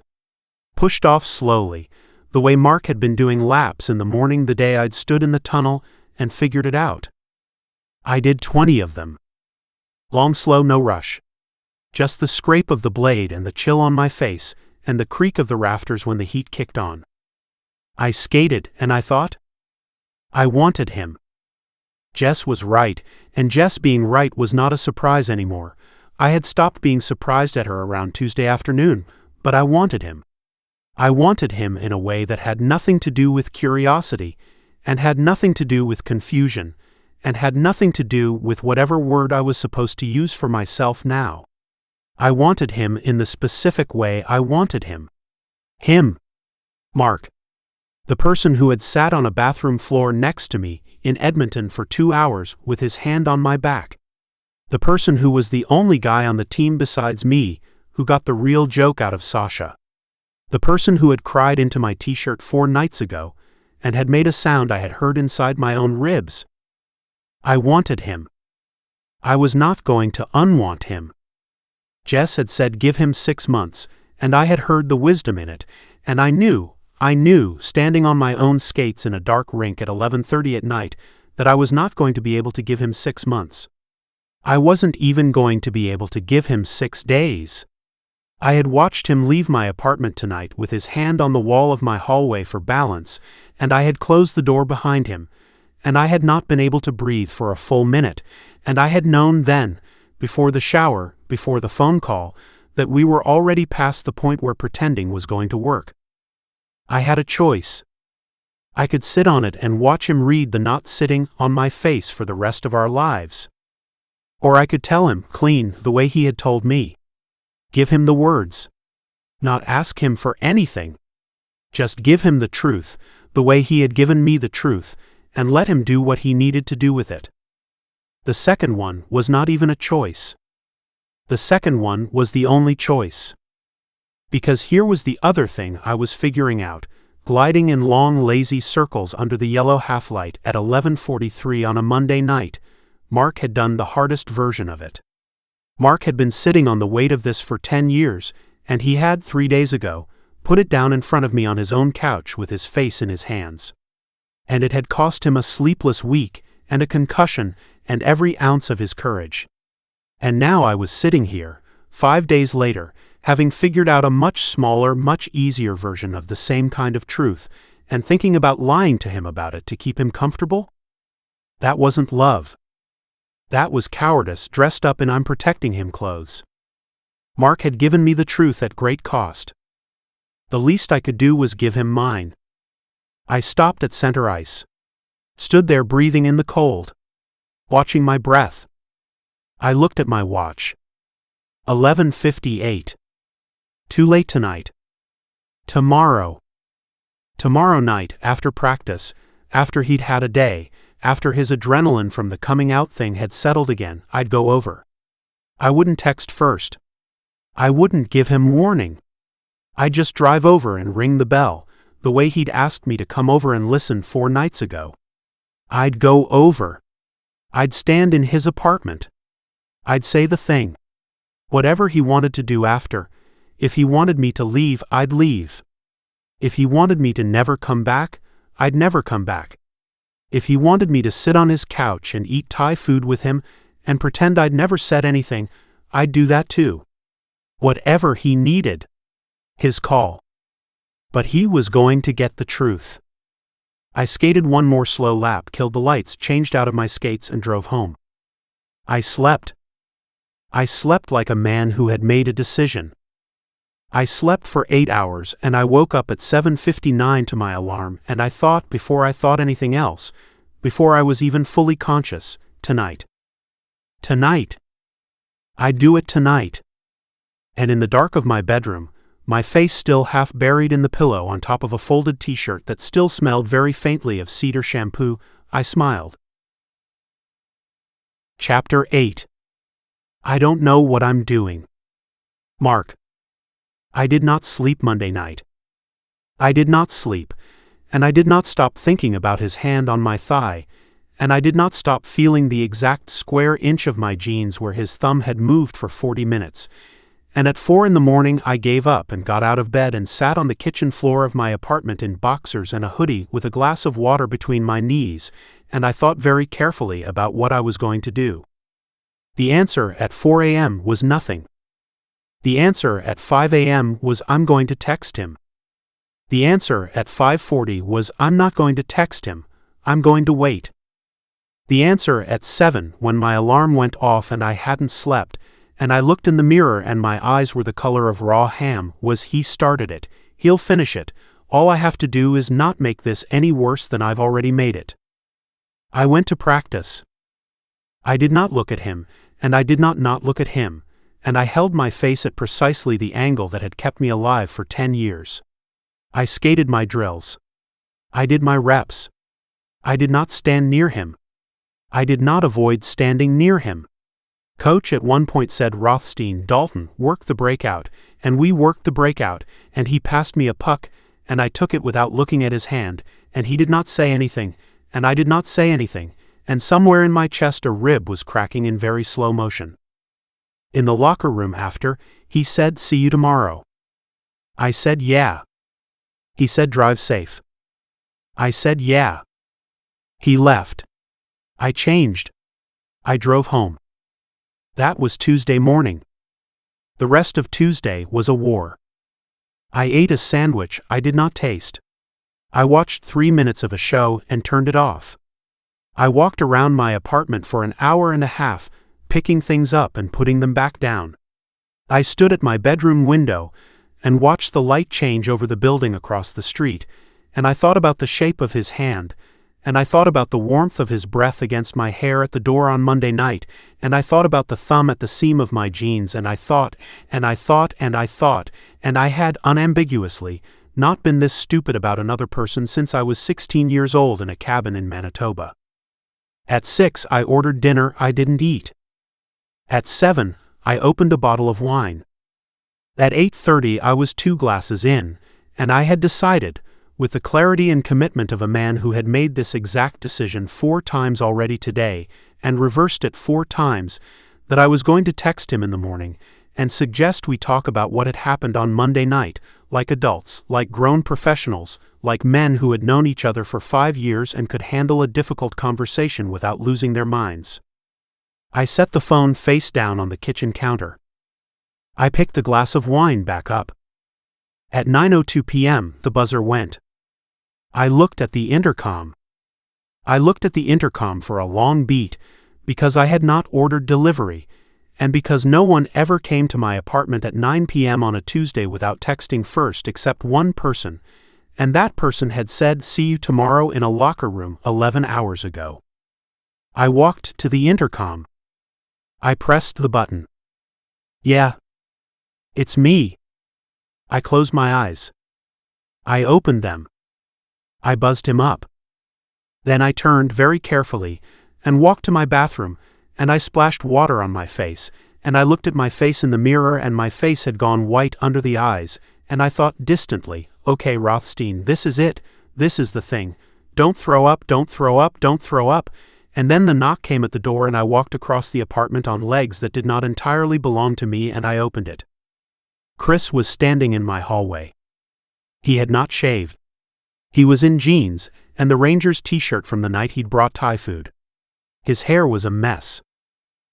Pushed off slowly, the way Mark had been doing laps in the morning the day I'd stood in the tunnel and figured it out. I did 20 of them. Long, slow, no rush. Just the scrape of the blade and the chill on my face and the creak of the rafters when the heat kicked on. I skated and I thought, I wanted him. Jess was right, and Jess being right was not a surprise anymore. I had stopped being surprised at her around Tuesday afternoon, but I wanted him. I wanted him in a way that had nothing to do with curiosity, and had nothing to do with confusion, and had nothing to do with whatever word I was supposed to use for myself now. I wanted him in the specific way I wanted him. Him. Mark. The person who had sat on a bathroom floor next to me in Edmonton for 2 hours with his hand on my back. The person who was the only guy on the team besides me who got the real joke out of Sasha. The person who had cried into my t-shirt 4 nights ago and had made a sound I had heard inside my own ribs. I wanted him. I was not going to unwant him. Jess had said give him 6 months, and I had heard the wisdom in it, and I knew, standing on my own skates in a dark rink at 11:30 at night, that I was not going to be able to give him 6 months. I wasn't even going to be able to give him 6 days. I had watched him leave my apartment tonight with his hand on the wall of my hallway for balance, and I had closed the door behind him, and I had not been able to breathe for a full minute, and I had known then, before the shower, before the phone call, that we were already past the point where pretending was going to work. I had a choice. I could sit on it and watch him read the not sitting on my face for the rest of our lives. Or I could tell him, clean, the way he had told me. Give him the words. Not ask him for anything. Just give him the truth, the way he had given me the truth, and let him do what he needed to do with it. The second one was not even a choice. The second one was the only choice. Because here was the other thing I was figuring out, gliding in long lazy circles under the yellow half-light at 11:43 on a Monday night. Mark had done the hardest version of it. Mark had been sitting on the weight of this for 10 years, and he had, 3 days ago, put it down in front of me on his own couch with his face in his hands. And it had cost him a sleepless week, and a concussion, and every ounce of his courage. And now I was sitting here, 5 days later, having figured out a much smaller, much easier version of the same kind of truth, and thinking about lying to him about it to keep him comfortable? That wasn't love. That was cowardice dressed up in I'm protecting him clothes. Mark had given me the truth at great cost. The least I could do was give him mine. I stopped at center ice. Stood there breathing in the cold. Watching my breath. I looked at my watch. 11:58. Too late tonight. Tomorrow. Tomorrow night, after practice, after he'd had a day, after his adrenaline from the coming out thing had settled again, I'd go over. I wouldn't text first. I wouldn't give him warning. I'd just drive over and ring the bell, the way he'd asked me to come over and listen 4 nights ago. I'd go over. I'd stand in his apartment. I'd say the thing. Whatever he wanted to do after. If he wanted me to leave, I'd leave. If he wanted me to never come back, I'd never come back. If he wanted me to sit on his couch and eat Thai food with him and pretend I'd never said anything, I'd do that too. Whatever he needed. His call. But he was going to get the truth. I skated one more slow lap, killed the lights, changed out of my skates and drove home. I slept. I slept like a man who had made a decision. I slept for 8 hours and I woke up at 7:59 to my alarm, and I thought before I thought anything else, before I was even fully conscious, tonight. Tonight. I'd do it tonight. And in the dark of my bedroom, my face still half buried in the pillow on top of a folded t-shirt that still smelled very faintly of cedar shampoo, I smiled. Chapter 8. I don't know what I'm doing. Mark. I did not sleep Monday night. I did not sleep, and I did not stop thinking about his hand on my thigh, and I did not stop feeling the exact square inch of my jeans where his thumb had moved for 40 minutes. And at 4 in the morning I gave up and got out of bed and sat on the kitchen floor of my apartment in boxers and a hoodie with a glass of water between my knees, and I thought very carefully about what I was going to do. The answer at 4 a.m. was nothing. The answer at 5 a.m. was I'm going to text him. The answer at 5:40 was I'm not going to text him, I'm going to wait. The answer at 7, when my alarm went off and I hadn't slept, and I looked in the mirror and my eyes were the color of raw ham, was he started it, he'll finish it, all I have to do is not make this any worse than I've already made it. I went to practice. I did not look at him, and I did not look at him, and I held my face at precisely the angle that had kept me alive for 10 years. I skated my drills. I did my reps. I did not stand near him. I did not avoid standing near him. Coach at one point said Rothstein, Dalton, work the breakout, and we worked the breakout, and he passed me a puck, and I took it without looking at his hand, and he did not say anything, and I did not say anything, and somewhere in my chest a rib was cracking in very slow motion. In the locker room after, he said, see you tomorrow. I said, yeah. He said, drive safe. I said, yeah. He left. I changed. I drove home. That was Tuesday morning. The rest of Tuesday was a war. I ate a sandwich I did not taste. I watched 3 minutes of a show and turned it off. I walked around my apartment for an hour and a half, picking things up and putting them back down. I stood at my bedroom window and watched the light change over the building across the street, and I thought about the shape of his hand, and I thought about the warmth of his breath against my hair at the door on Monday night, and I thought about the thumb at the seam of my jeans, and I thought, and I thought, and I thought, and I had unambiguously not been this stupid about another person since I was 16 years old in a cabin in Manitoba. At 6 I ordered dinner I didn't eat. At 7, I opened a bottle of wine. At 8:30 I was 2 glasses in, and I had decided, with the clarity and commitment of a man who had made this exact decision 4 times already today and reversed it 4 times, that I was going to text him in the morning and suggest we talk about what had happened on Monday night, like adults, like grown professionals, like men who had known each other for 5 years and could handle a difficult conversation without losing their minds. I set the phone face down on the kitchen counter. I picked the glass of wine back up. At 9:02 p.m., the buzzer went. I looked at the intercom. I looked at the intercom for a long beat, because I had not ordered delivery, and because no one ever came to my apartment at 9 p.m. on a Tuesday without texting first except one person, and that person had said, "See you tomorrow in a locker room," 11 hours ago. I walked to the intercom. I pressed the button. "Yeah. It's me." I closed my eyes. I opened them. I buzzed him up. Then I turned very carefully and walked to my bathroom, and I splashed water on my face, and I looked at my face in the mirror, and my face had gone white under the eyes, and I thought distantly, "Okay, Rothstein, this is it, this is the thing. Don't throw up, don't throw up, don't throw up." And then the knock came at the door, and I walked across the apartment on legs that did not entirely belong to me, and I opened it. Chris was standing in my hallway. He had not shaved. He was in jeans and the Rangers t-shirt from the night he'd brought Thai food. His hair was a mess.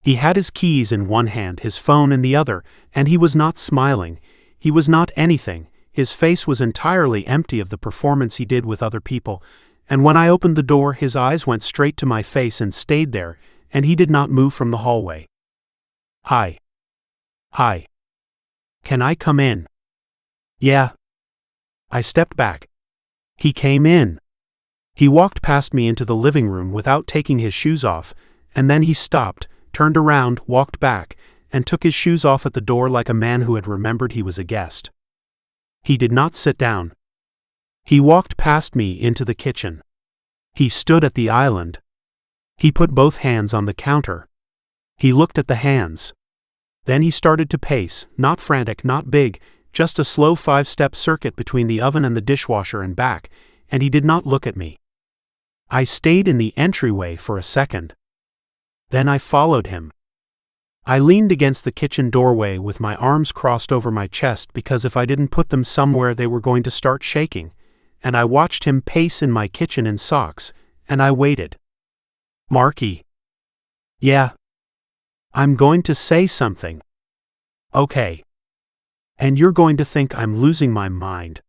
He had his keys in one hand, his phone in the other, and he was not smiling. He was not anything. His face was entirely empty of the performance he did with other people, and when I opened the door, his eyes went straight to my face and stayed there, and he did not move from the hallway. "Hi. Hi. Can I come in?" "Yeah." I stepped back. He came in. He walked past me into the living room without taking his shoes off, and then he stopped, turned around, walked back, and took his shoes off at the door like a man who had remembered he was a guest. He did not sit down. He walked past me into the kitchen. He stood at the island. He put both hands on the counter. He looked at the hands. Then he started to pace, not frantic, not big, just a slow 5-step circuit between the oven and the dishwasher and back, and he did not look at me. I stayed in the entryway for a second. Then I followed him. I leaned against the kitchen doorway with my arms crossed over my chest because if I didn't put them somewhere they were going to start shaking, and I watched him pace in my kitchen in socks, and I waited. "Marky." "Yeah." "I'm going to say something." "Okay." "And you're going to think I'm losing my mind."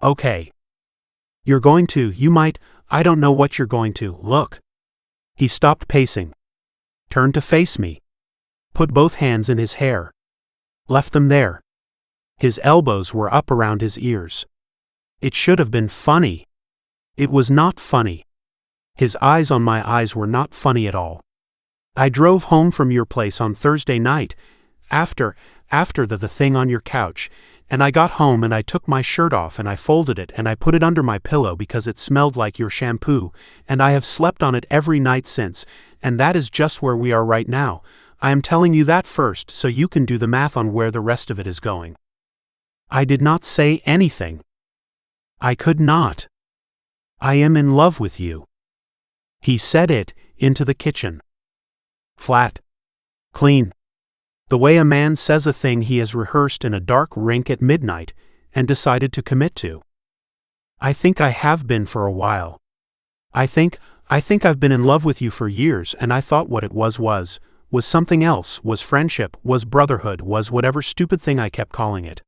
"Okay." "You're going to, you might, I don't know what you're going to, look." He stopped pacing. Turned to face me. Put both hands in his hair. Left them there. His elbows were up around his ears. It should have been funny. It was not funny. His eyes on my eyes were not funny at all. "I drove home from your place on Thursday night, after the thing on your couch, and I got home and I took my shirt off and I folded it and I put it under my pillow because it smelled like your shampoo, and I have slept on it every night since, and that is just where we are right now. I am telling you that first so you can do the math on where the rest of it is going." I did not say anything. I could not. "I am in love with you." He said it into the kitchen. Flat. Clean. The way a man says a thing he has rehearsed in a dark rink at midnight and decided to commit to. "I think I have been for a while. I think I've been in love with you for years, and I thought what it was something else, was friendship, was brotherhood, was whatever stupid thing I kept calling it.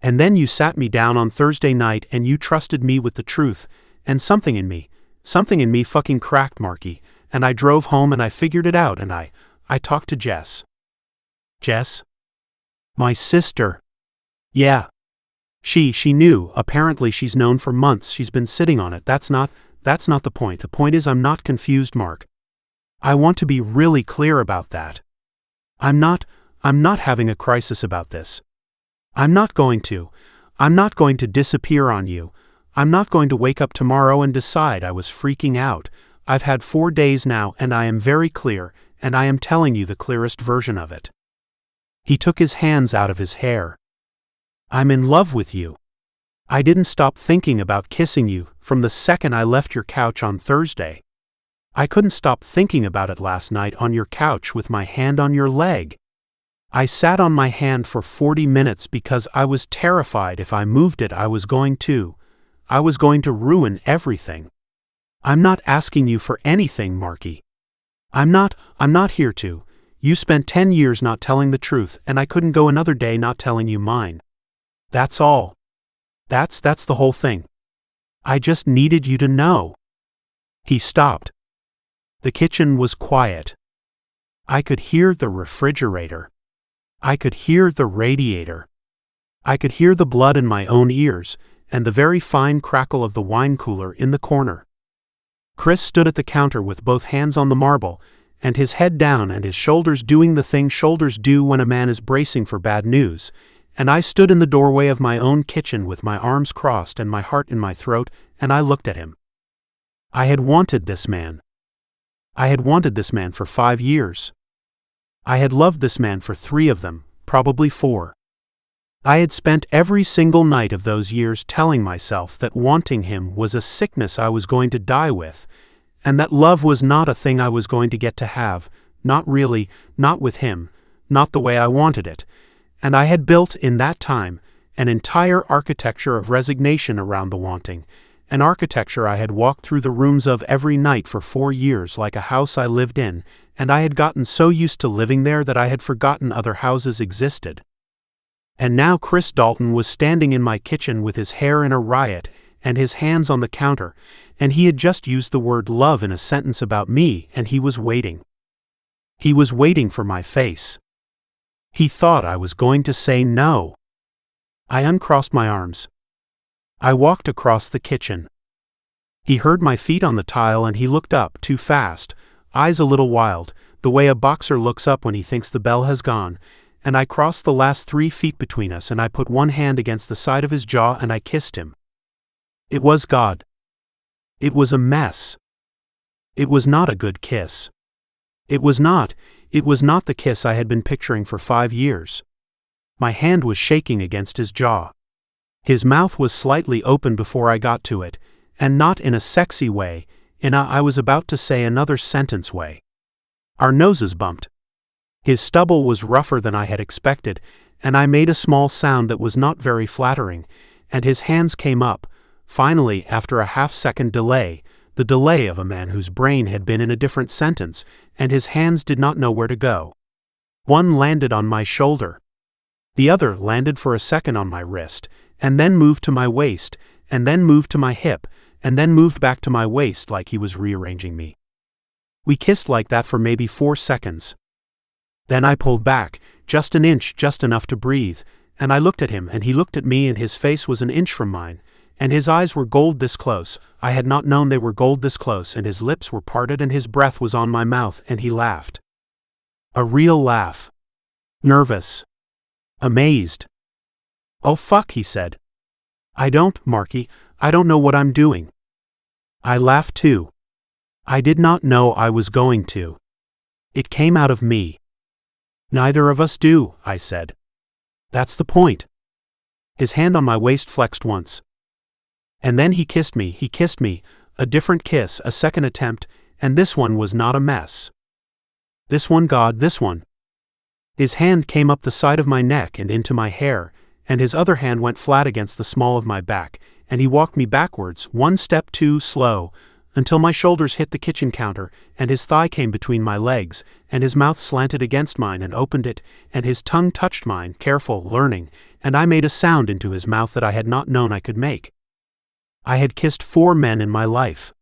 And then you sat me down on Thursday night and you trusted me with the truth, and something in me fucking cracked, Marky, and I drove home and I figured it out and I talked to Jess." "Jess?" "My sister." "Yeah. She knew. Apparently she's known for months. She's been sitting on it. That's not the point. The point is I'm not confused, Mark. I want to be really clear about that. I'm not having a crisis about this. I'm not going to disappear on you. I'm not going to wake up tomorrow and decide I was freaking out. I've had 4 days now and I am very clear, and I am telling you the clearest version of it." He took his hands out of his hair. I'm in love with you. I didn't stop thinking about kissing you from the second I left your couch on Thursday. I couldn't stop thinking about it last night on your couch with my hand on your leg. I sat on my hand for 40 minutes because I was terrified if I moved it I was going to ruin everything. I'm not asking you for anything, Marky. I'm not here to. You spent 10 years not telling the truth, and I couldn't go another day not telling you mine. That's all. That's the whole thing. I just needed you to know. He stopped. The kitchen was quiet. I could hear the refrigerator. I could hear the radiator. I could hear the blood in my own ears, and the very fine crackle of the wine cooler in the corner. Chris stood at the counter with both hands on the marble, and his head down and his shoulders doing the thing shoulders do when a man is bracing for bad news, and I stood in the doorway of my own kitchen with my arms crossed and my heart in my throat, and I looked at him. I had wanted this man. I had wanted this man for 5 years. I had loved this man for 3 of them, probably 4. I had spent every single night of those years telling myself that wanting him was a sickness I was going to die with, and that love was not a thing I was going to get to have, not really, not with him, not the way I wanted it, and I had built in that time an entire architecture of resignation around the wanting, an architecture I had walked through the rooms of every night for 4 years like a house I lived in, and I had gotten so used to living there that I had forgotten other houses existed. And now Chris Dalton was standing in my kitchen with his hair in a riot and his hands on the counter, and he had just used the word love in a sentence about me, and he was waiting. He was waiting for my face. He thought I was going to say no. I uncrossed my arms. I walked across the kitchen. He heard my feet on the tile and he looked up too fast, eyes a little wild, the way a boxer looks up when he thinks the bell has gone, and I crossed the last 3 feet between us and I put one hand against the side of his jaw and I kissed him. It was God. It was a mess. It was not a good kiss. It was not the kiss I had been picturing for 5 years. My hand was shaking against his jaw. His mouth was slightly open before I got to it, and not in a sexy way, in a I was about to say another sentence way. Our noses bumped. His stubble was rougher than I had expected, and I made a small sound that was not very flattering, and his hands came up, finally after a half-second delay, the delay of a man whose brain had been in a different sentence, and his hands did not know where to go. One landed on my shoulder. The other landed for a second on my wrist, and then moved to my waist, and then moved to my hip, and then moved back to my waist like he was rearranging me. We kissed like that for maybe 4 seconds. Then I pulled back, just an inch, just enough to breathe, and I looked at him and he looked at me and his face was an inch from mine, and his eyes were gold this close, I had not known they were gold this close, and his lips were parted and his breath was on my mouth, and he laughed. A real laugh. Nervous. Amazed. "Oh fuck," he said. Marky, I don't know what I'm doing." I laughed too. I did not know I was going to. It came out of me. "Neither of us do," I said. "That's the point." His hand on my waist flexed once. And then he kissed me, a different kiss, a second attempt, and this one was not a mess. This one, God, this one. His hand came up the side of my neck and into my hair, and his other hand went flat against the small of my back, and he walked me backwards, 1 step too slow, until my shoulders hit the kitchen counter, and his thigh came between my legs, and his mouth slanted against mine and opened it, and his tongue touched mine, careful, learning, and I made a sound into his mouth that I had not known I could make. I had kissed 4 men in my life.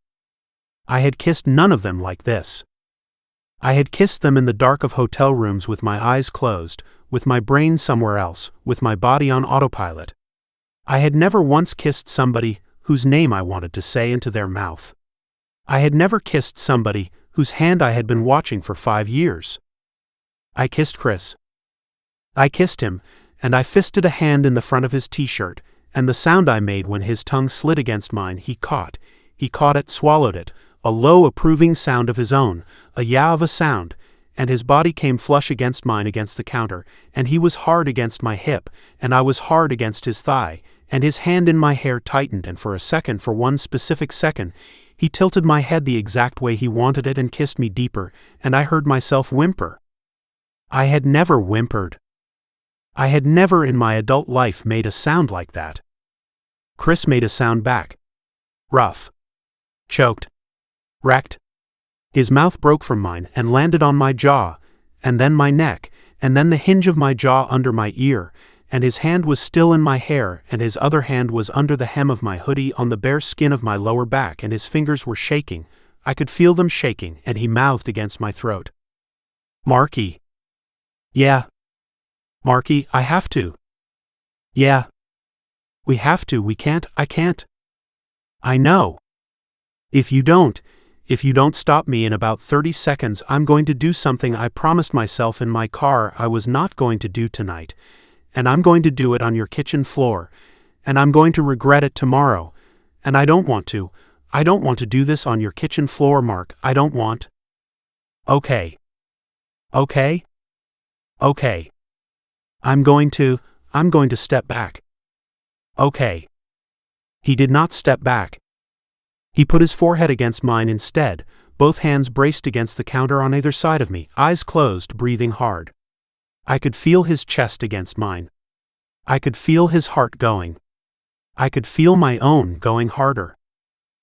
I had kissed none of them like this. I had kissed them in the dark of hotel rooms with my eyes closed, with my brain somewhere else, with my body on autopilot. I had never once kissed somebody whose name I wanted to say into their mouth. I had never kissed somebody whose hand I had been watching for 5 years. I kissed Chris. I kissed him, and I fisted a hand in the front of his t-shirt, and the sound I made when his tongue slid against mine he caught it, swallowed it, a low approving sound of his own, a yeah of a sound, and his body came flush against mine against the counter, and he was hard against my hip, and I was hard against his thigh, and his hand in my hair tightened, and for one specific second, he tilted my head the exact way he wanted it and kissed me deeper, and I heard myself whimper. I had never whimpered. I had never in my adult life made a sound like that. Chris made a sound back. Rough. Choked. Wrecked. His mouth broke from mine and landed on my jaw, and then my neck, and then the hinge of my jaw under my ear, and his hand was still in my hair, and his other hand was under the hem of my hoodie on the bare skin of my lower back, and his fingers were shaking. I could feel them shaking, and he mouthed against my throat. Marky. Yeah. Marky, I have to. Yeah. We have to, we can't, I can't. I know. If you don't stop me in about 30 seconds, I'm going to do something I promised myself in my car I was not going to do tonight, and I'm going to do it on your kitchen floor, and I'm going to regret it tomorrow, and I don't want to do this on your kitchen floor, Mark, I don't want. Okay. Okay? Okay. I'm going to step back. Okay. He did not step back. He put his forehead against mine instead, both hands braced against the counter on either side of me, eyes closed, breathing hard. I could feel his chest against mine. I could feel his heart going. I could feel my own going harder.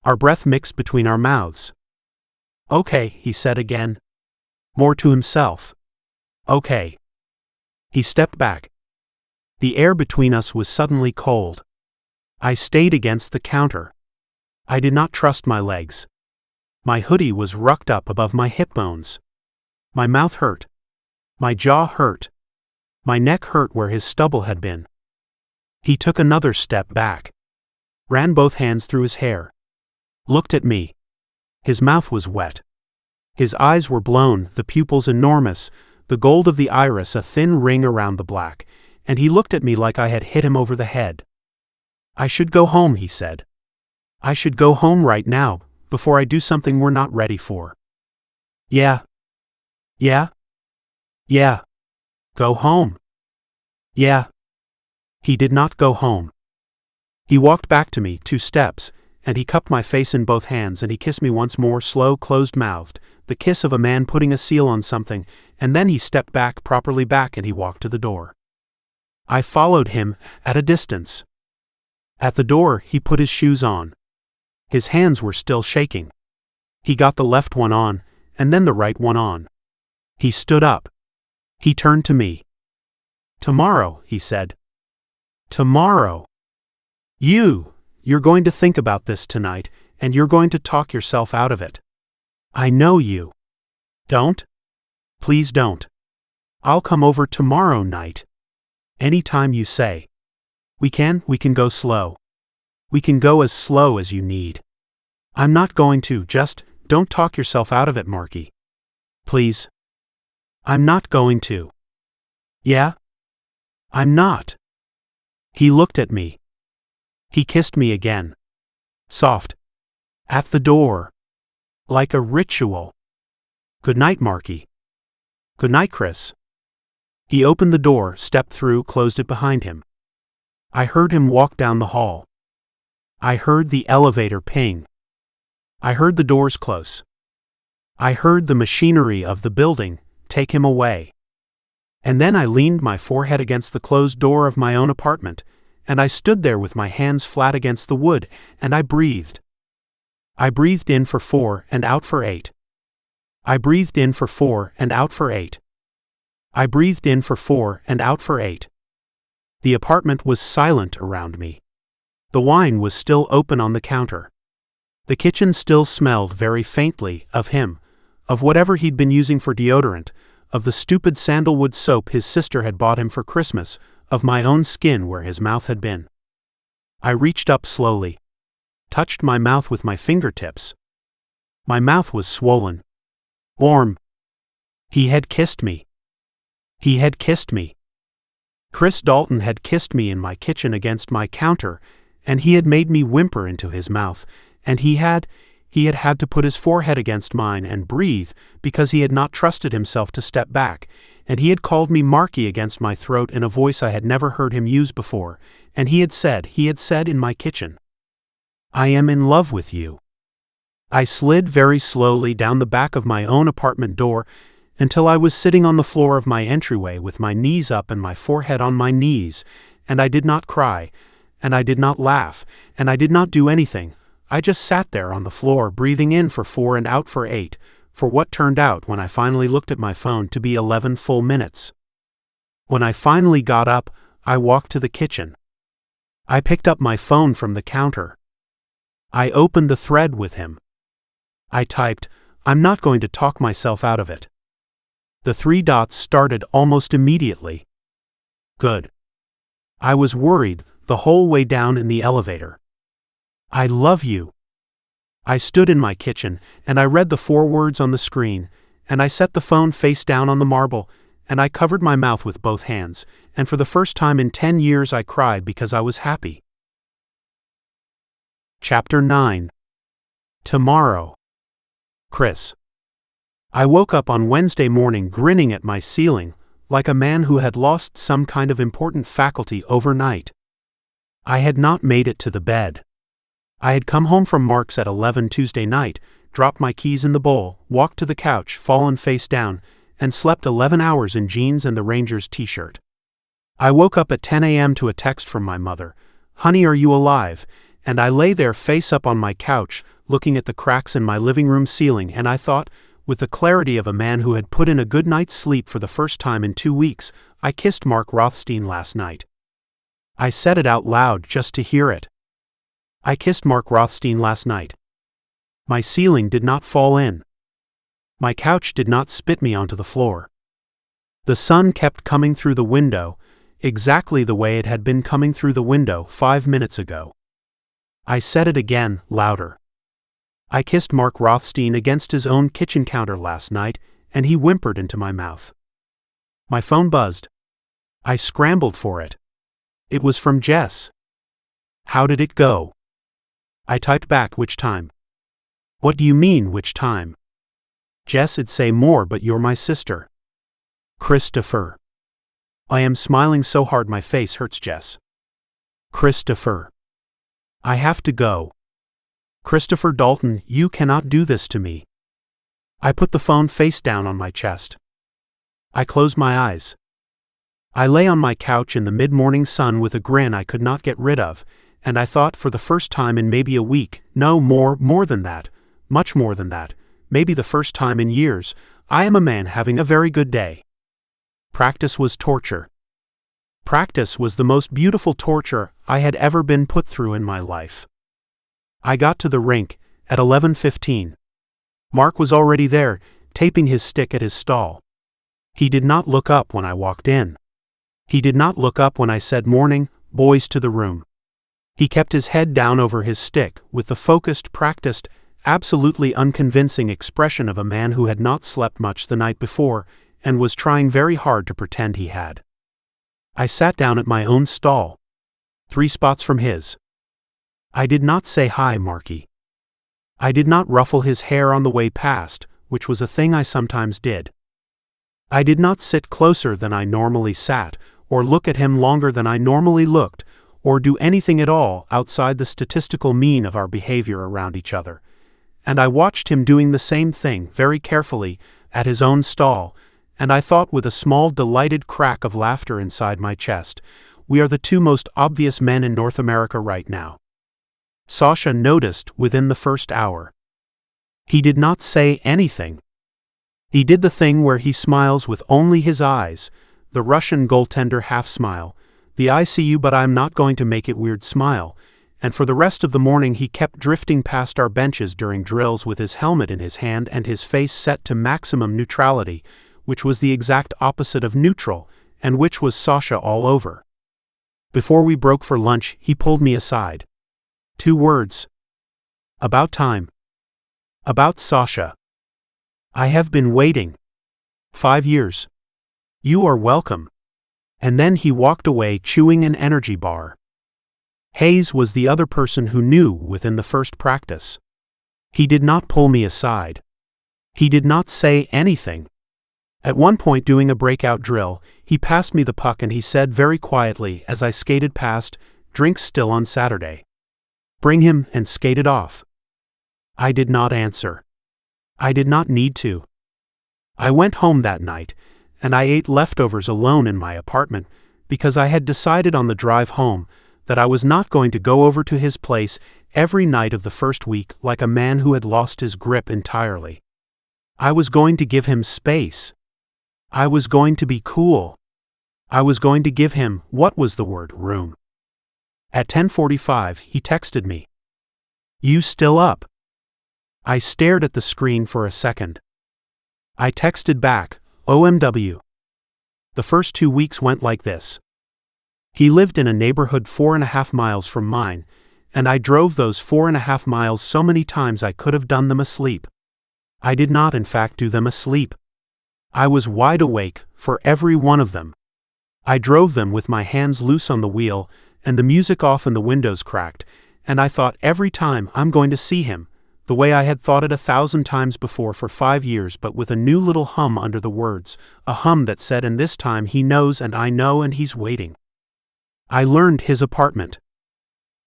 Our breath mixed between our mouths. Okay, he said again. More to himself. Okay. He stepped back. The air between us was suddenly cold. I stayed against the counter. I did not trust my legs. My hoodie was rucked up above my hip bones. My mouth hurt. My jaw hurt. My neck hurt where his stubble had been. He took another step back. Ran both hands through his hair. Looked at me. His mouth was wet. His eyes were blown, the pupils enormous, the gold of the iris a thin ring around the black, and he looked at me like I had hit him over the head. I should go home, he said. I should go home right now, before I do something we're not ready for. Yeah. Yeah. Yeah. Go home. Yeah. He did not go home. He walked back to me 2 steps, and he cupped my face in both hands and he kissed me once more, slow, closed-mouthed, the kiss of a man putting a seal on something, and then he stepped back, properly back, and he walked to the door. I followed him, at a distance. At the door, he put his shoes on. His hands were still shaking. He got the left one on, and then the right one on. He stood up. He turned to me. Tomorrow, he said. Tomorrow. You're going to think about this tonight, and you're going to talk yourself out of it. I know you. Don't? Please don't. I'll come over tomorrow night. Any time you say. We can go slow. We can go as slow as you need. I'm not going to, just don't talk yourself out of it, Marky. Please. I'm not going to. Yeah? I'm not. He looked at me. He kissed me again. Soft. At the door. Like a ritual. Good night, Marky. Good night, Chris. He opened the door, stepped through, closed it behind him. I heard him walk down the hall. I heard the elevator ping. I heard the doors close. I heard the machinery of the building take him away. And then I leaned my forehead against the closed door of my own apartment, and I stood there with my hands flat against the wood, and I breathed. I breathed in for 4 and out for 8. I breathed in for 4 and out for 8. I breathed in for 4 and out for 8. The apartment was silent around me. The wine was still open on the counter. The kitchen still smelled very faintly of him, of whatever he'd been using for deodorant, of the stupid sandalwood soap his sister had bought him for Christmas, of my own skin where his mouth had been. I reached up slowly. Touched my mouth with my fingertips. My mouth was swollen. Warm. He had kissed me. He had kissed me. Chris Dalton had kissed me in my kitchen against my counter, and he had made me whimper into his mouth, and he had He had had to put his forehead against mine and breathe because he had not trusted himself to step back, and he had called me Marky against my throat in a voice I had never heard him use before, and he had said in my kitchen, "I am in love with you." I slid very slowly down the back of my own apartment door until I was sitting on the floor of my entryway with my knees up and my forehead on my knees, and I did not cry, and I did not laugh, and I did not do anything. I just sat there on the floor, breathing in for 4 and out for 8, for what turned out when I finally looked at my phone to be 11 full minutes. When I finally got up, I walked to the kitchen. I picked up my phone from the counter. I opened the thread with him. I typed, "I'm not going to talk myself out of it." The 3 dots started almost immediately. Good. I was worried the whole way down in the elevator. "I love you." I stood in my kitchen, and I read the 4 words on the screen, and I set the phone face down on the marble, and I covered my mouth with both hands, and for the first time in 10 years I cried because I was happy. Chapter 9. Tomorrow. Chris. I woke up on Wednesday morning grinning at my ceiling, like a man who had lost some kind of important faculty overnight. I had not made it to the bed. I had come home from Mark's at 11 Tuesday night, dropped my keys in the bowl, walked to the couch, fallen face down, and slept 11 hours in jeans and the Rangers t-shirt. I woke up at 10 a.m. to a text from my mother, "Honey, are you alive?" And I lay there face up on my couch, looking at the cracks in my living room ceiling, and I thought, with the clarity of a man who had put in a good night's sleep for the first time in 2 weeks, I kissed Mark Rothstein last night. I said it out loud just to hear it. I kissed Mark Rothstein last night. My ceiling did not fall in. My couch did not spit me onto the floor. The sun kept coming through the window, exactly the way it had been coming through the window 5 minutes ago. I said it again, louder. I kissed Mark Rothstein against his own kitchen counter last night, and he whimpered into my mouth. My phone buzzed. I scrambled for it. It was from Jess. How did it go? I typed back, "Which time?" "What do you mean, which time?" "Jess'd say more, but you're my sister." Christopher. I am smiling so hard my face hurts, Jess. Christopher. I have to go. Christopher Dalton, you cannot do this to me. I put the phone face down on my chest. I closed my eyes. I lay on my couch in the mid-morning sun with a grin I could not get rid of, and I thought for the first time in maybe a week, no, more than that, much more than that, maybe the first time in years, I am a man having a very good day. Practice was torture. Practice was the most beautiful torture I had ever been put through in my life. I got to the rink at 11:15. Mark was already there, taping his stick at his stall. He did not look up when I walked in. He did not look up when I said, "Morning, boys," to the room. He kept his head down over his stick, with the focused, practiced, absolutely unconvincing expression of a man who had not slept much the night before, and was trying very hard to pretend he had. I sat down at my own stall, 3 spots from his. I did not say hi, Marky. I did not ruffle his hair on the way past, which was a thing I sometimes did. I did not sit closer than I normally sat, or look at him longer than I normally looked, or do anything at all outside the statistical mean of our behavior around each other. And I watched him doing the same thing very carefully at his own stall, and I thought with a small delighted crack of laughter inside my chest, we are the 2 most obvious men in North America right now. Sasha noticed within the first hour. He did not say anything. He did the thing where he smiles with only his eyes, the Russian goaltender half smile, the "I see you but I'm not going to make it weird" smile, and for the rest of the morning he kept drifting past our benches during drills with his helmet in his hand and his face set to maximum neutrality, which was the exact opposite of neutral, and which was Sasha all over. Before we broke for lunch, he pulled me aside. 2 words. About time. About Sasha. I have been waiting. 5 years. You are welcome. And then he walked away chewing an energy bar. Hayes was the other person who knew within the first practice. He did not pull me aside. He did not say anything. At one point doing a breakout drill, he passed me the puck and he said very quietly as I skated past, "Drinks still on Saturday. Bring him," and skated off. I did not answer. I did not need to. I went home that night, and I ate leftovers alone in my apartment because I had decided on the drive home that I was not going to go over to his place every night of the first week like a man who had lost his grip entirely. I was going to give him space. I was going to be cool. I was going to give him, what was the word, room. At 10:45, he texted me. "You still up?" I stared at the screen for a second. I texted back, "OMW." The first 2 weeks went like this. He lived in a neighborhood 4.5 miles from mine, and I drove those 4.5 miles so many times I could have done them asleep. I did not in fact do them asleep. I was wide awake for every one of them. I drove them with my hands loose on the wheel and the music off and the windows cracked, and I thought every time, I'm going to see him, the way I had thought it 1,000 times before for 5 years, but with a new little hum under the words, a hum that said, "And this time he knows and I know and he's waiting." I learned his apartment.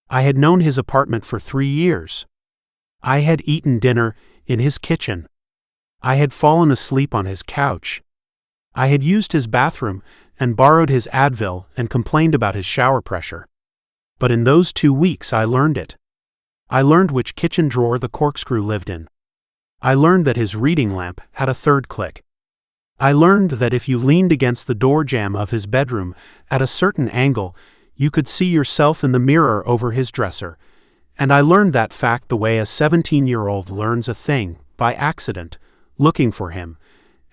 I had known his apartment for 3 years. I had eaten dinner in his kitchen. I had fallen asleep on his couch. I had used his bathroom and borrowed his Advil and complained about his shower pressure. But in those 2 weeks I learned it. I learned which kitchen drawer the corkscrew lived in. I learned that his reading lamp had a third click. I learned that if you leaned against the door jamb of his bedroom at a certain angle, you could see yourself in the mirror over his dresser. And I learned that fact the way a 17-year-old learns a thing, by accident, looking for him,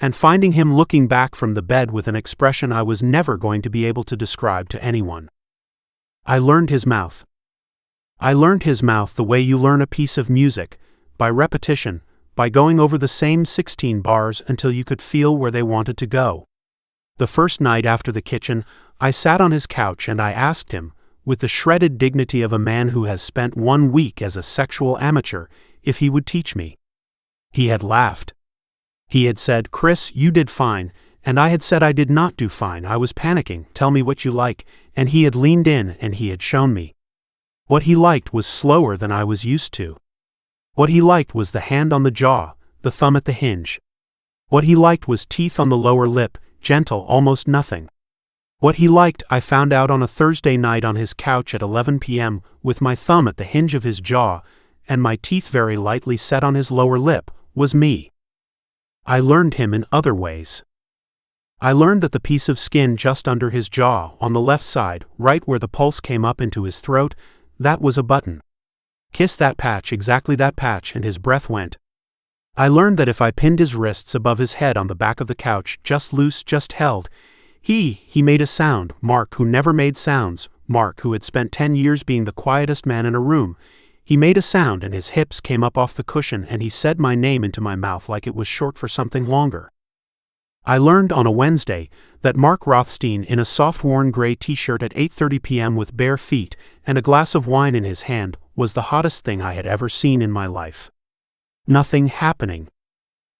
and finding him looking back from the bed with an expression I was never going to be able to describe to anyone. I learned his mouth. I learned his mouth the way you learn a piece of music, by repetition, by going over the same 16 bars until you could feel where they wanted to go. The first night after the kitchen, I sat on his couch and I asked him, with the shredded dignity of a man who has spent 1 week as a sexual amateur, if he would teach me. He had laughed. He had said, "Chris, you did fine," and I had said I did not do fine, I was panicking, "Tell me what you like," and he had leaned in and he had shown me. What he liked was slower than I was used to. What he liked was the hand on the jaw, the thumb at the hinge. What he liked was teeth on the lower lip, gentle, almost nothing. What he liked I found out on a Thursday night on his couch at 11 p.m. with my thumb at the hinge of his jaw, and my teeth very lightly set on his lower lip, was me. I learned him in other ways. I learned that the piece of skin just under his jaw, on the left side, right where the pulse came up into his throat, that was a button. Kiss that patch, exactly that patch, and his breath went. I learned that if I pinned his wrists above his head on the back of the couch, just loose, just held, he made a sound, Mark who never made sounds, Mark who had spent 10 years being the quietest man in a room. He made a sound and his hips came up off the cushion and he said my name into my mouth like it was short for something longer. I learned on a Wednesday that Mark Rothstein in a soft worn gray t-shirt at 8:30 p.m. with bare feet and a glass of wine in his hand was the hottest thing I had ever seen in my life. Nothing happening.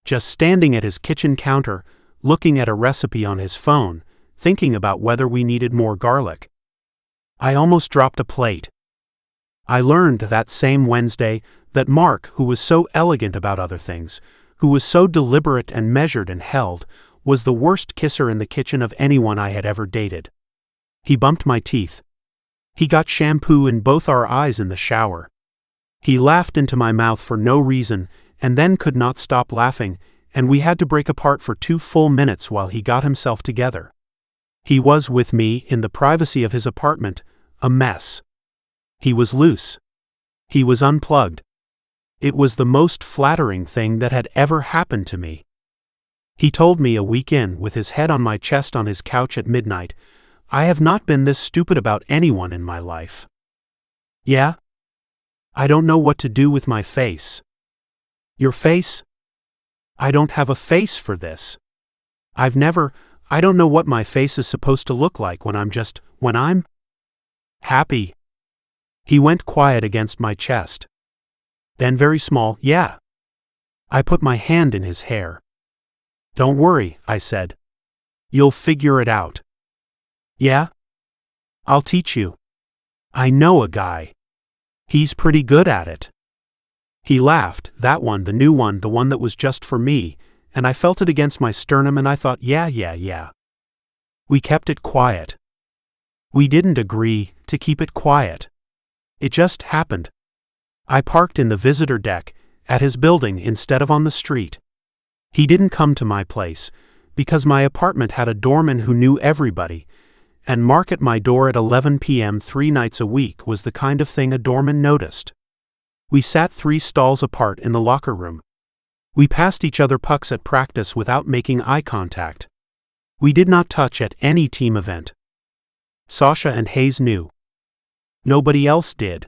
Just standing at his kitchen counter, looking at a recipe on his phone, thinking about whether we needed more garlic. I almost dropped a plate. I learned that same Wednesday that Mark, who was so elegant about other things, who was so deliberate and measured and held, was the worst kisser in the kitchen of anyone I had ever dated. He bumped my teeth. He got shampoo in both our eyes in the shower. He laughed into my mouth for no reason, and then could not stop laughing, and we had to break apart for 2 full minutes while he got himself together. He was with me in the privacy of his apartment, a mess. He was loose. He was unplugged. It was the most flattering thing that had ever happened to me. He told me a week in, with his head on my chest on his couch at midnight, "I have not been this stupid about anyone in my life." Yeah? I don't know what to do with my face. Your face? I don't have a face for this. I don't know what my face is supposed to look like when I'm happy. He went quiet against my chest. Then very small, yeah. I put my hand in his hair. Don't worry, I said. You'll figure it out. Yeah? I'll teach you. I know a guy. He's pretty good at it. He laughed, that one, the new one, the one that was just for me, and I felt it against my sternum and I thought, yeah. We kept it quiet. We didn't agree to keep it quiet. It just happened. I parked in the visitor deck at his building instead of on the street. He didn't come to my place because my apartment had a doorman who knew everybody, and mark at my door at 11 p.m. 3 nights a week was the kind of thing a doorman noticed. We sat 3 stalls apart in the locker room. We passed each other pucks at practice without making eye contact. We did not touch at any team event. Sasha and Hayes knew. Nobody else did.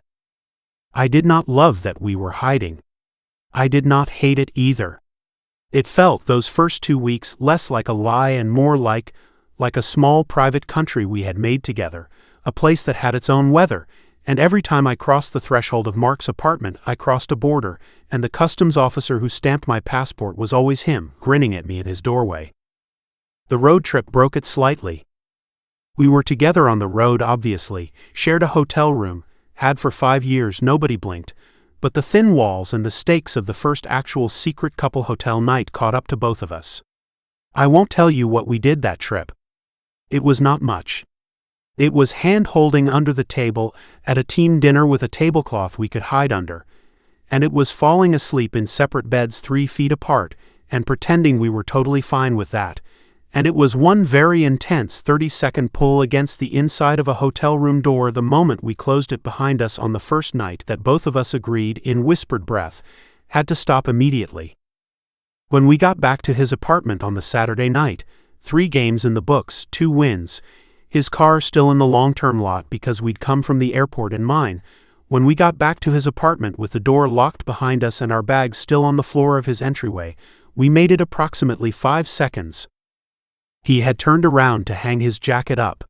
I did not love that we were hiding. I did not hate it either. It felt, those first 2 weeks, less like a lie and more like a small private country we had made together, a place that had its own weather, and every time I crossed the threshold of Mark's apartment, I crossed a border, and the customs officer who stamped my passport was always him, grinning at me in his doorway. The road trip broke it slightly. We were together on the road, obviously, shared a hotel room, had for 5 years, nobody blinked, but the thin walls and the stakes of the first actual secret couple hotel night caught up to both of us. I won't tell you what we did that trip. It was not much. It was hand-holding under the table at a team dinner with a tablecloth we could hide under, and it was falling asleep in separate beds 3 feet apart and pretending we were totally fine with that, and it was one very intense 30-second pull against the inside of a hotel room door the moment we closed it behind us on the first night that both of us agreed, in whispered breath, had to stop immediately. When we got back to his apartment on the Saturday night, 3 games in the books, 2 wins, his car still in the long-term lot because we'd come from the airport in mine. When we got back to his apartment with the door locked behind us and our bags still on the floor of his entryway, we made it approximately 5 seconds. He had turned around to hang his jacket up.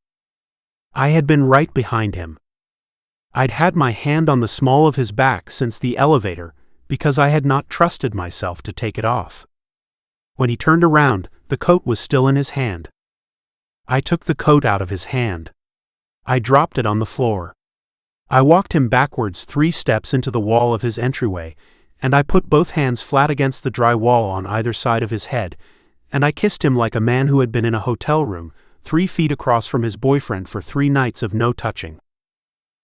I had been right behind him. I'd had my hand on the small of his back since the elevator because I had not trusted myself to take it off. When he turned around, the coat was still in his hand. I took the coat out of his hand. I dropped it on the floor. I walked him backwards 3 steps into the wall of his entryway, and I put both hands flat against the dry wall on either side of his head, and I kissed him like a man who had been in a hotel room, 3 feet across from his boyfriend for 3 nights of no touching.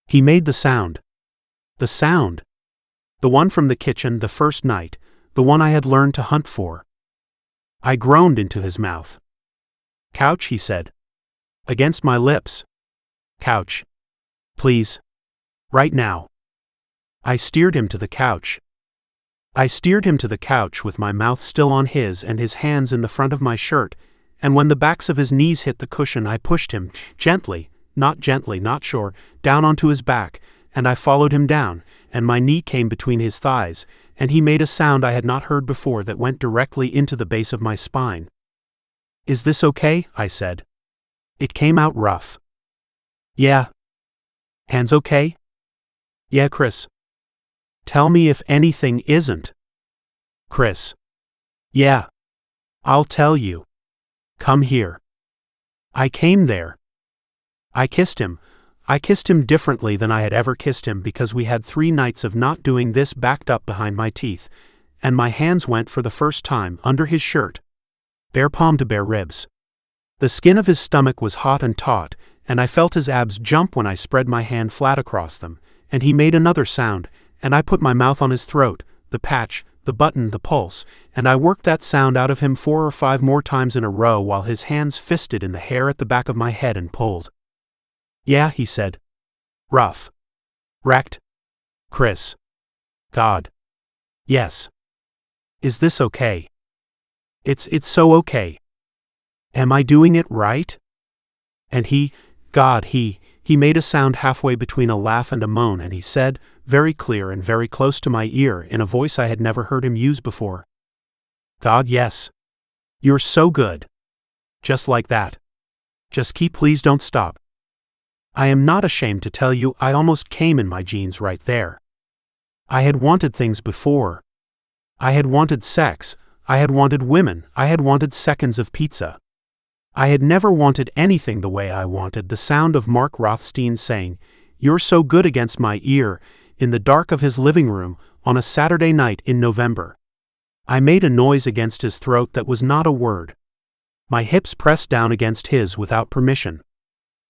He made the sound. The sound. The one from the kitchen the first night, the one I had learned to hunt for. I groaned into his mouth. Couch, he said. Against my lips. Couch. Please. Right now. I steered him to the couch. I steered him to the couch with my mouth still on his and his hands in the front of my shirt, and when the backs of his knees hit the cushion I pushed him, gently, not sure, down onto his back, and I followed him down, and my knee came between his thighs, and he made a sound I had not heard before that went directly into the base of my spine. Is this okay? I said. It came out rough. Yeah. Hands okay? Yeah, Chris. Tell me if anything isn't. Chris. Yeah. I'll tell you. Come here. I came there. I kissed him. I kissed him differently than I had ever kissed him because we had 3 nights of not doing this backed up behind my teeth, and my hands went for the first time under his shirt. Bare palm to bare ribs. The skin of his stomach was hot and taut, and I felt his abs jump when I spread my hand flat across them, and he made another sound, and I put my mouth on his throat, the patch, the button, the pulse, and I worked that sound out of him 4 or 5 more times in a row while his hands fisted in the hair at the back of my head and pulled. Yeah, he said. Rough. Wrecked. Chris. God. Yes. Is this okay? It's so okay. Am I doing it right? And he made a sound halfway between a laugh and a moan, and he said, very clear and very close to my ear in a voice I had never heard him use before. God, yes. You're so good. Just like that. Just keep, please don't stop. I am not ashamed to tell you I almost came in my jeans right there. I had wanted things before. I had wanted sex, I had wanted women, I had wanted seconds of pizza. I had never wanted anything the way I wanted the sound of Mark Rothstein saying, "You're so good," against my ear, in the dark of his living room, on a Saturday night in November. I made a noise against his throat that was not a word. My hips pressed down against his without permission.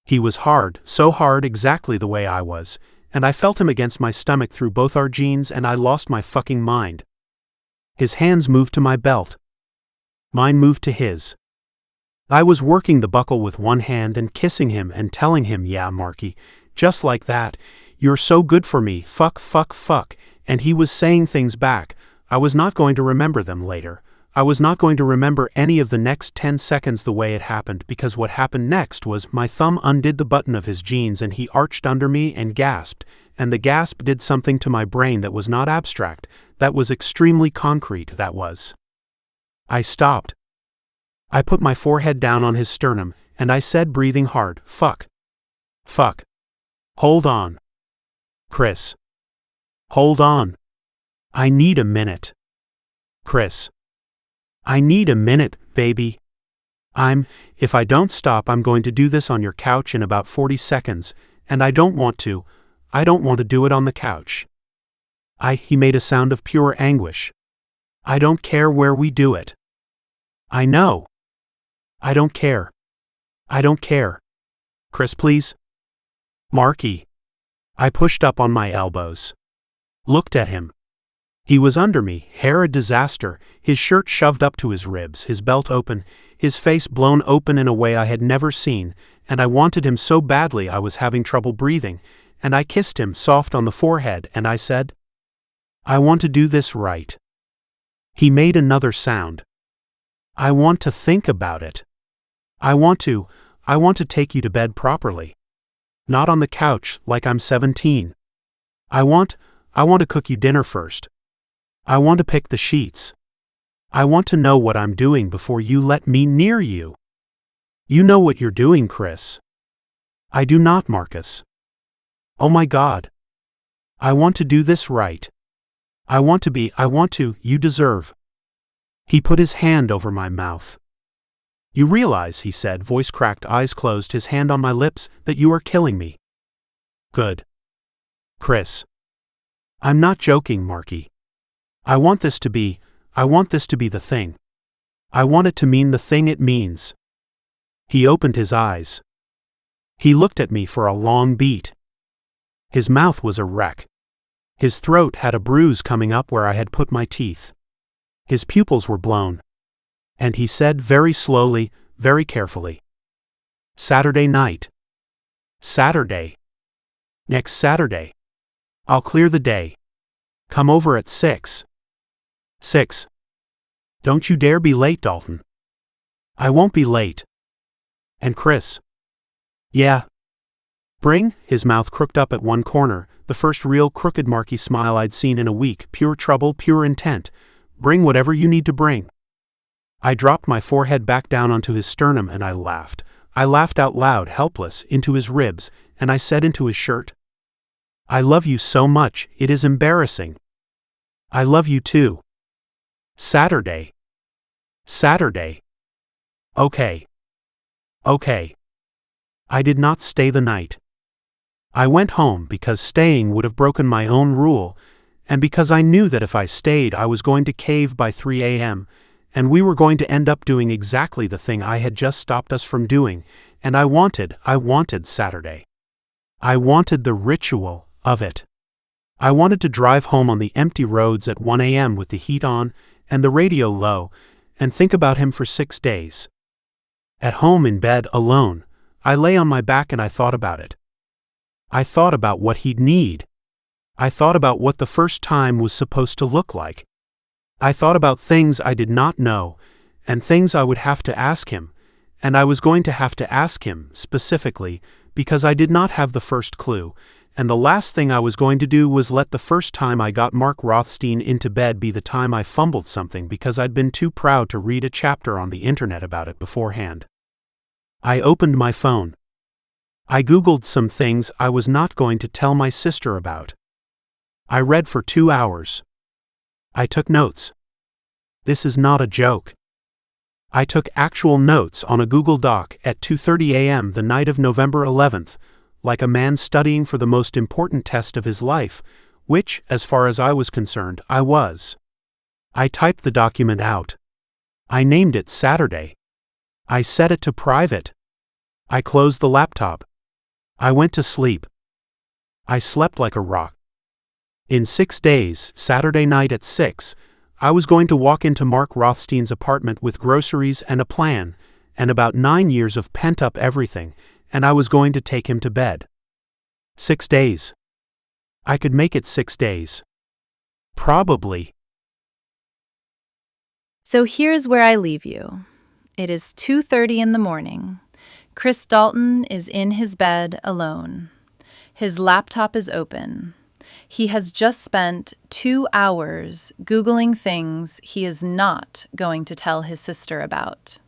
He was hard, so hard, exactly the way I was, and I felt him against my stomach through both our jeans, and I lost my fucking mind. His hands moved to my belt. Mine moved to his. I was working the buckle with one hand and kissing him and telling him, "Yeah, Marky, just like that, you're so good for me, fuck, fuck, fuck," and he was saying things back. I was not going to remember them later. I was not going to remember any of the next 10 seconds the way it happened, because what happened next was my thumb undid the button of his jeans and he arched under me and gasped, and the gasp did something to my brain that was not abstract, that was extremely concrete, that was. I stopped. I put my forehead down on his sternum, and I said, breathing hard, "Fuck. Fuck. Hold on. Chris. Hold on. I need a minute. Chris. I need a minute, baby. If I don't stop, I'm going to do this on your couch in about 40 seconds, and I don't want to. I don't want to do it on the couch. He made a sound of pure anguish. I don't care where we do it. I know. I don't care. I don't care. Chris, please. Marky. I pushed up on my elbows. Looked at him. He was under me, hair a disaster, his shirt shoved up to his ribs, his belt open, his face blown open in a way I had never seen, and I wanted him so badly I was having trouble breathing, and I kissed him soft on the forehead, and I said, "I want to do this right." He made another sound. "I want to think about it. I want to take you to bed properly. Not on the couch, like I'm 17. I want to cook you dinner first. I want to pick the sheets. I want to know what I'm doing before you let me near you. You know what you're doing, Chris." "I do not, Marcus." "Oh my God. I want to do this right. You deserve." He put his hand over my mouth. "You realize," he said, voice cracked, eyes closed, his hand on my lips, "that you are killing me." "Good. Chris. I'm not joking, Marky. I want this to be the thing. I want it to mean the thing it means." He opened his eyes. He looked at me for a long beat. His mouth was a wreck. His throat had a bruise coming up where I had put my teeth. His pupils were blown. And he said very slowly, very carefully, "Saturday night. Saturday. Next Saturday. I'll clear the day. Come over at 6. 6. Don't you dare be late, Dalton." "I won't be late." "And Chris." "Yeah. Bring," his mouth crooked up at one corner, the first real crooked Marky smile I'd seen in a week, pure trouble, pure intent. "Bring whatever you need to bring." I dropped my forehead back down onto his sternum and I laughed. I laughed out loud, helpless, into his ribs, and I said into his shirt, "I love you so much, it is embarrassing." "I love you too." Saturday. Saturday. Okay. Okay. I did not stay the night. I went home because staying would have broken my own rule, and because I knew that if I stayed I was going to cave by 3 a.m., and we were going to end up doing exactly the thing I had just stopped us from doing, and I wanted Saturday. I wanted the ritual of it. I wanted to drive home on the empty roads at 1 a.m. with the heat on and the radio low, and think about him for 6 days. At home in bed, alone, I lay on my back and I thought about it. I thought about what he'd need. I thought about what the first time was supposed to look like. I thought about things I did not know, and things I would have to ask him, and I was going to have to ask him, specifically, because I did not have the first clue, and the last thing I was going to do was let the first time I got Mark Rothstein into bed be the time I fumbled something because I'd been too proud to read a chapter on the internet about it beforehand. I opened my phone. I Googled some things I was not going to tell my sister about. I read for 2 hours. I took notes. This is not a joke. I took actual notes on a Google Doc at 2:30 a.m. the night of November 11th, like a man studying for the most important test of his life, which, as far as I was concerned, I was. I typed the document out. I named it Saturday. I set it to private. I closed the laptop. I went to sleep. I slept like a rock. In 6 days, Saturday night at 6, I was going to walk into Mark Rothstein's apartment with groceries and a plan, and about 9 years of pent-up everything, and I was going to take him to bed. 6 days. I could make it 6 days. Probably. So here's where I leave you. It is 2:30 in the morning. Chris Dalton is in his bed alone. His laptop is open. He has just spent 2 hours Googling things he is not going to tell his sister about.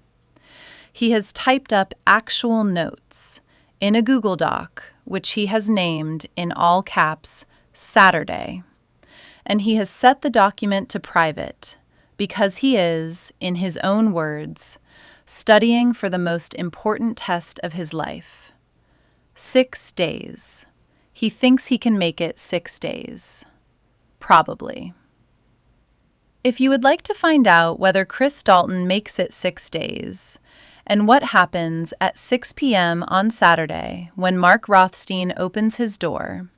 He has typed up actual notes in a Google Doc, which he has named in all caps Saturday. And he has set the document to private because he is, in his own words, studying for the most important test of his life. 6 days. He thinks he can make it 6 days. Probably. If you would like to find out whether Chris Dalton makes it 6 days, and what happens at 6 p.m. on Saturday when Mark Rothstein opens his door,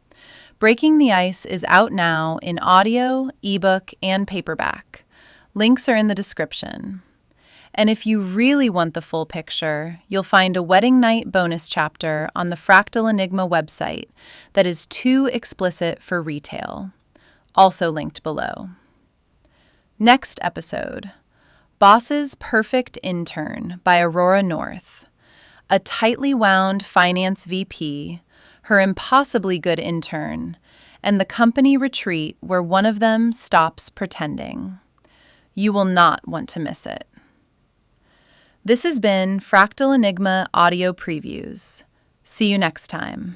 Breaking the Ice is out now in audio, ebook, and paperback. Links are in the description. And if you really want the full picture, you'll find a wedding night bonus chapter on the Fractal Enigma website that is too explicit for retail, also linked below. Next episode, Boss's Perfect Intern by Aurora North. A tightly wound finance VP, her impossibly good intern, and the company retreat where one of them stops pretending. You will not want to miss it. This has been Fractal Enigma Audio Previews. See you next time.